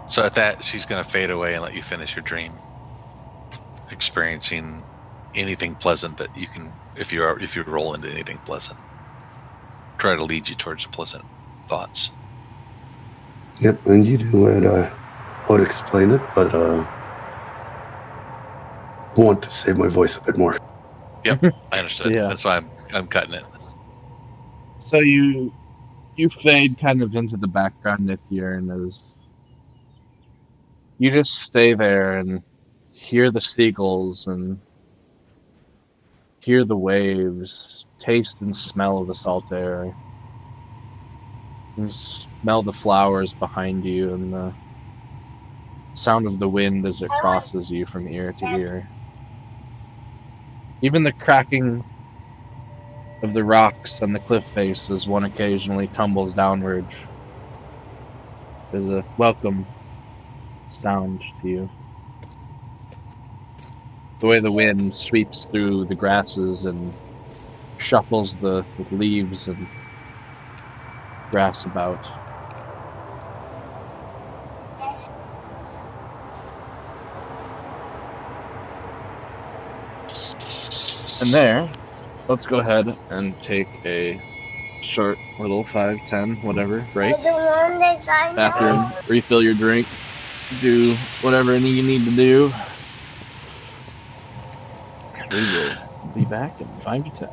So at that, she's going to fade away and let you finish your dream, experiencing anything pleasant that you can, if you roll into anything pleasant, try to lead you towards pleasant thoughts. Yep, and you do, and I would explain it, but want to save my voice a bit more. Yep, I understood. Yeah. That's why I'm cutting it. So you fade kind of into the background, Nithir, as you just stay there and hear the seagulls and hear the waves, taste and smell the salt air. You smell the flowers behind you and the sound of the wind as it crosses you from ear to ear. Even the cracking of the rocks on the cliff face as one occasionally tumbles downward is a welcome sound to you. The way the wind sweeps through the grasses and shuffles the leaves and grass about. And there, let's go ahead and take a short little 5, 10, whatever break. Bathroom, refill your drink, do whatever you need to do. We will be back in 5 to 10.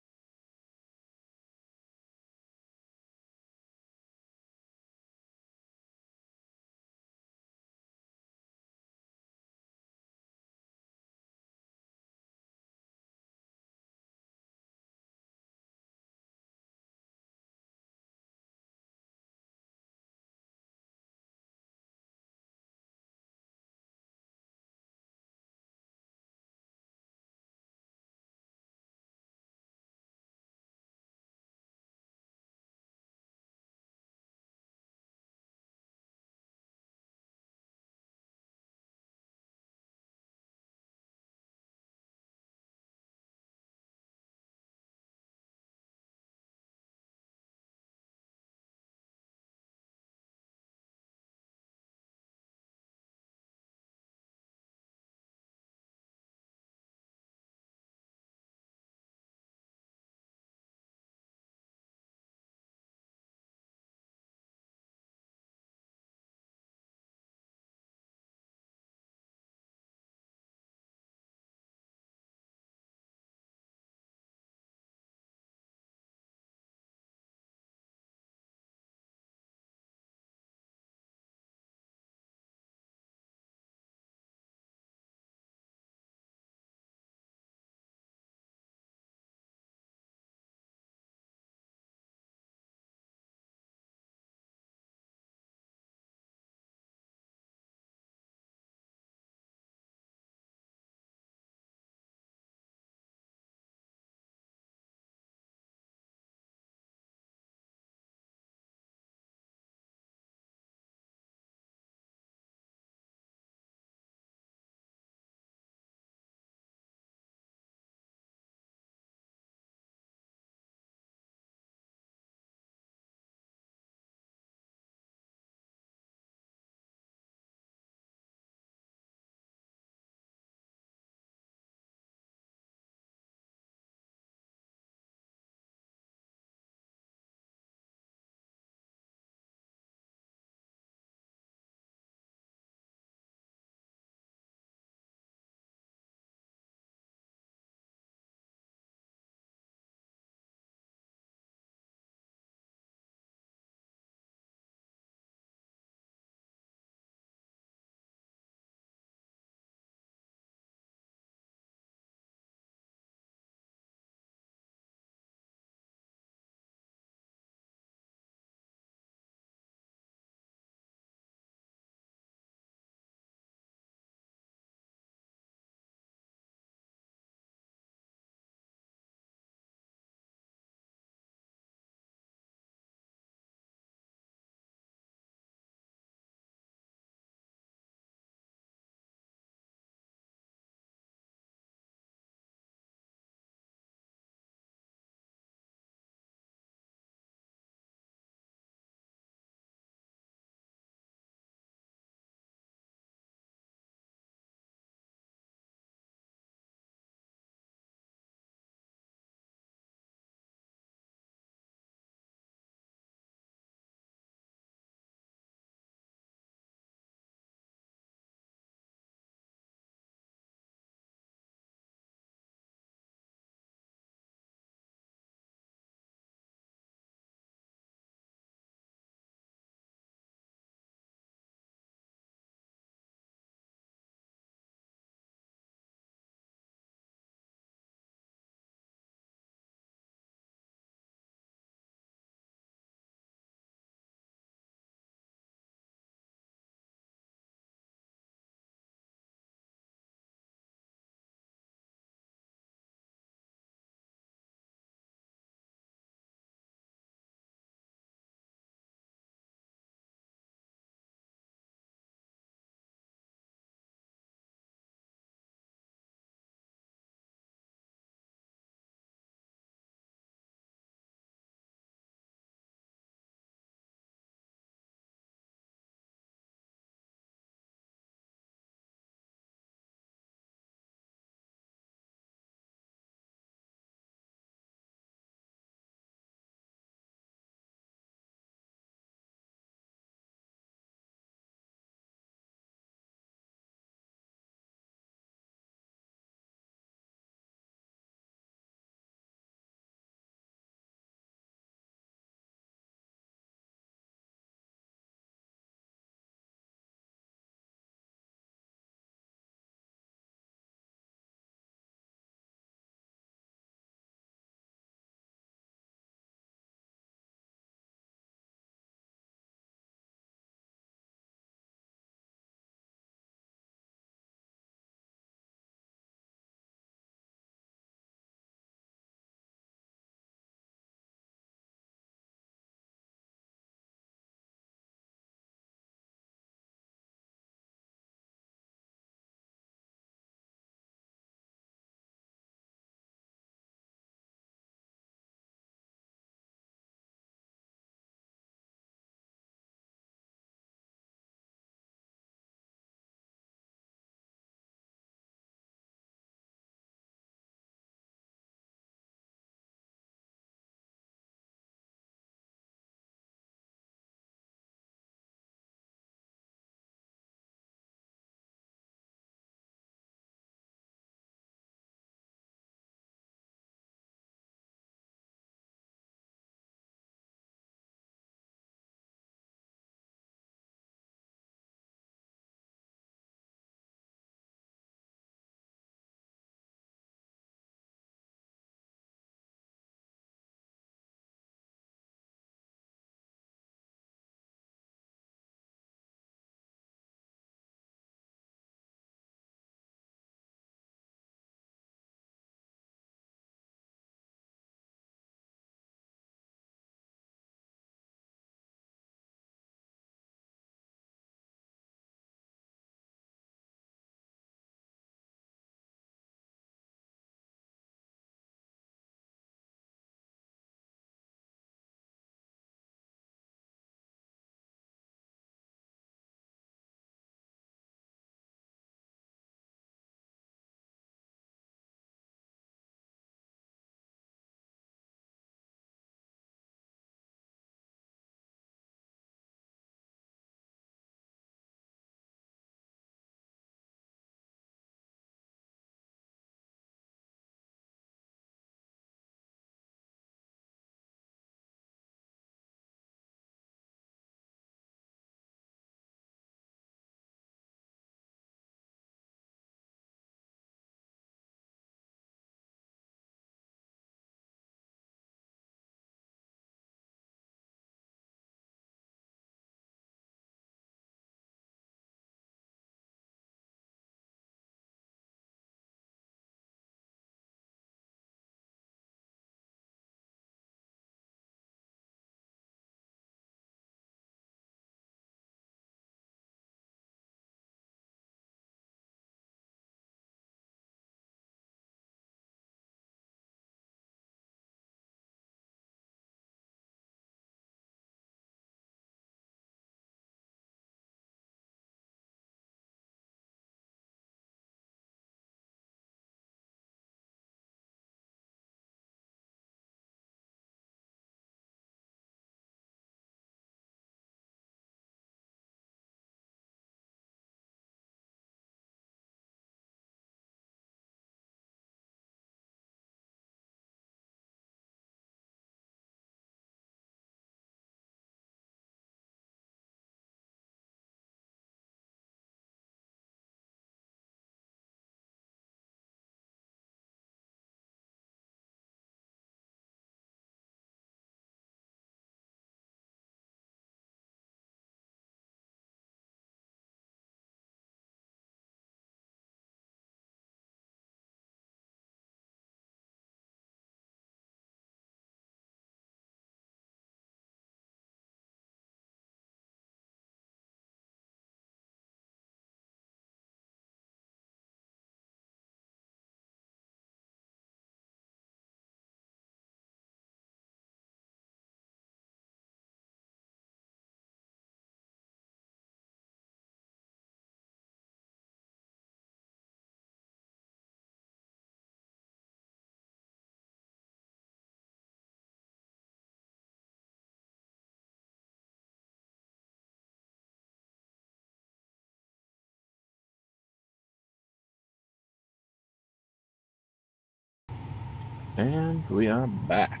And we are back.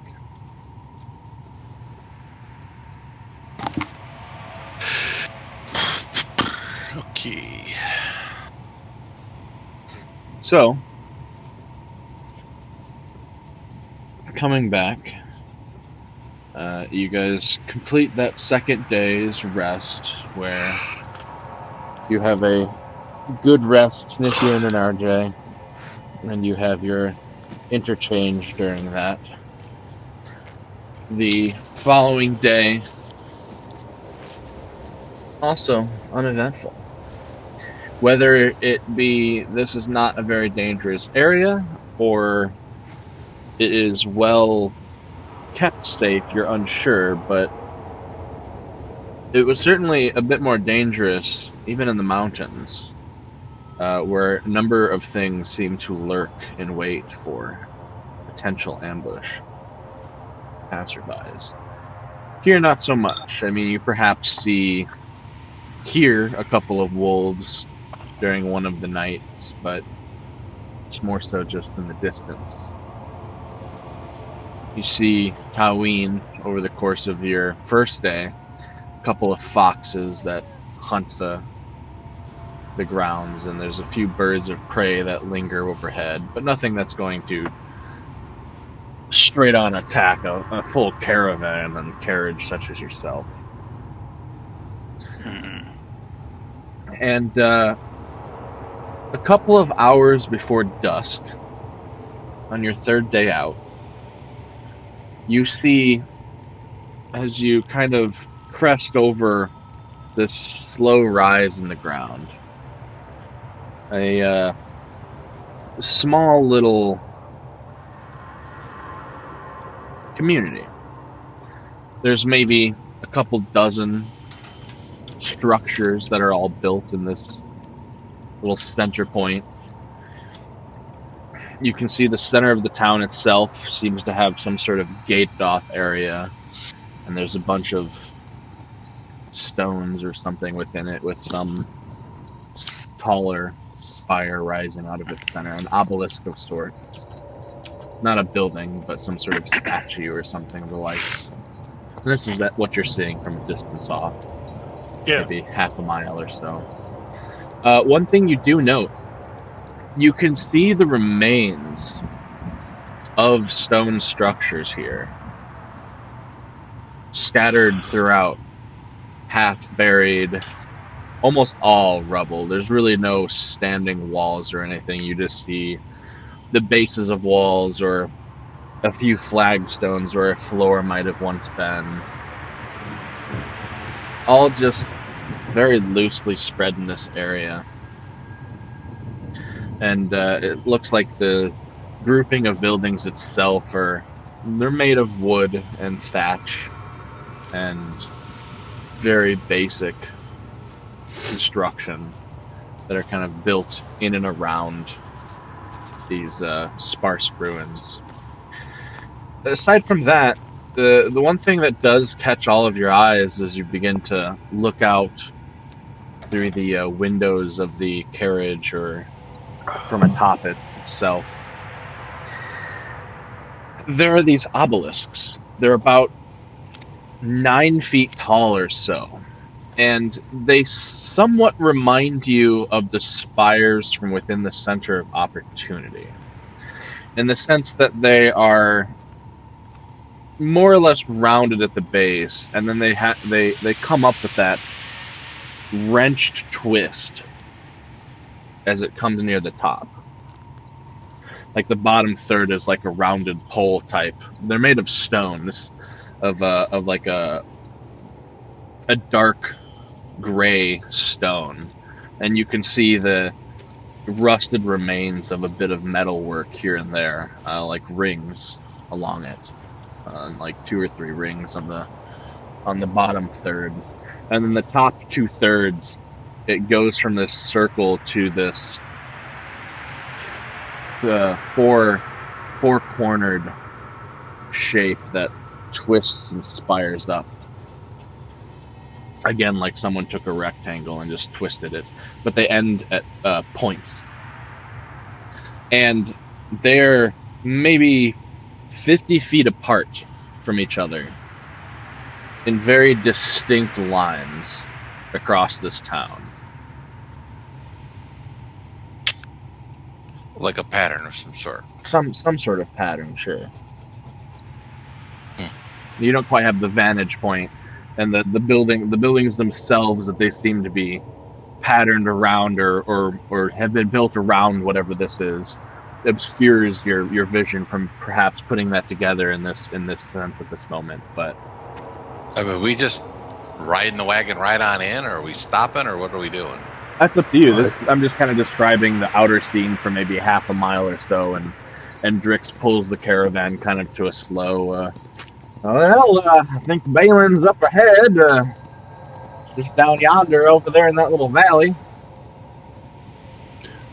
Okay. So, coming back, you guys complete that second day's rest where you have a good rest, Nithian and RJ, and you have your interchange during that. The following day, also uneventful. Whether it be this is not a very dangerous area or it is well kept safe, you're unsure, but it was certainly a bit more dangerous, even in the mountains, where a number of things seem to lurk in wait for potential ambush passerbys. Here, not so much. I mean, you perhaps hear a couple of wolves during one of the nights, but it's more so just in the distance. You see Taween over the course of your first day, a couple of foxes that hunt the grounds, and there's a few birds of prey that linger overhead, but nothing that's going to straight on attack a full caravan and carriage such as yourself. And a couple of hours before dusk, on your third day out, you see, as you kind of crest over this slow rise in the ground, a small little community. There's maybe a couple dozen structures that are all built in this little center point. You can see the center of the town itself seems to have some sort of gated off area, and there's a bunch of stones or something within it with some taller spire rising out of its center, an obelisk of sort. Not a building, but some sort of statue or something of the likes. And this is what you're seeing from a distance off. Yeah. Maybe half a mile or so. One thing you do note, you can see the remains of stone structures here, scattered throughout, half buried, almost all rubble. There's really no standing walls or anything. You just see the bases of walls or a few flagstones where a floor might have once been. All just very loosely spread in this area. And it looks like the grouping of buildings itself they're made of wood and thatch and very basic construction that are kind of built in and around these sparse ruins. Aside from that, the one thing that does catch all of your eyes as you begin to look out through the windows of the carriage or from atop it itself, there are these obelisks. They're about 9 feet tall or so, and they somewhat remind you of the spires from within the Center of Opportunity, in the sense that they are more or less rounded at the base, and then they come up with that wrenched twist as it comes near the top. Like the bottom third is like a rounded pole type. They're made of stone, of like a dark gray stone, and you can see the rusted remains of a bit of metal work here and there, like rings along it, like 2 or 3 rings on the bottom third, and then the top 2/3, it goes from this circle to this four-cornered shape that twists and spires up. Again, like someone took a rectangle and just twisted it, but they end at points. And they're maybe 50 feet apart from each other in very distinct lines across this town. Like a pattern of some sort. Some sort of pattern, sure. You don't quite have the vantage point, and the buildings themselves that they seem to be patterned around or have been built around whatever this is obscures your vision from perhaps putting that together in this sense at this moment. But I mean, we just riding the wagon right on in, or are we stopping, or what are we doing? that's up to you. I'm just kind of describing the outer scene for maybe half a mile or so, and Drix pulls the caravan kind of to a slow. I think Balin's up ahead, just down yonder over there in that little valley.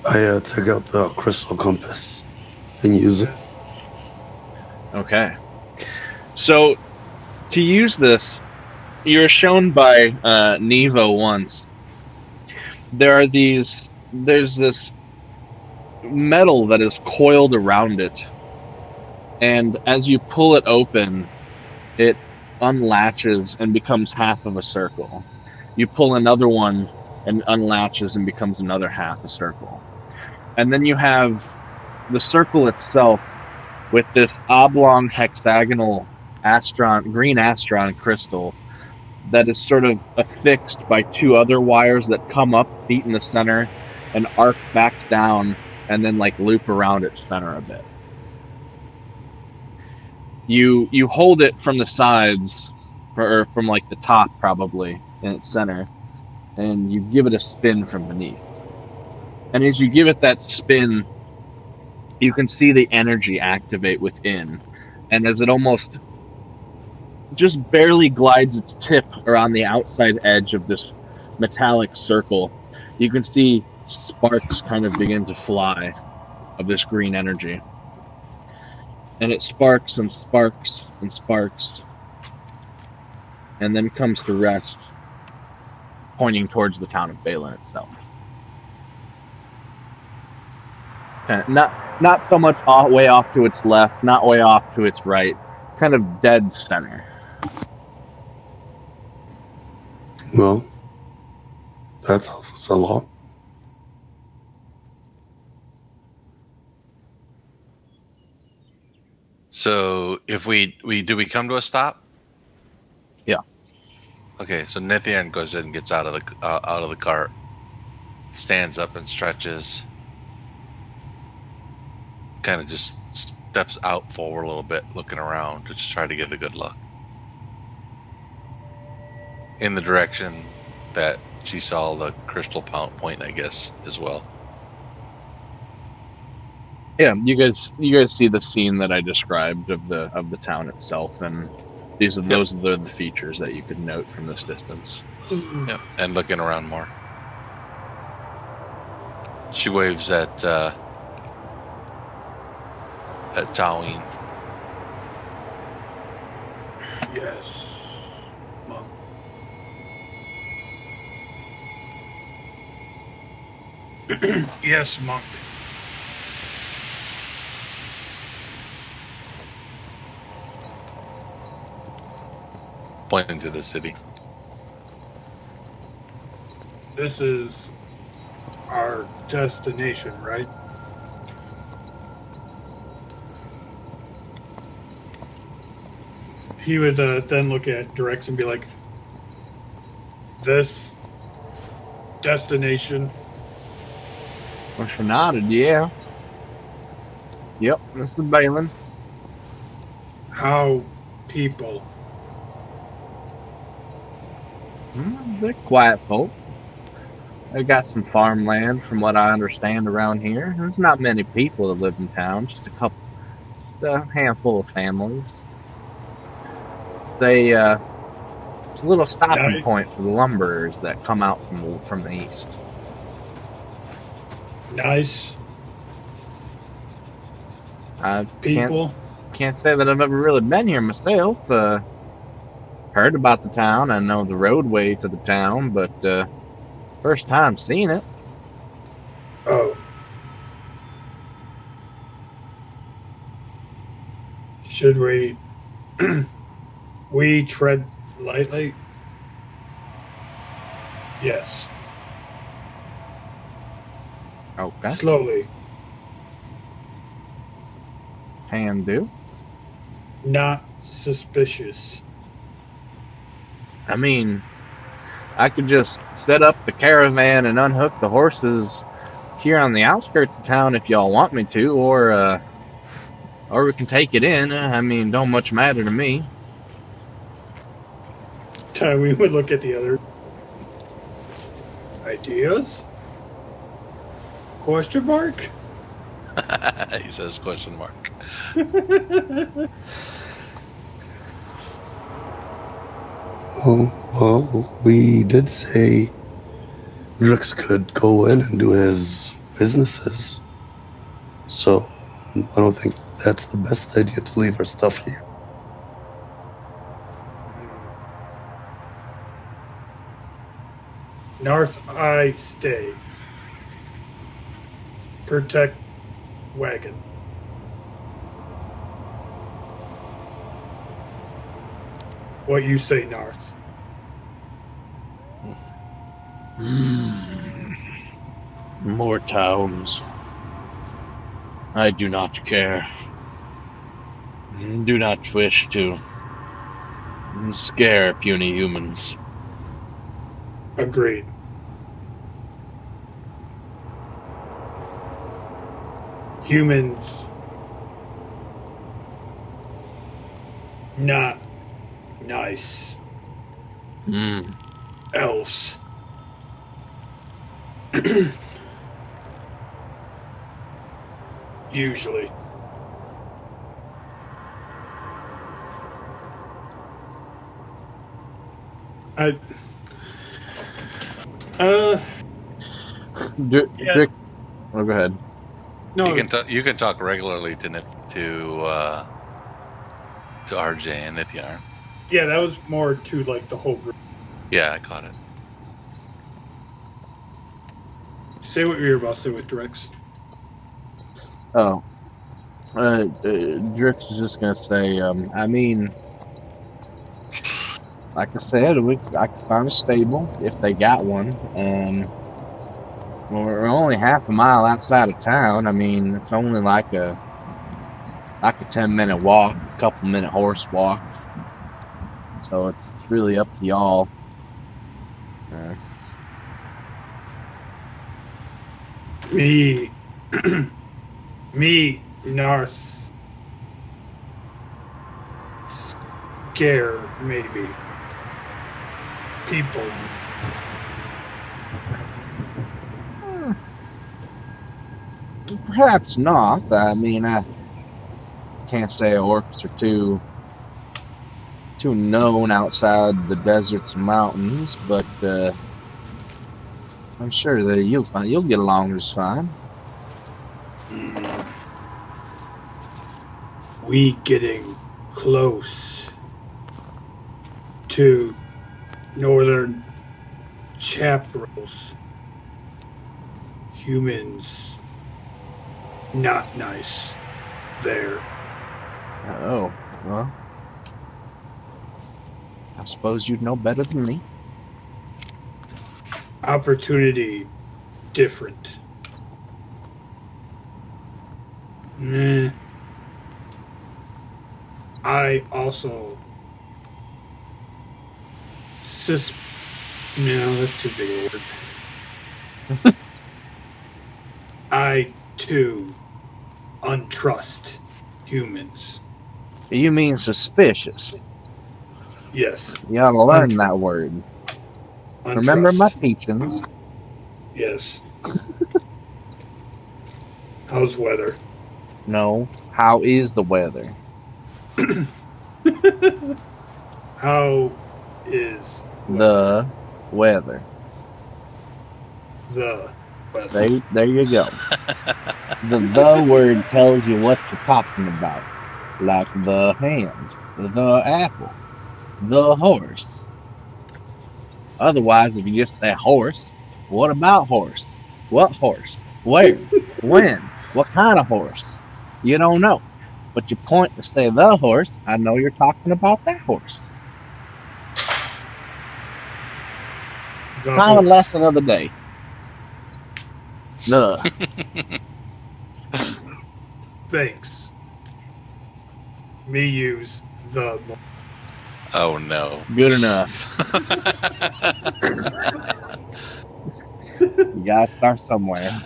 I take out the crystal compass and use it. Okay. So, to use this, you're shown by Nevo once. There's this metal that is coiled around it, and as you pull it open, it unlatches and becomes half of a circle. You pull another one and unlatches and becomes another half a circle. And then you have the circle itself with this oblong hexagonal green astron crystal that is sort of affixed by two other wires that come up, meet in the center, and arc back down, and then like loop around its center a bit. You hold it from the sides, or from like the top probably, in its center, and you give it a spin from beneath. And as you give it that spin, you can see the energy activate within. And as it almost just barely glides its tip around the outside edge of this metallic circle, you can see sparks kind of begin to fly of this green energy. And it sparks and sparks and sparks, and then comes to rest, pointing towards the town of Balin itself. Not so much way off to its left, not way off to its right, kind of dead center. Well, that tells us a lot. So if we come to a stop? Yeah. Okay, so Nithian goes in and gets out of the cart, stands up and stretches, kind of just steps out forward a little bit, looking around to just try to get a good look in the direction that she saw the crystal point, I guess, as well. Yeah, you guys see the scene that I described of the town itself, and those are the features that you could note from this distance. Yep, and looking around more. She waves at Taween. Yes. Monk. Yes, monk. Pointing to the city. This is our destination, right? He would then look at Drex and be like, this destination. She nodded, yeah. Yep, this is Balin. How people. They're quiet folk. They got some farmland, from what I understand, around here. There's not many people that live in town, just a handful of families. It's a little stopping point for the lumberers that come out from the east. Nice. I people. Can't say that I've ever really been here myself. Heard about the town. I know the roadway to the town, but first time seeing it. Oh. Should we we tread lightly? Yes. Okay. Slowly. Can do. Not suspicious. I mean, I could just set up the caravan and unhook the horses here on the outskirts of town if y'all want me to, or we can take it in. I mean, don't much matter to me. We would look at the other ideas? Question mark? He says question mark. Oh, well, we did say Drix could go in and do his businesses. So I don't think that's the best idea to leave our stuff here. North, I stay. Protect wagon. What you say, North? More towns. I do not care. Do not wish to scare puny humans. Agreed. Humans not nice. Elves. Usually. I yeah. Dick, oh, go ahead. No, You can talk regularly to RJ and Nithyan. yeah, that was more to like the whole group. Yeah, I caught it. Say what you're about to say with Drex. Oh, Drix is just gonna say, I mean, like I said, I could find a stable if they got one. Well, we're only half a mile outside of town. I mean, it's only like a 10-minute walk, a couple-minute horse walk. So it's really up to y'all. Me, North. Scare, maybe. People. Perhaps not. I mean, I can't say orcs are too known outside the deserts and mountains, but I'm sure that you'll get along just fine. We getting close to northern chaparrals. Humans not nice there. Oh, well, I suppose you'd know better than me. Opportunity different. I also no, that's too big a word. I too untrust humans. You mean suspicious? Yes. You ought to learn that word. Untrust. Remember my teachings. Yes. How's weather? No, how is the weather? How is The weather. the weather? There you go. The word tells you what you're talking about. Like the hand, the apple, the horse. Otherwise, if you just say horse, what about horse? What horse? Where? When? What kind of horse? You don't know. but you point to say the horse, I know you're talking about that horse. The Common horse. lesson of the day. The. Thanks. Me use the. Oh no. Good enough. You gotta start somewhere.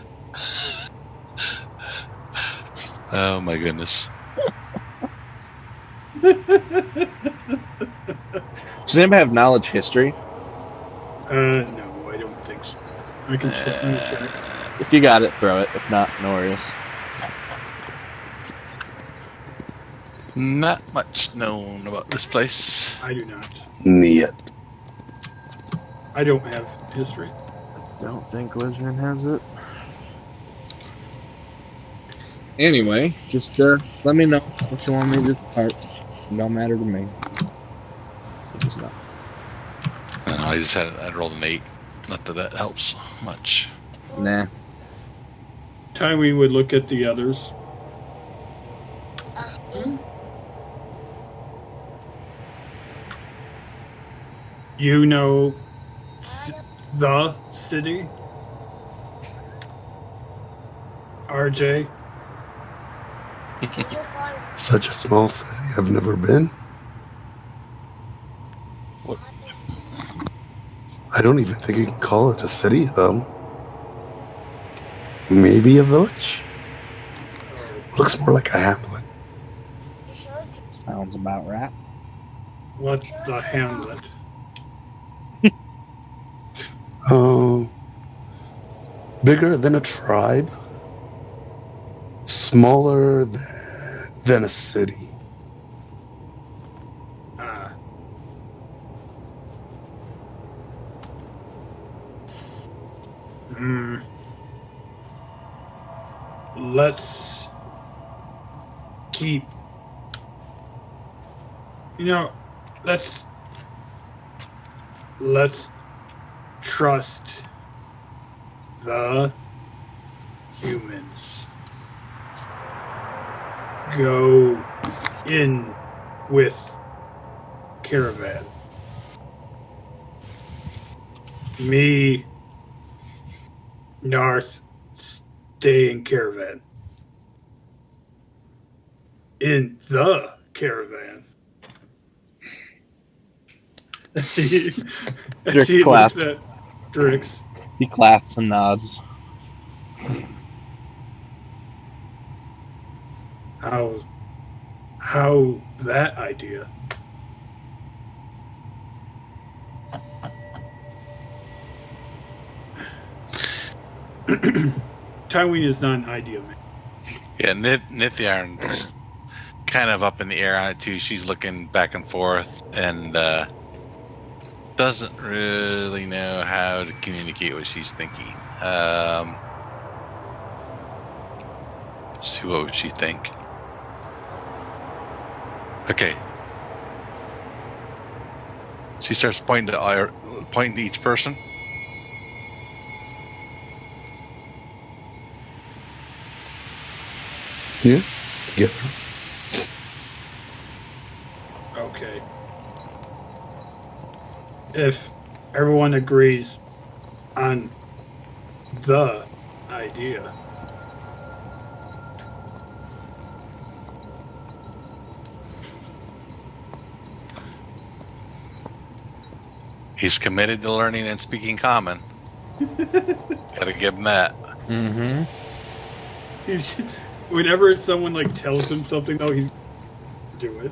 Oh my goodness. Does anybody have knowledge history? No, I don't think so. I can check. Let me check. If you got it, throw it. If not, no worries. Not much known about this place. I do not. Niet. I don't have history. Don't think Wizard has it. Anyway, just let me know what you want me to start. It don't matter to me. Just not. I rolled an 8. Not that that helps much. Nah. Time we would look at the others. You know the city? RJ? Such a small city. I've never been. What? I don't even think you can call it a city, though. Maybe a village? Looks more like a hamlet. Sounds about right. What the hamlet? Oh. Bigger than a tribe. Smaller than a city. Ah. Let's keep. Let's trust the humans. Go in with caravan. Me, Narth, stay in caravan. In the caravan. As he looks at Drix. He claps and nods. How that idea? Tywin is not an idea, man. Yeah, Nithiarn's kind of up in the air on it too. She's looking back and forth and doesn't really know how to communicate what she's thinking. See, what would she think? Okay. She starts pointing to each person. Yeah, together. Okay. If everyone agrees on the idea, He's committed to learning and speaking common. Gotta give him that. Mm-hmm. Whenever someone tells him something, though, he's do it.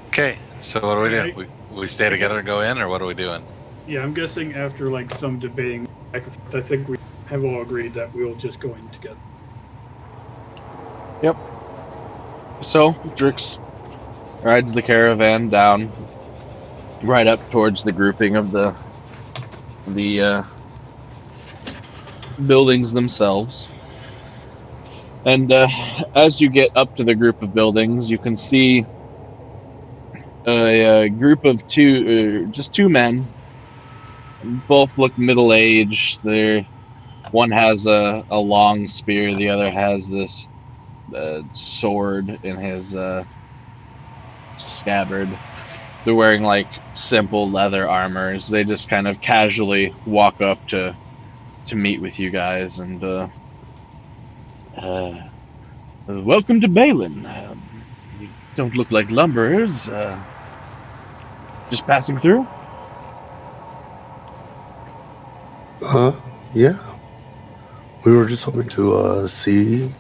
Okay, so what do we do? We stay together and go in, or what are we doing? Yeah, I'm guessing after some debating, I think we have all agreed that we'll just go in together. Yep. So, Drix rides the caravan down right up towards the grouping of the buildings themselves. And as you get up to the group of buildings, you can see a group of just two men. Both look middle-aged. They're One has a long spear, the other has this sword in his scabbard. They're wearing like simple leather armors. They just kind of casually walk up to meet with you guys and welcome to Balin. You don't look like lumberers. Just passing through. Yeah. We were just hoping to see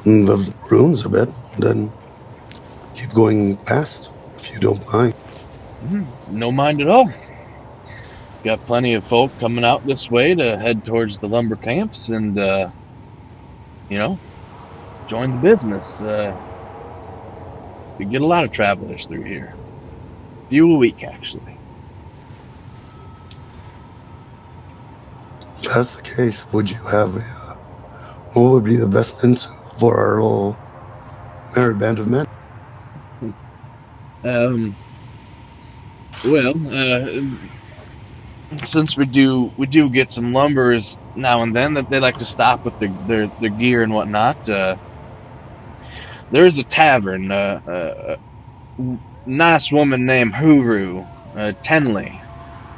the ruins a bit, and then keep going past, if you don't mind. No mind at all. Got plenty of folk coming out this way to head towards the lumber camps and, join the business. We get a lot of travelers through here. Few a week, actually. If that's the case, would you have what would be the best insult for our little merry band of men? Since we do get some lumberers now and then that they like to stop with their gear and whatnot. There's a tavern. Nice woman named Huru, Tenley.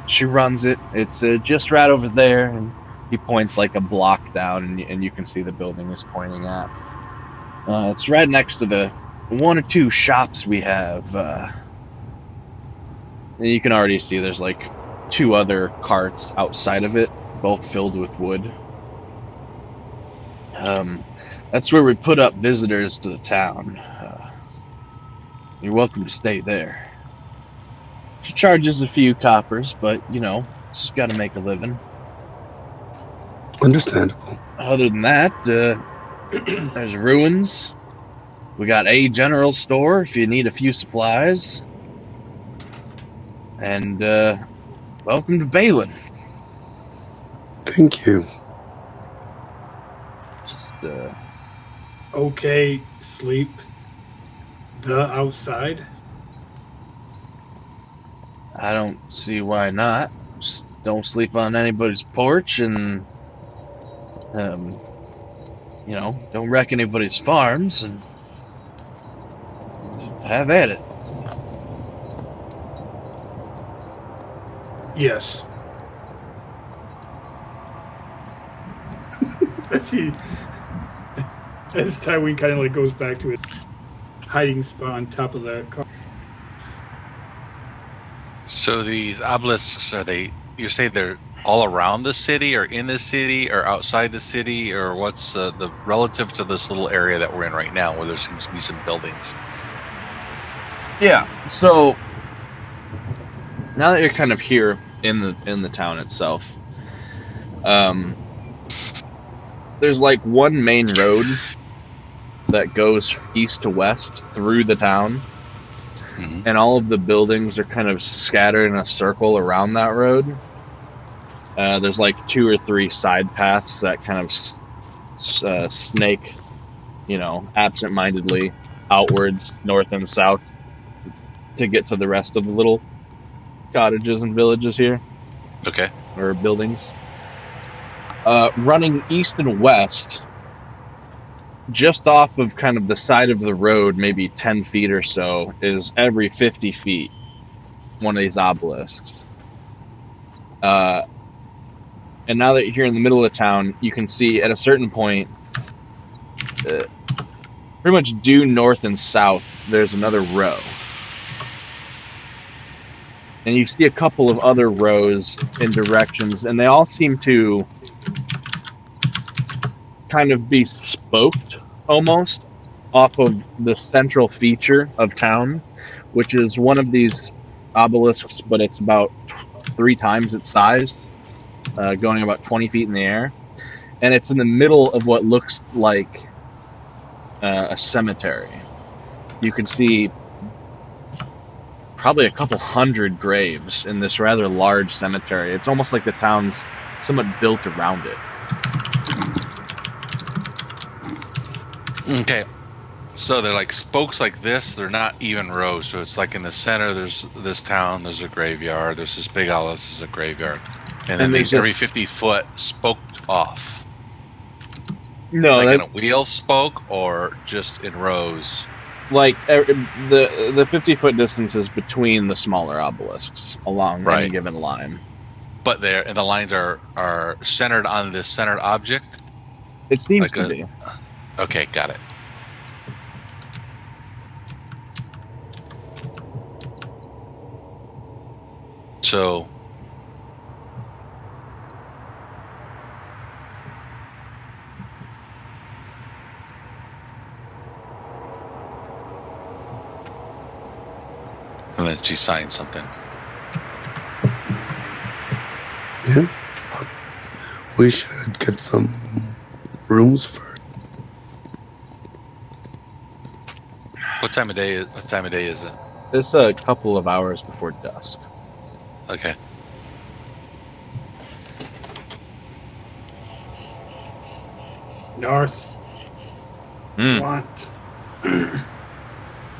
She runs it. It's just right over there, and he points like a block down, and you can see the building is pointing at. It's right next to the one or two shops we have. And you can already see there's like 2 other carts outside of it, both filled with wood. That's where we put up visitors to the town. You're welcome to stay there. She charges a few coppers, but, she's got to make a living. Understandable. Other than that, there's ruins. We got a general store if you need a few supplies. And, welcome to Balin. Thank you. Just, Okay, sleep. The outside? I don't see why not. Just don't sleep on anybody's porch and, don't wreck anybody's farms and have at it. Yes. As Tywin kind of like goes back to his hiding spot on top of that car. So these obelisks, you say they're all around the city or in the city or outside the city, or what's the relative to this little area that we're in right now where there seems to be some buildings? Yeah, so now that you're kind of here in the town itself, there's like one main road that goes east to west through the town, and all of the buildings are kind of scattered in a circle around that road. There's like 2 or 3 side paths that kind of snake, absent-mindedly outwards, north and south, to get to the rest of the little cottages and villages here. Okay. Or buildings. Running east and west, just off of kind of the side of the road, maybe 10 feet or so, is every 50 feet one of these obelisks. And now that you're here in the middle of the town, you can see at a certain point, pretty much due north and south, there's another row. And you see a couple of other rows in directions, and they all seem to kind of be spoked almost off of the central feature of town, which is one of these obelisks, but it's about 3 times its size, going about 20 feet in the air. And it's in the middle of what looks like a cemetery. You can see probably a couple hundred graves in this rather large cemetery. It's almost like the town's somewhat built around it. Okay. So they're like spokes like this. They're not even rows. So it's like in the center, there's this town, there's a graveyard. There's this big obelisk, there's a graveyard. And then there's every just 50 foot spoked off. no, Like in that a wheel spoke or just in rows? like the 50-foot distances between the smaller obelisks along any Right. given line. But the lines are centered on this centered object? It seems Like to be. okay, got it. So and then she signed something. Yeah. We should get some rooms for. What time of day is it? It's a couple of hours before dusk. Okay. North. Hmm. Want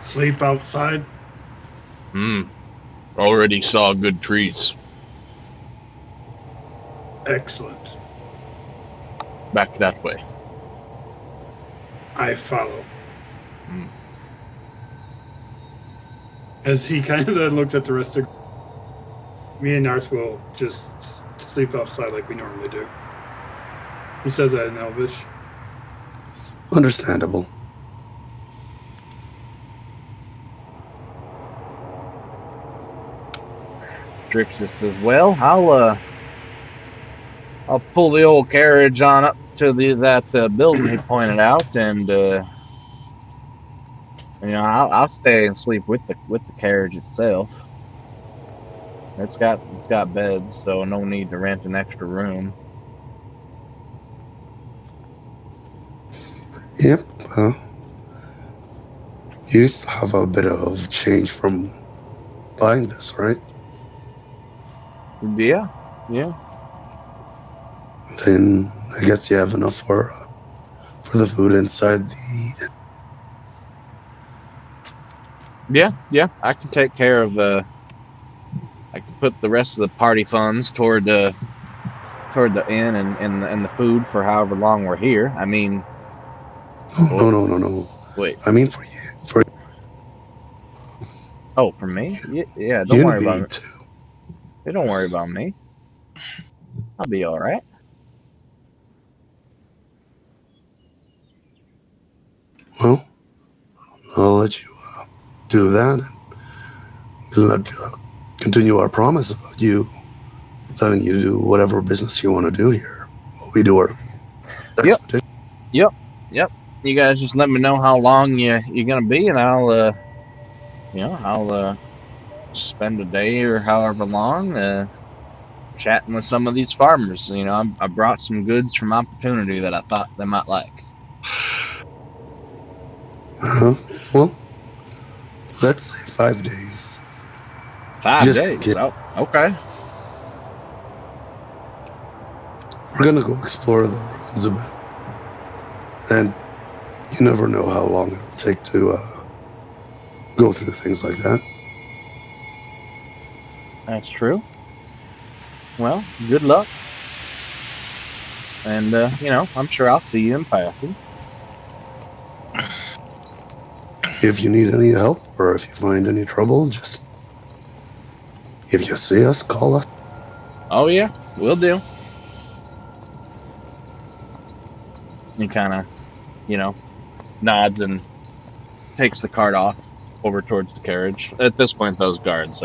sleep outside? Already saw good trees. Excellent. Back that way. I follow. Hmm. As he kind of then looks at the rest of me and Narth will just sleep outside like we normally do. He says that in Elvish. Understandable. Drix just says, "Well, I'll pull the old carriage on up to that building he pointed out, and I'll stay and sleep with the carriage itself. It's got beds, so no need to rent an extra room." Yep. You used to have a bit of change from buying this, right? Yeah. Then I guess you have enough for the food inside the. Yeah. I can take care of I can put the rest of the party funds toward the inn and the food for however long we're here. I mean, Oh, no. wait. I mean for you. For Oh, for me? Yeah. Don't you worry about need it. to. Hey, don't worry about me. I'll be all right. Well, I'll let you do that and let continue our promise about you letting you do whatever business you want to do here. While we do our expedition. Yep. You guys just let me know how long you're gonna be, and I'll spend a day or however long chatting with some of these farmers. I brought some goods from Opportunity that I thought they might like. Well, let's say 5 days. 5 days. Oh, okay. We're gonna go explore the ruins a bit, and you never know how long it'll take to go through things like that. That's true. Well, good luck. And, I'm sure I'll see you in passing. If you need any help or if you find any trouble, just if you see us, call us. Oh, yeah, will do. He kind of, nods and takes the cart off over towards the carriage. At this point, those guards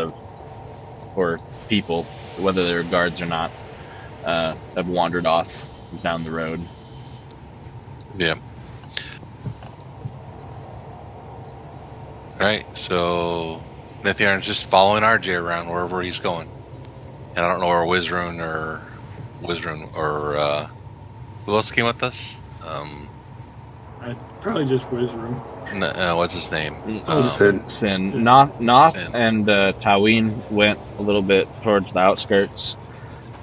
or people, whether they're guards or not, have wandered off down the road. Yeah. Right, so Nithyan's just following RJ around wherever he's going. And I don't know where Wizrun or who else came with us? Probably just Wizroom. What's his name? Sin. Noth Sin. and Taween went a little bit towards the outskirts.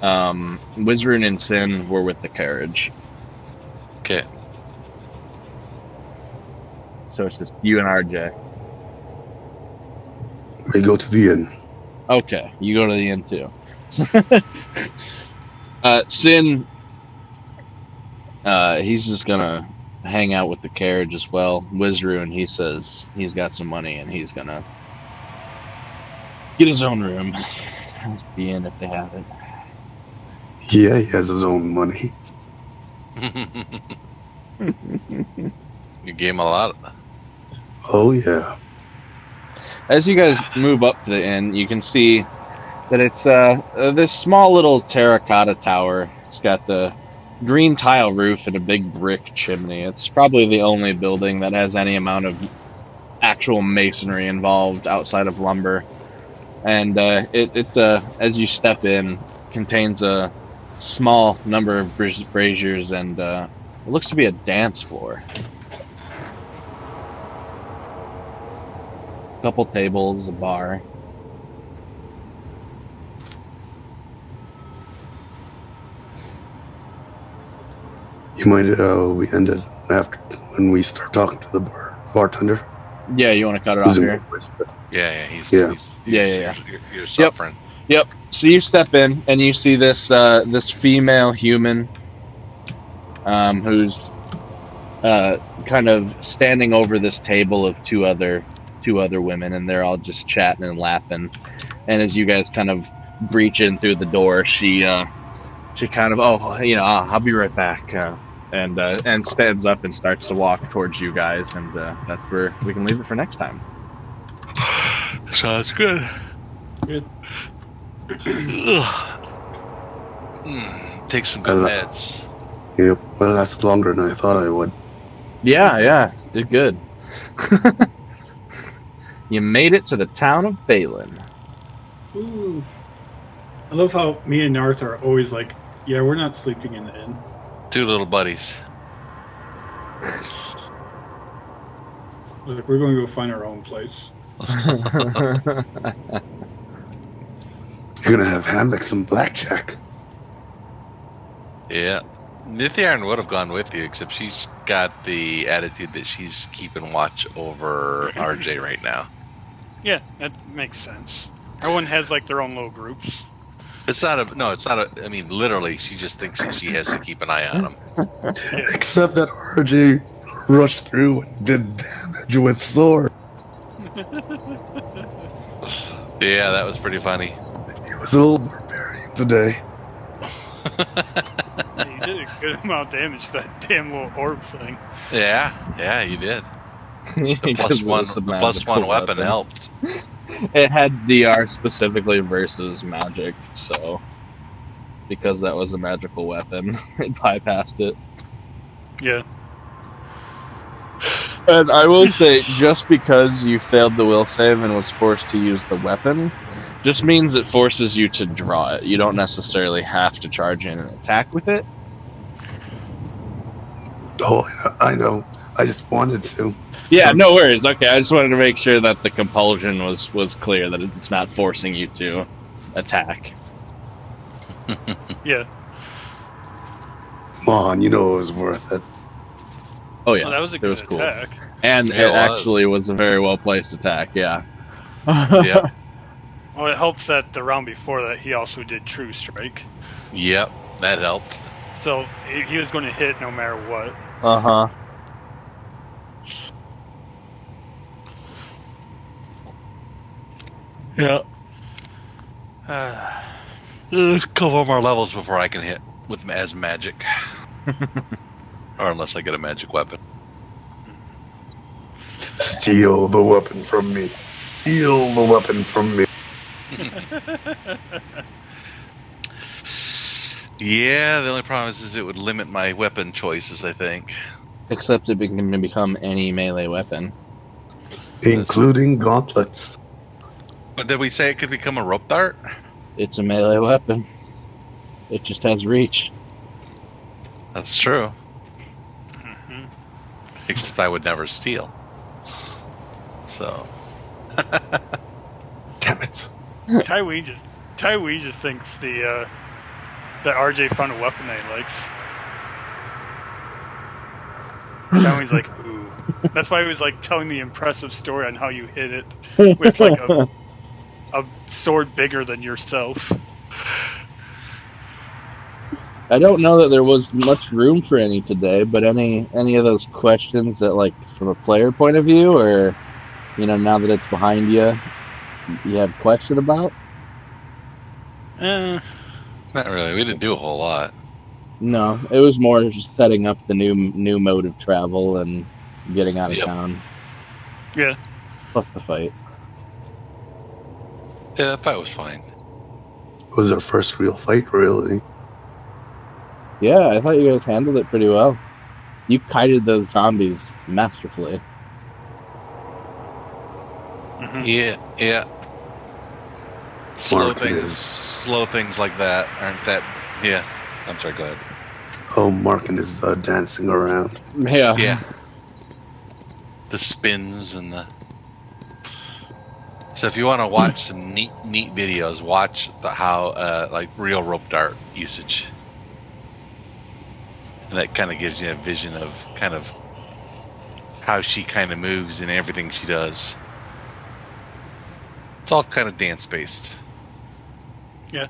Wizrun and Sin were with the carriage. Okay. So it's just you and RJ. We go to the inn. Okay, you go to the inn too. Sin, he's just gonna hang out with the carriage as well. Wizrun, he says he's got some money and he's gonna get his own room. Be in if they have it. Yeah, he has his own money. You gave him a lot. Oh, yeah. As you guys move up to the inn, you can see that it's this small little terracotta tower. It's got the green tile roof and a big brick chimney. It's probably the only building that has any amount of actual masonry involved outside of lumber. And it as you step in, contains a small number of braziers and it looks to be a dance floor. A couple tables, a bar. You mind we end it after when we start talking to the bartender? Yeah, you want to cut it off here? Yeah, he's Yeah. you're suffering. Yep. So you step in and you see this this female human who's kind of standing over this table of two other women, and they're all just chatting and laughing. And as you guys kind of breach in through the door, she kind of I'll be right back, and stands up and starts to walk towards you guys, and that's where we can leave it for next time. Sounds good. Good. Take some good meds. Yep, well, it lasted longer than I thought I would. Yeah, did good. You made it to the town of Balin. Ooh. I love how me and Narth are always like, yeah, we're not sleeping in the inn. Two little buddies. Like, we're going to go find our own place. You're gonna have hammocks and blackjack. Yeah. Nithiarn would have gone with you, except she's got the attitude that she's keeping watch over RJ right now. Yeah, that makes sense. Everyone has like their own little groups. It's not a, I mean, literally, she just thinks that she has to keep an eye on him. Except that RJ rushed through and did damage with sword. Yeah, that was pretty funny. He was a little barbarian today. Yeah, you did a good amount of damage to that damn little orb thing. Yeah, you did. The plus one weapon helped. It had DR specifically versus magic, so because that was a magical weapon, it bypassed it. Yeah. And I will say, just because you failed the will save and was forced to use the weapon, just means it forces you to draw it. You don't necessarily have to charge in and attack with it. Oh, I know. I just wanted to. Yeah, no worries. Okay, I just wanted to make sure that the compulsion was clear, that it's not forcing you to attack. Yeah. Come on, you know it was worth it. Oh yeah, Well, that was a good cool. attack. And Yeah, it actually was a very well placed attack. Yeah. Yep. Well, it helps that the round before that he also did True Strike. Yep, that helped. So he was going to hit no matter what. Uh huh. Yeah. A couple more levels before I can hit with as magic. Or unless I get a magic weapon. Steal the weapon from me. Steal the weapon from me. Yeah, the only problem is it would limit my weapon choices, I think. Except it can become any melee weapon. Including gauntlets. But did we say it could become a rope dart? It's a melee weapon. It just has reach. That's true. Mm-hmm. Except I would never steal. So. Damn it. Tywee just thinks that RJ found a weapon that he likes. Tywee's like, ooh. That's why he was like telling the impressive story on how you hit it with like a sword bigger than yourself. I don't know that there was much room for any today, but any of those questions that, like, from a player point of view, or now that it's behind you, you have question about? Eh, Not really. We didn't do a whole lot. No, it was more just setting up the new mode of travel and getting out of Yep. town, yeah. plus the fight. Yeah, that fight was fine. It was our first real fight, really. Yeah, I thought you guys handled it pretty well. You kited those zombies masterfully. Mhm. Yeah. Mark is Slow things like that aren't that. Yeah. I'm sorry. Go ahead. Markin is dancing around. Yeah. Yeah. The spins and the. So if you want to watch some neat videos, watch how like real rope dart usage, and that kind of gives you a vision of kind of how she kind of moves and everything she does. It's all kind of dance based. Yeah.